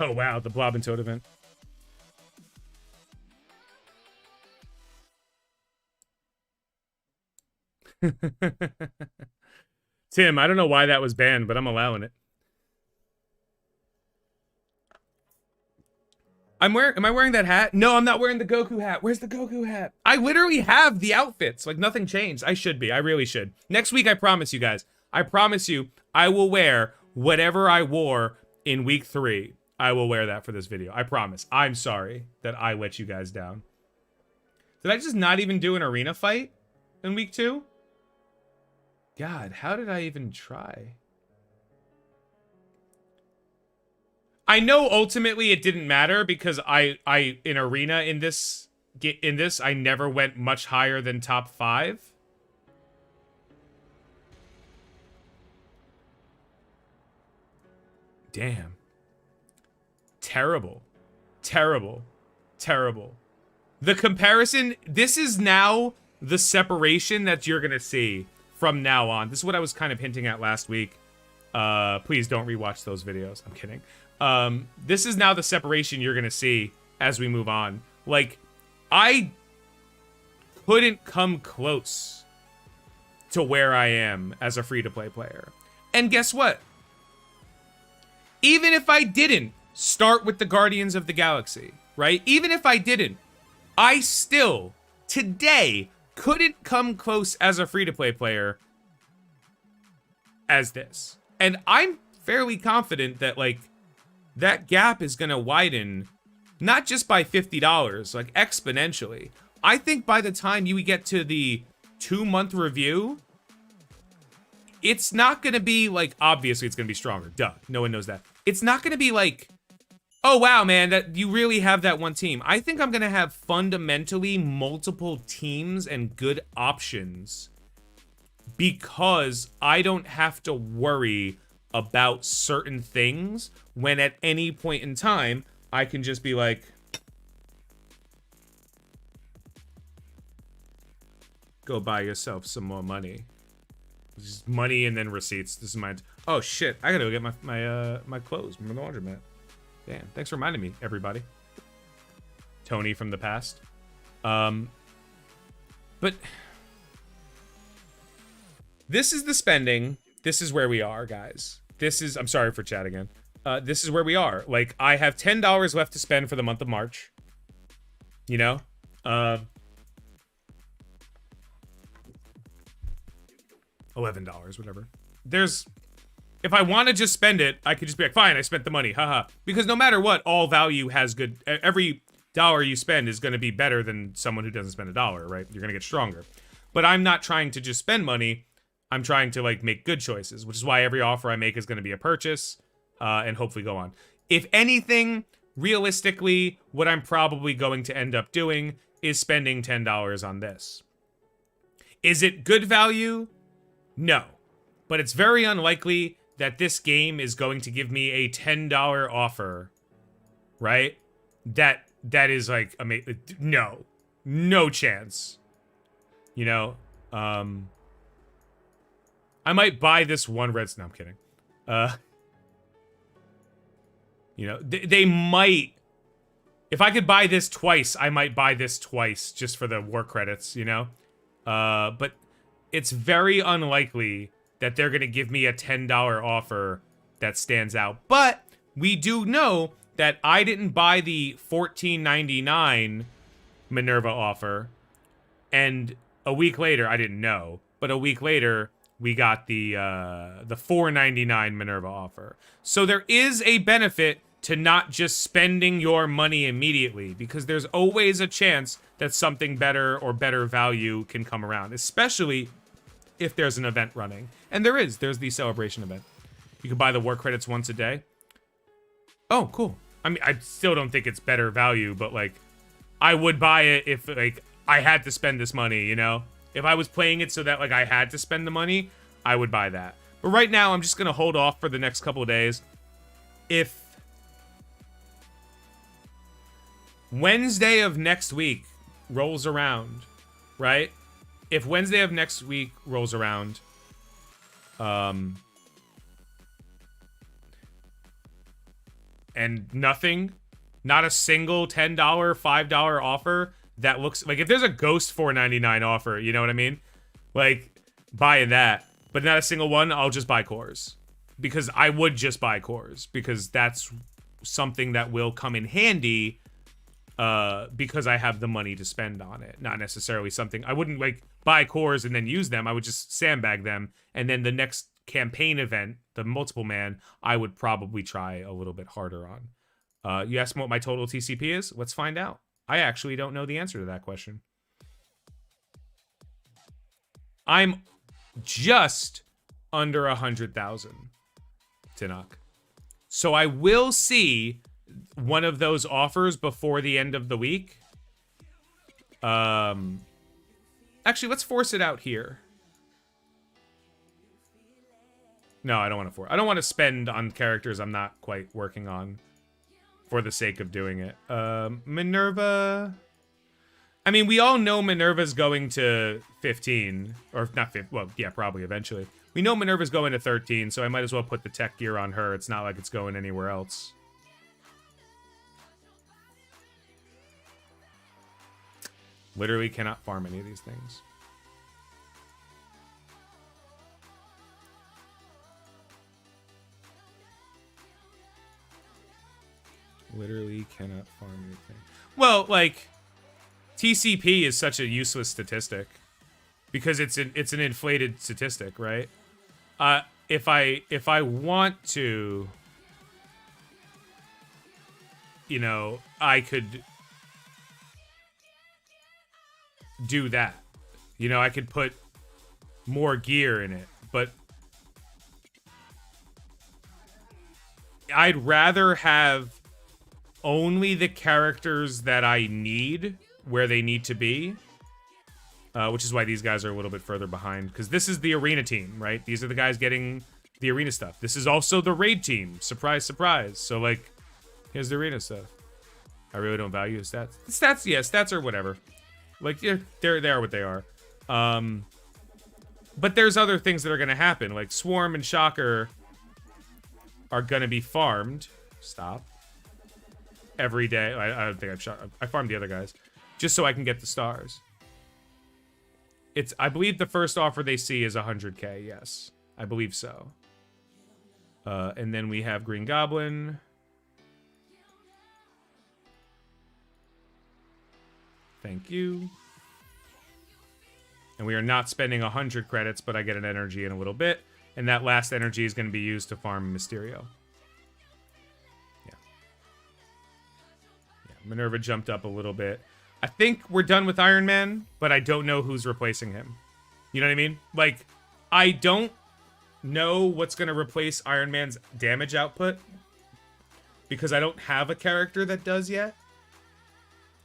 Oh wow, the Blob and Toad event. Tim, I don't know why that was banned, but I'm allowing it. Am I wearing that hat? No, I'm not wearing the Goku hat. Where's the Goku hat? I literally have the outfits. Like, nothing changed. I should be. I really should. Next week, I promise you guys. I promise you, I will wear whatever I wore in week 3. I will wear that for this video. I promise. I'm sorry that I let you guys down. Did I just not even do an arena fight in week 2? God, how did I even try? I know ultimately it didn't matter because I in arena in this I never went much higher than top 5. Damn. Terrible. Terrible. Terrible. The comparison, this is now the separation that you're gonna see from now on. This is what I was kind of hinting at last week. Please don't rewatch those videos. I'm kidding. This is now the separation you're gonna see as we move on. Like, I couldn't come close to where I am as a free-to-play player. And guess what? Even if I didn't start with the Guardians of the Galaxy, right? Even if I didn't, I still, today, couldn't come close as a free-to-play player as this. And I'm fairly confident that, like, that gap is gonna widen, not just by $50, like, exponentially. I think by the time you get to the 2-month review, it's not gonna be, like, obviously it's gonna be stronger. Duh, no one knows that. It's not gonna be like, oh wow, man, that you really have that one team. I think I'm gonna have fundamentally multiple teams and good options because I don't have to worry about certain things when at any point in time I can just be like, go buy yourself some more money. Just money and then receipts. This is my, oh shit, I gotta go get my clothes from the laundromat. Damn, thanks for reminding me, everybody. Tony from the past. But this is the spending. This is where we are, guys. This is, I'm sorry for chat again. This is where we are. Like, I have $10 left to spend for the month of March. You know? $11, whatever. There's, if I want to just spend it, I could just be like, fine, I spent the money, haha. Because no matter what, all value has good, every dollar you spend is going to be better than someone who doesn't spend $1, right? You're going to get stronger. But I'm not trying to just spend money. I'm trying to, like, make good choices, which is why every offer I make is going to be a purchase, and hopefully go on. If anything, realistically, what I'm probably going to end up doing is spending $10 on this. Is it good value? No. But it's very unlikely that this game is going to give me a $10 offer, right? That is, like, amazing. No. No chance. You know? I might buy this one red... No, I'm kidding. You know, they might... If I could buy this twice, I might buy this twice just for the war credits, you know? But it's very unlikely that they're going to give me a $10 offer that stands out. But we do know that I didn't buy the $14.99 Minerva offer. And a week later, I didn't know, but a week later, we got the $4.99 Minerva offer. So there is a benefit to not just spending your money immediately, because there's always a chance that something better or better value can come around, especially if there's an event running. And there's the celebration event. You can buy the war credits once a day. Oh, cool. I mean, I still don't think it's better value, but like, I would buy it if like I had to spend this money, you know? If I was playing it so that like I had to spend the money, I would buy that. But right now, I'm just gonna hold off for the next couple of days. If Wednesday of next week rolls around, right? If Wednesday of next week rolls around, and nothing, not a single $10, $5 offer that looks like, if there's a ghost $4.99 offer, you know what I mean? Like, buying that, but not a single one, I'll just buy cores. Because I would just buy cores, because that's something that will come in handy, because I have the money to spend on it. Not necessarily something, I wouldn't like buy cores and then use them, I would just sandbag them, and then the next campaign event, the multiple man, I would probably try a little bit harder on. You asked me what my total TCP is? Let's find out. I actually don't know the answer to that question. I'm just under 100,000, Tinok. So I will see one of those offers before the end of the week. Actually, let's force it out here. No, I don't want to force. I don't want to spend on characters I'm not quite working on for the sake of doing it. Minerva. I mean, we all know Minerva's going to 15. Or not 15. Well, yeah, probably eventually. We know Minerva's going to 13, so I might as well put the tech gear on her. It's not like it's going anywhere else. Literally cannot farm any of these things. Literally cannot farm anything. Well, like, TCP is such a useless statistic because it's an inflated statistic, right? If I want to, you know, I could do that. You know, I could put more gear in it, but I'd rather have only the characters that I need where they need to be, which is why these guys are a little bit further behind, because this is the arena team, right? These are the guys getting the arena stuff. This is also the raid team. Surprise, surprise. So, like, here's the arena stuff. I really don't value his stats. Stats, yeah, stats are whatever. Like, yeah, they are what they are. But there's other things that are going to happen. Like, Swarm and Shocker are going to be farmed. Stop. Every day. I don't think I've shot. I farmed the other guys just so I can get the stars. I believe the first offer they see is 100k. Yes, I believe so. And then we have Green Goblin. Thank you. And we are not spending 100 credits, but I get an energy in a little bit, and that last energy is going to be used to farm Mysterio. Minerva jumped up a little bit. I think we're done with Iron Man, but I don't know who's replacing him. You know what I mean? Like, I don't know what's going to replace Iron Man's damage output because I don't have a character that does yet.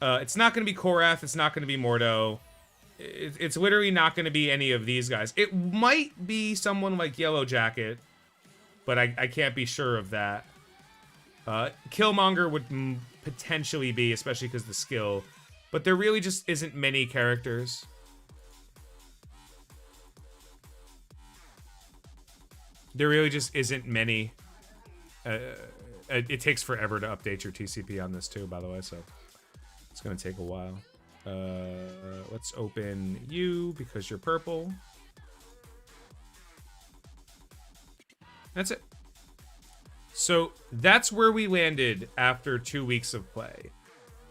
It's not going to be Korath. It's not going to be Mordo. It's literally not going to be any of these guys. It might be someone like Yellow Jacket, but I can't be sure of that. Killmonger would potentially be, especially because the skill, but there really just isn't many characters. There really just isn't many. It takes forever to update your TCP on this too, by the way, so it's gonna take a while. Let's open you because you're purple. That's it. So that's where we landed after 2 weeks of play.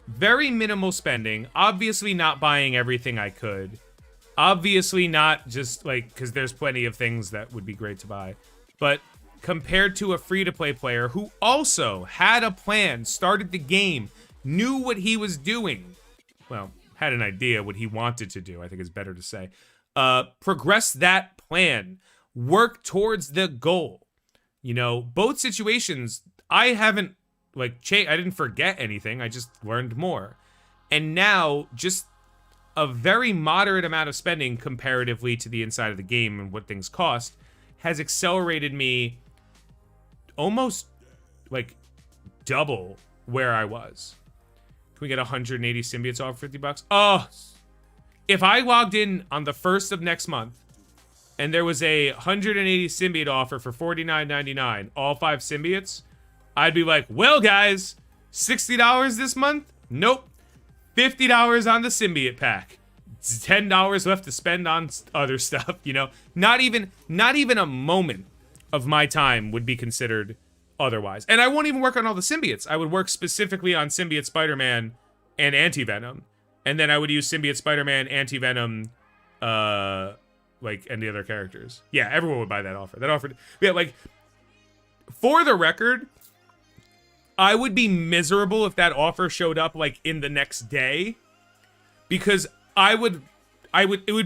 Very minimal spending. Obviously not buying everything I could. Obviously not just like, because there's plenty of things that would be great to buy, but compared to a free-to-play player who also had a plan, started the game, knew what he was doing, well, had an idea what he wanted to do, I think is better to say, progress that plan, work towards the goal. You know, both situations, I haven't, like, I didn't forget anything, I just learned more. And now, just a very moderate amount of spending comparatively to the inside of the game and what things cost has accelerated me almost like double where I was. Can we get 180 symbiotes off for 50 bucks? Oh, if I logged in on the 1st of next month and there was a 180 symbiote offer for $49.99, all 5 symbiotes, I'd be like, well, guys, $60 this month? Nope. $50 on the symbiote pack. It's $10 left to spend on other stuff, you know? Not even a moment of my time would be considered otherwise. And I won't even work on all the symbiotes. I would work specifically on Symbiote Spider-Man and Anti-Venom. And then I would use Symbiote Spider-Man, Anti-Venom, like, and the other characters. Yeah, everyone would buy that offer. That offer, yeah, like, for the record, I would be miserable if that offer showed up like in the next day, because it would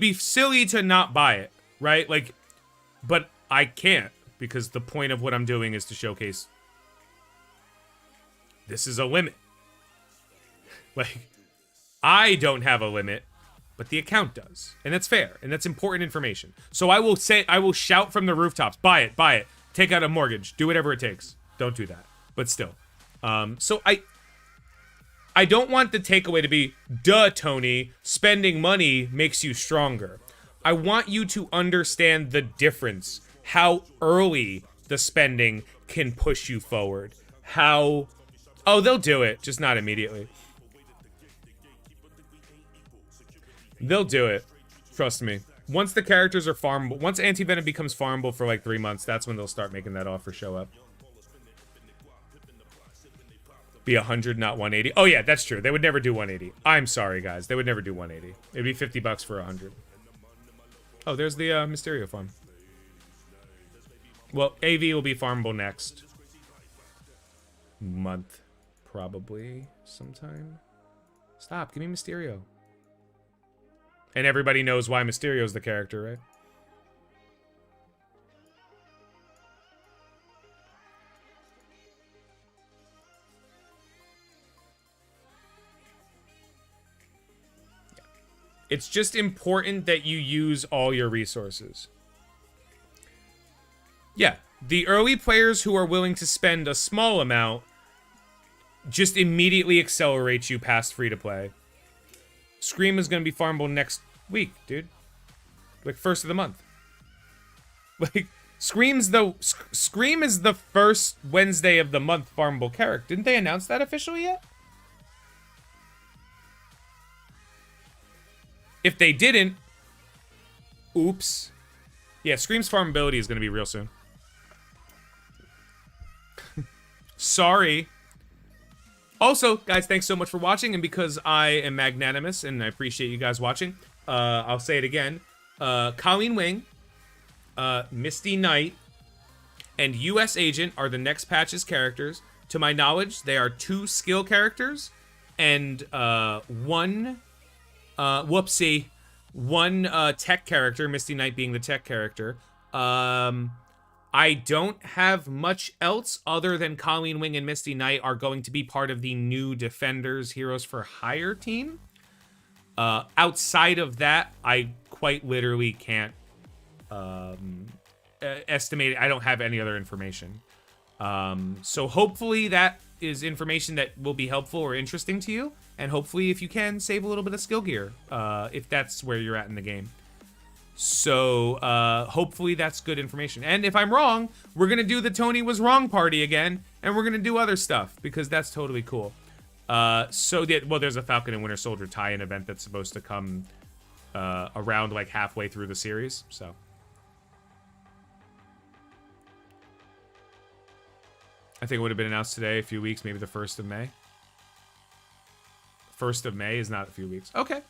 be silly to not buy it, right? Like, but I can't, because the point of what I'm doing is to showcase this is a limit. Like, I don't have a limit, but the account does, and that's fair, and that's important information. So I will shout from the rooftops, buy it, take out a mortgage, do whatever it takes. Don't do that, but still. So I don't want the takeaway to be, duh, Tony, spending money makes you stronger. I want you to understand the difference, how early the spending can push you forward. Oh, they'll do it, just not immediately. They'll do it, trust me. Once the characters are farmable, once Anti-Venom becomes farmable for like 3 months, that's when they'll start making that offer show up. Be 100, not 180. Oh yeah, that's true. They would never do 180. I'm sorry, guys. They would never do 180. It'd be 50 bucks for 100. Oh, there's the Mysterio farm. Well, AV will be farmable next month, probably sometime. Stop. Give me Mysterio. And everybody knows why Mysterio's the character, right? It's just important that you use all your resources. Yeah, the early players who are willing to spend a small amount just immediately accelerates you past free-to-play. Scream is going to be farmable next week, dude. Like, 1st of the month. Like, Scream is the first Wednesday of the month farmable character. Didn't they announce that officially yet? If they didn't, oops. Yeah, Scream's farmability is going to be real soon. Sorry. Also, guys, thanks so much for watching, and because I am magnanimous and I appreciate you guys watching, I'll say it again. Colleen Wing, Misty Knight, and US Agent are the next patch's characters. To my knowledge, they are 2 skill characters and one tech character, Misty Knight being the tech character. I don't have much else other than Colleen Wing and Misty Knight are going to be part of the new Defenders Heroes for Hire team. Outside of that, I quite literally can't estimate it. I don't have any other information. So hopefully that is information that will be helpful or interesting to you. And hopefully, if you can, save a little bit of skill gear, if that's where you're at in the game. So, hopefully that's good information. And if I'm wrong, we're going to do the Tony was wrong party again, and we're going to do other stuff, because that's totally cool. Well, there's a Falcon and Winter Soldier tie-in event that's supposed to come around, like, halfway through the series, so. I think it would have been announced today, a few weeks, maybe the 1st of May. 1st of May is not a few weeks. Okay.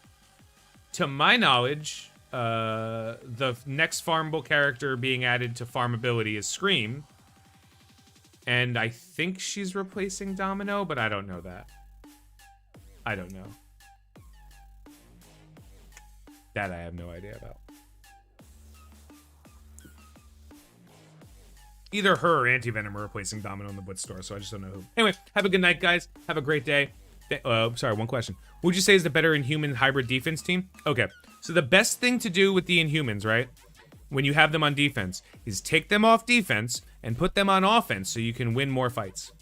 To my knowledge, the next farmable character being added to farmability is Scream. And I think she's replacing Domino, but I don't know that. I don't know. That I have no idea about. Either her or Antivenom are replacing Domino in the Blitz store, so I just don't know who. Anyway, have a good night, guys. Have a great day. Sorry, one question. What would you say is the better Inhuman hybrid defense team? Okay, so the best thing to do with the Inhumans, right, when you have them on defense, is take them off defense and put them on offense so you can win more fights.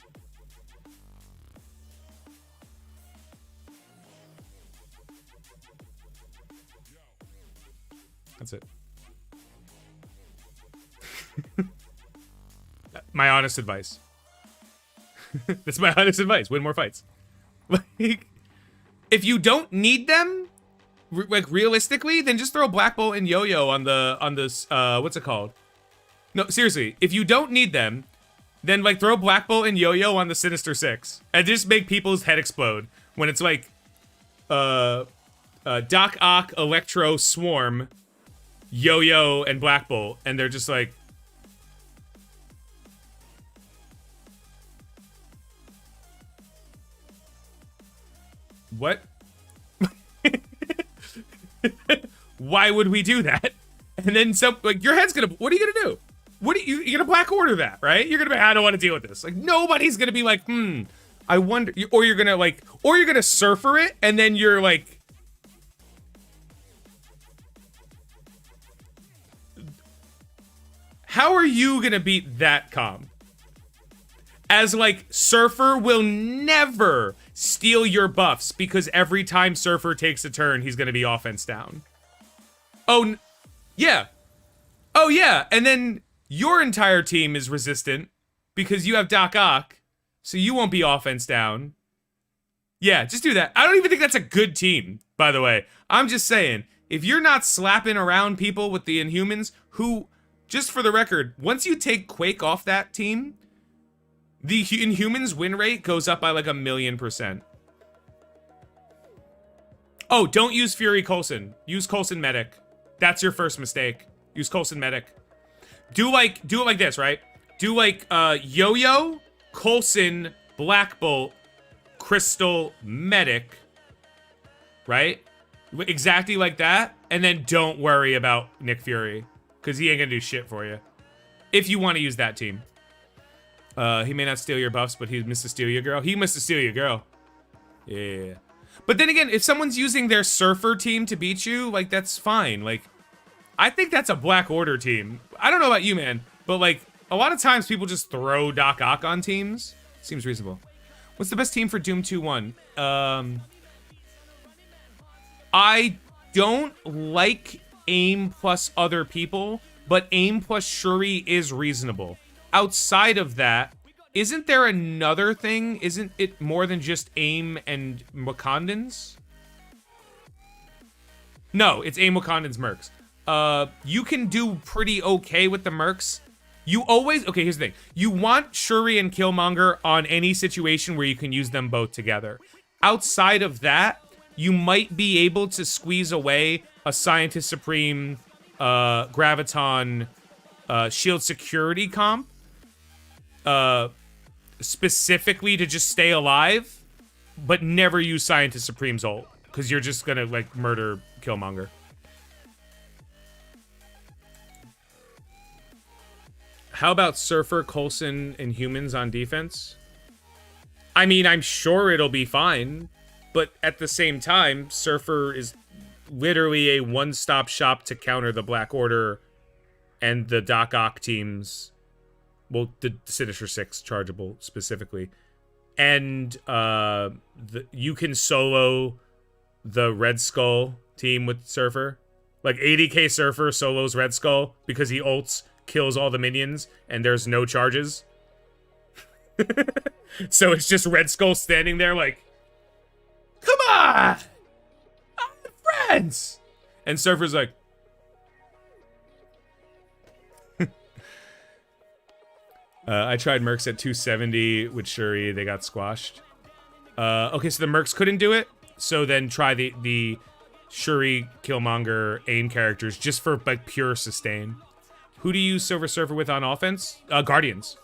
That's it. My honest advice. That's my honest advice. Win more fights. Like, if you don't need them, like realistically, then just throw Black Bolt and Yo-Yo on the what's it called? No, seriously, if you don't need them, then like throw Black Bolt and Yo-Yo on the Sinister Six and just make people's head explode when it's like Doc Ock, Electro, Swarm, Yo-Yo, and Black Bolt, and they're just like, what? Why would we do that? And then some, like, your head's gonna, what are you gonna do? What are you're gonna black order that, right? You're gonna be, I don't want to deal with this. Like, nobody's gonna be like, I wonder, or you're gonna like, or you're gonna surfer it, and then you're like, how are you gonna beat that comp? As like, Surfer will never steal your buffs because every time Surfer takes a turn, he's gonna be offense down. Oh, yeah. Oh, yeah. And then your entire team is resistant because you have Doc Ock, so you won't be offense down. Yeah, just do that. I don't even think that's a good team, by the way. I'm just saying, if you're not slapping around people with the Inhumans, who, just for the record, once you take Quake off that team, the Inhumans win rate goes up by like 1,000,000%. Oh, don't use Fury Coulson. Use Coulson Medic. That's your first mistake. Use Coulson Medic. Do it like this, right? Do like Yo-Yo, Coulson, Black Bolt, Crystal, Medic, right? Exactly like that. And then don't worry about Nick Fury, because he ain't gonna do shit for you. If you want to use that team. He may not steal your buffs, but he must steal your girl. He must steal your girl. Yeah. But then again, if someone's using their Surfer team to beat you, like, that's fine. Like, I think that's a Black Order team. I don't know about you, man, but like, a lot of times people just throw Doc Ock on teams. Seems reasonable. What's the best team for Doom 2-1? I don't like AIM plus other people, but AIM plus Shuri is reasonable. Outside of that, isn't there another thing? Isn't it more than just AIM and Wakandans? No, it's AIM, Wakandans, Mercs. You can do pretty okay with the Mercs. You always, okay, here's the thing. You want Shuri and Killmonger on any situation where you can use them both together. Outside of that, you might be able to squeeze away a Scientist Supreme, Graviton, Shield Security comp. Specifically to just stay alive, but never use Scientist Supreme's ult, because you're just gonna, like, murder Killmonger. How about Surfer, Coulson, and Humans on defense? I mean, I'm sure it'll be fine, but at the same time, Surfer is literally a one-stop shop to counter the Black Order and the Doc Ock teams. Well, the Sinister Six chargeable specifically. And you can solo the Red Skull team with Surfer. Like 80k Surfer solos Red Skull because he ults, kills all the minions, and there's no charges. So it's just Red Skull standing there like, come on! I'm friends! And Surfer's like, I tried Mercs at 270 with Shuri. They got squashed. Okay, so the Mercs couldn't do it. So then try the Shuri, Killmonger, AIM characters just for like pure sustain. Who do you use Silver Surfer with on offense? Guardians.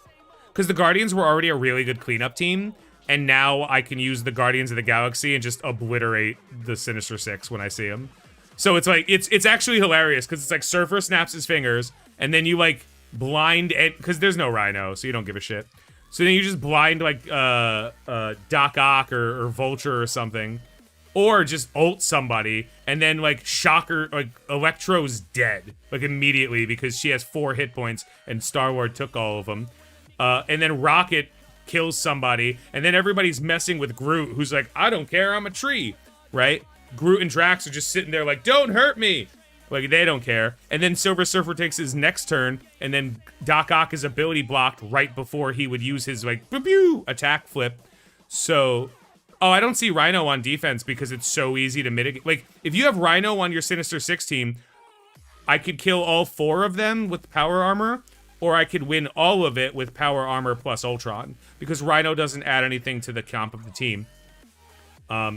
Because the Guardians were already a really good cleanup team, and now I can use the Guardians of the Galaxy and just obliterate the Sinister Six when I see them. So it's like, it's actually hilarious, because it's like Surfer snaps his fingers, and then you like blind, because there's no Rhino, so you don't give a shit. So then you just blind like Doc Ock or Vulture or something, or just ult somebody, and then like Shocker, like Electro's dead like immediately because she has 4 hit points and Star-Lord took all of them. And then Rocket kills somebody, and then everybody's messing with Groot, who's like, I don't care, I'm a tree, right? Groot and Drax are just sitting there like, don't hurt me. Like, they don't care. And then Silver Surfer takes his next turn, and then Doc Ock is ability blocked right before he would use his, like, pew attack flip. So, oh, I don't see Rhino on defense because it's so easy to mitigate. Like, if you have Rhino on your Sinister Six team, I could kill all 4 of them with power armor, or I could win all of it with power armor plus Ultron, because Rhino doesn't add anything to the comp of the team.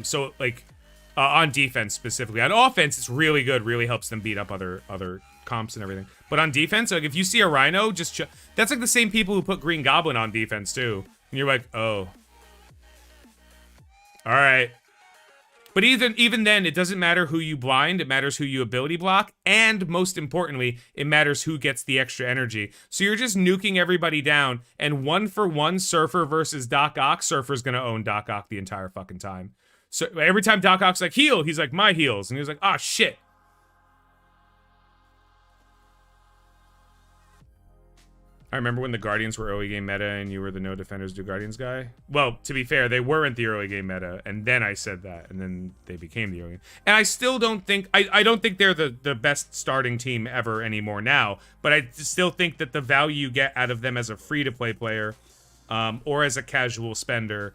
So, like... on defense specifically. On offense, it's really good. Really helps them beat up other comps and everything. But on defense, like if you see a Rhino, just that's like the same people who put Green Goblin on defense too. And you're like, oh, all right. But even then, it doesn't matter who you blind. It matters who you ability block, and most importantly, it matters who gets the extra energy. So you're just nuking everybody down, and 1-for-1 Surfer versus Doc Ock. Surfer's gonna own Doc Ock the entire fucking time. So every time Doc Ock's like, heal, he's like, my heals. And he's like, ah, shit. I remember when the Guardians were early game meta and you were the no defenders do Guardians guy. Well, to be fair, they weren't the early game meta, and then I said that, and then they became the early game. And I still don't think, I don't think they're the best starting team ever anymore now, but I still think that the value you get out of them as a free-to-play player, or as a casual spender,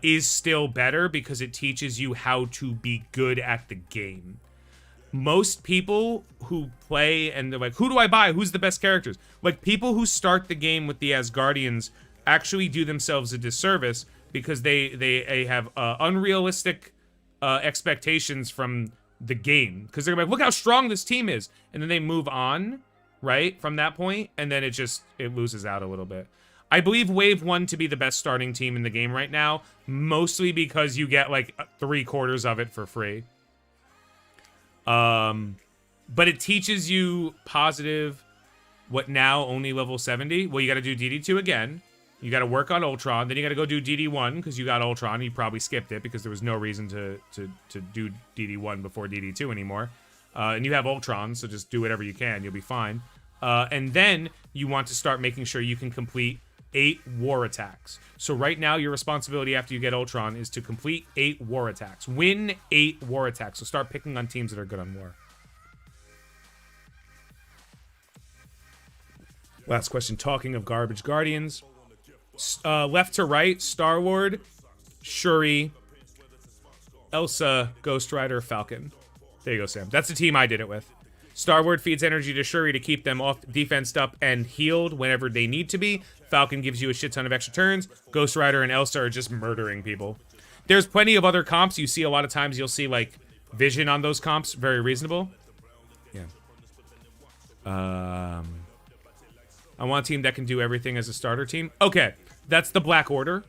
is still better because it teaches you how to be good at the game. Most people who play and they're like, who do I buy? Who's the best characters? Like, people who start the game with the Asgardians actually do themselves a disservice because they have unrealistic expectations from the game. Because they're like, look how strong this team is. And then they move on, right, from that point, and then it loses out a little bit. I believe Wave 1 to be the best starting team in the game right now, mostly because you get, like, 3/4 of it for free. But it teaches you positive, what now, only level 70? Well, you gotta do DD2 again. You gotta work on Ultron, then you gotta go do DD1, because you got Ultron, you probably skipped it, because there was no reason to do DD1 before DD2 anymore. And you have Ultron, so just do whatever you can, you'll be fine. And then you want to start making sure you can complete 8 war attacks. So right now, your responsibility after you get Ultron is to complete 8 war attacks. Win 8 war attacks. So start picking on teams that are good on war. Last question. Talking of garbage Guardians. Left to right, Star-Lord, Shuri, Elsa, Ghost Rider, Falcon. There you go, Sam. That's the team I did it with. Star-Lord feeds energy to Shuri to keep them off defensed up and healed whenever they need to be. Falcon gives you a shit ton of extra turns. Ghost Rider and Elsa are just murdering people. There's plenty of other comps. You see a lot of times you'll see, like, Vision on those comps. Very reasonable. Yeah. I want a team that can do everything as a starter team. Okay, that's the Black Order.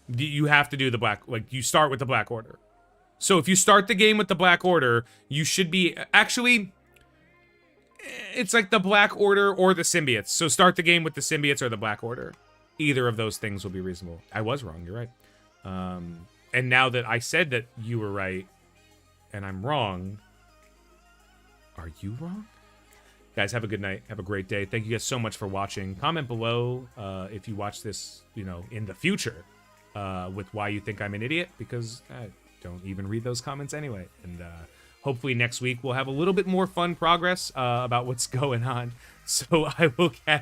You have to do the Black... Like, you start with the Black Order. So if you start the game with the Black Order, you should be... Actually, it's like the Black Order or the Symbiotes. So start the game with the Symbiotes or the Black Order. Either of those things will be reasonable. I was wrong, you're right. And now that I said that you were right, and I'm wrong, are you wrong? Guys, have a good night. Have a great day. Thank you guys so much for watching. Comment below if you watch this, you know, in the future with why you think I'm an idiot, because... don't even read those comments anyway. And hopefully next week we'll have a little bit more fun progress about what's going on. So I will catch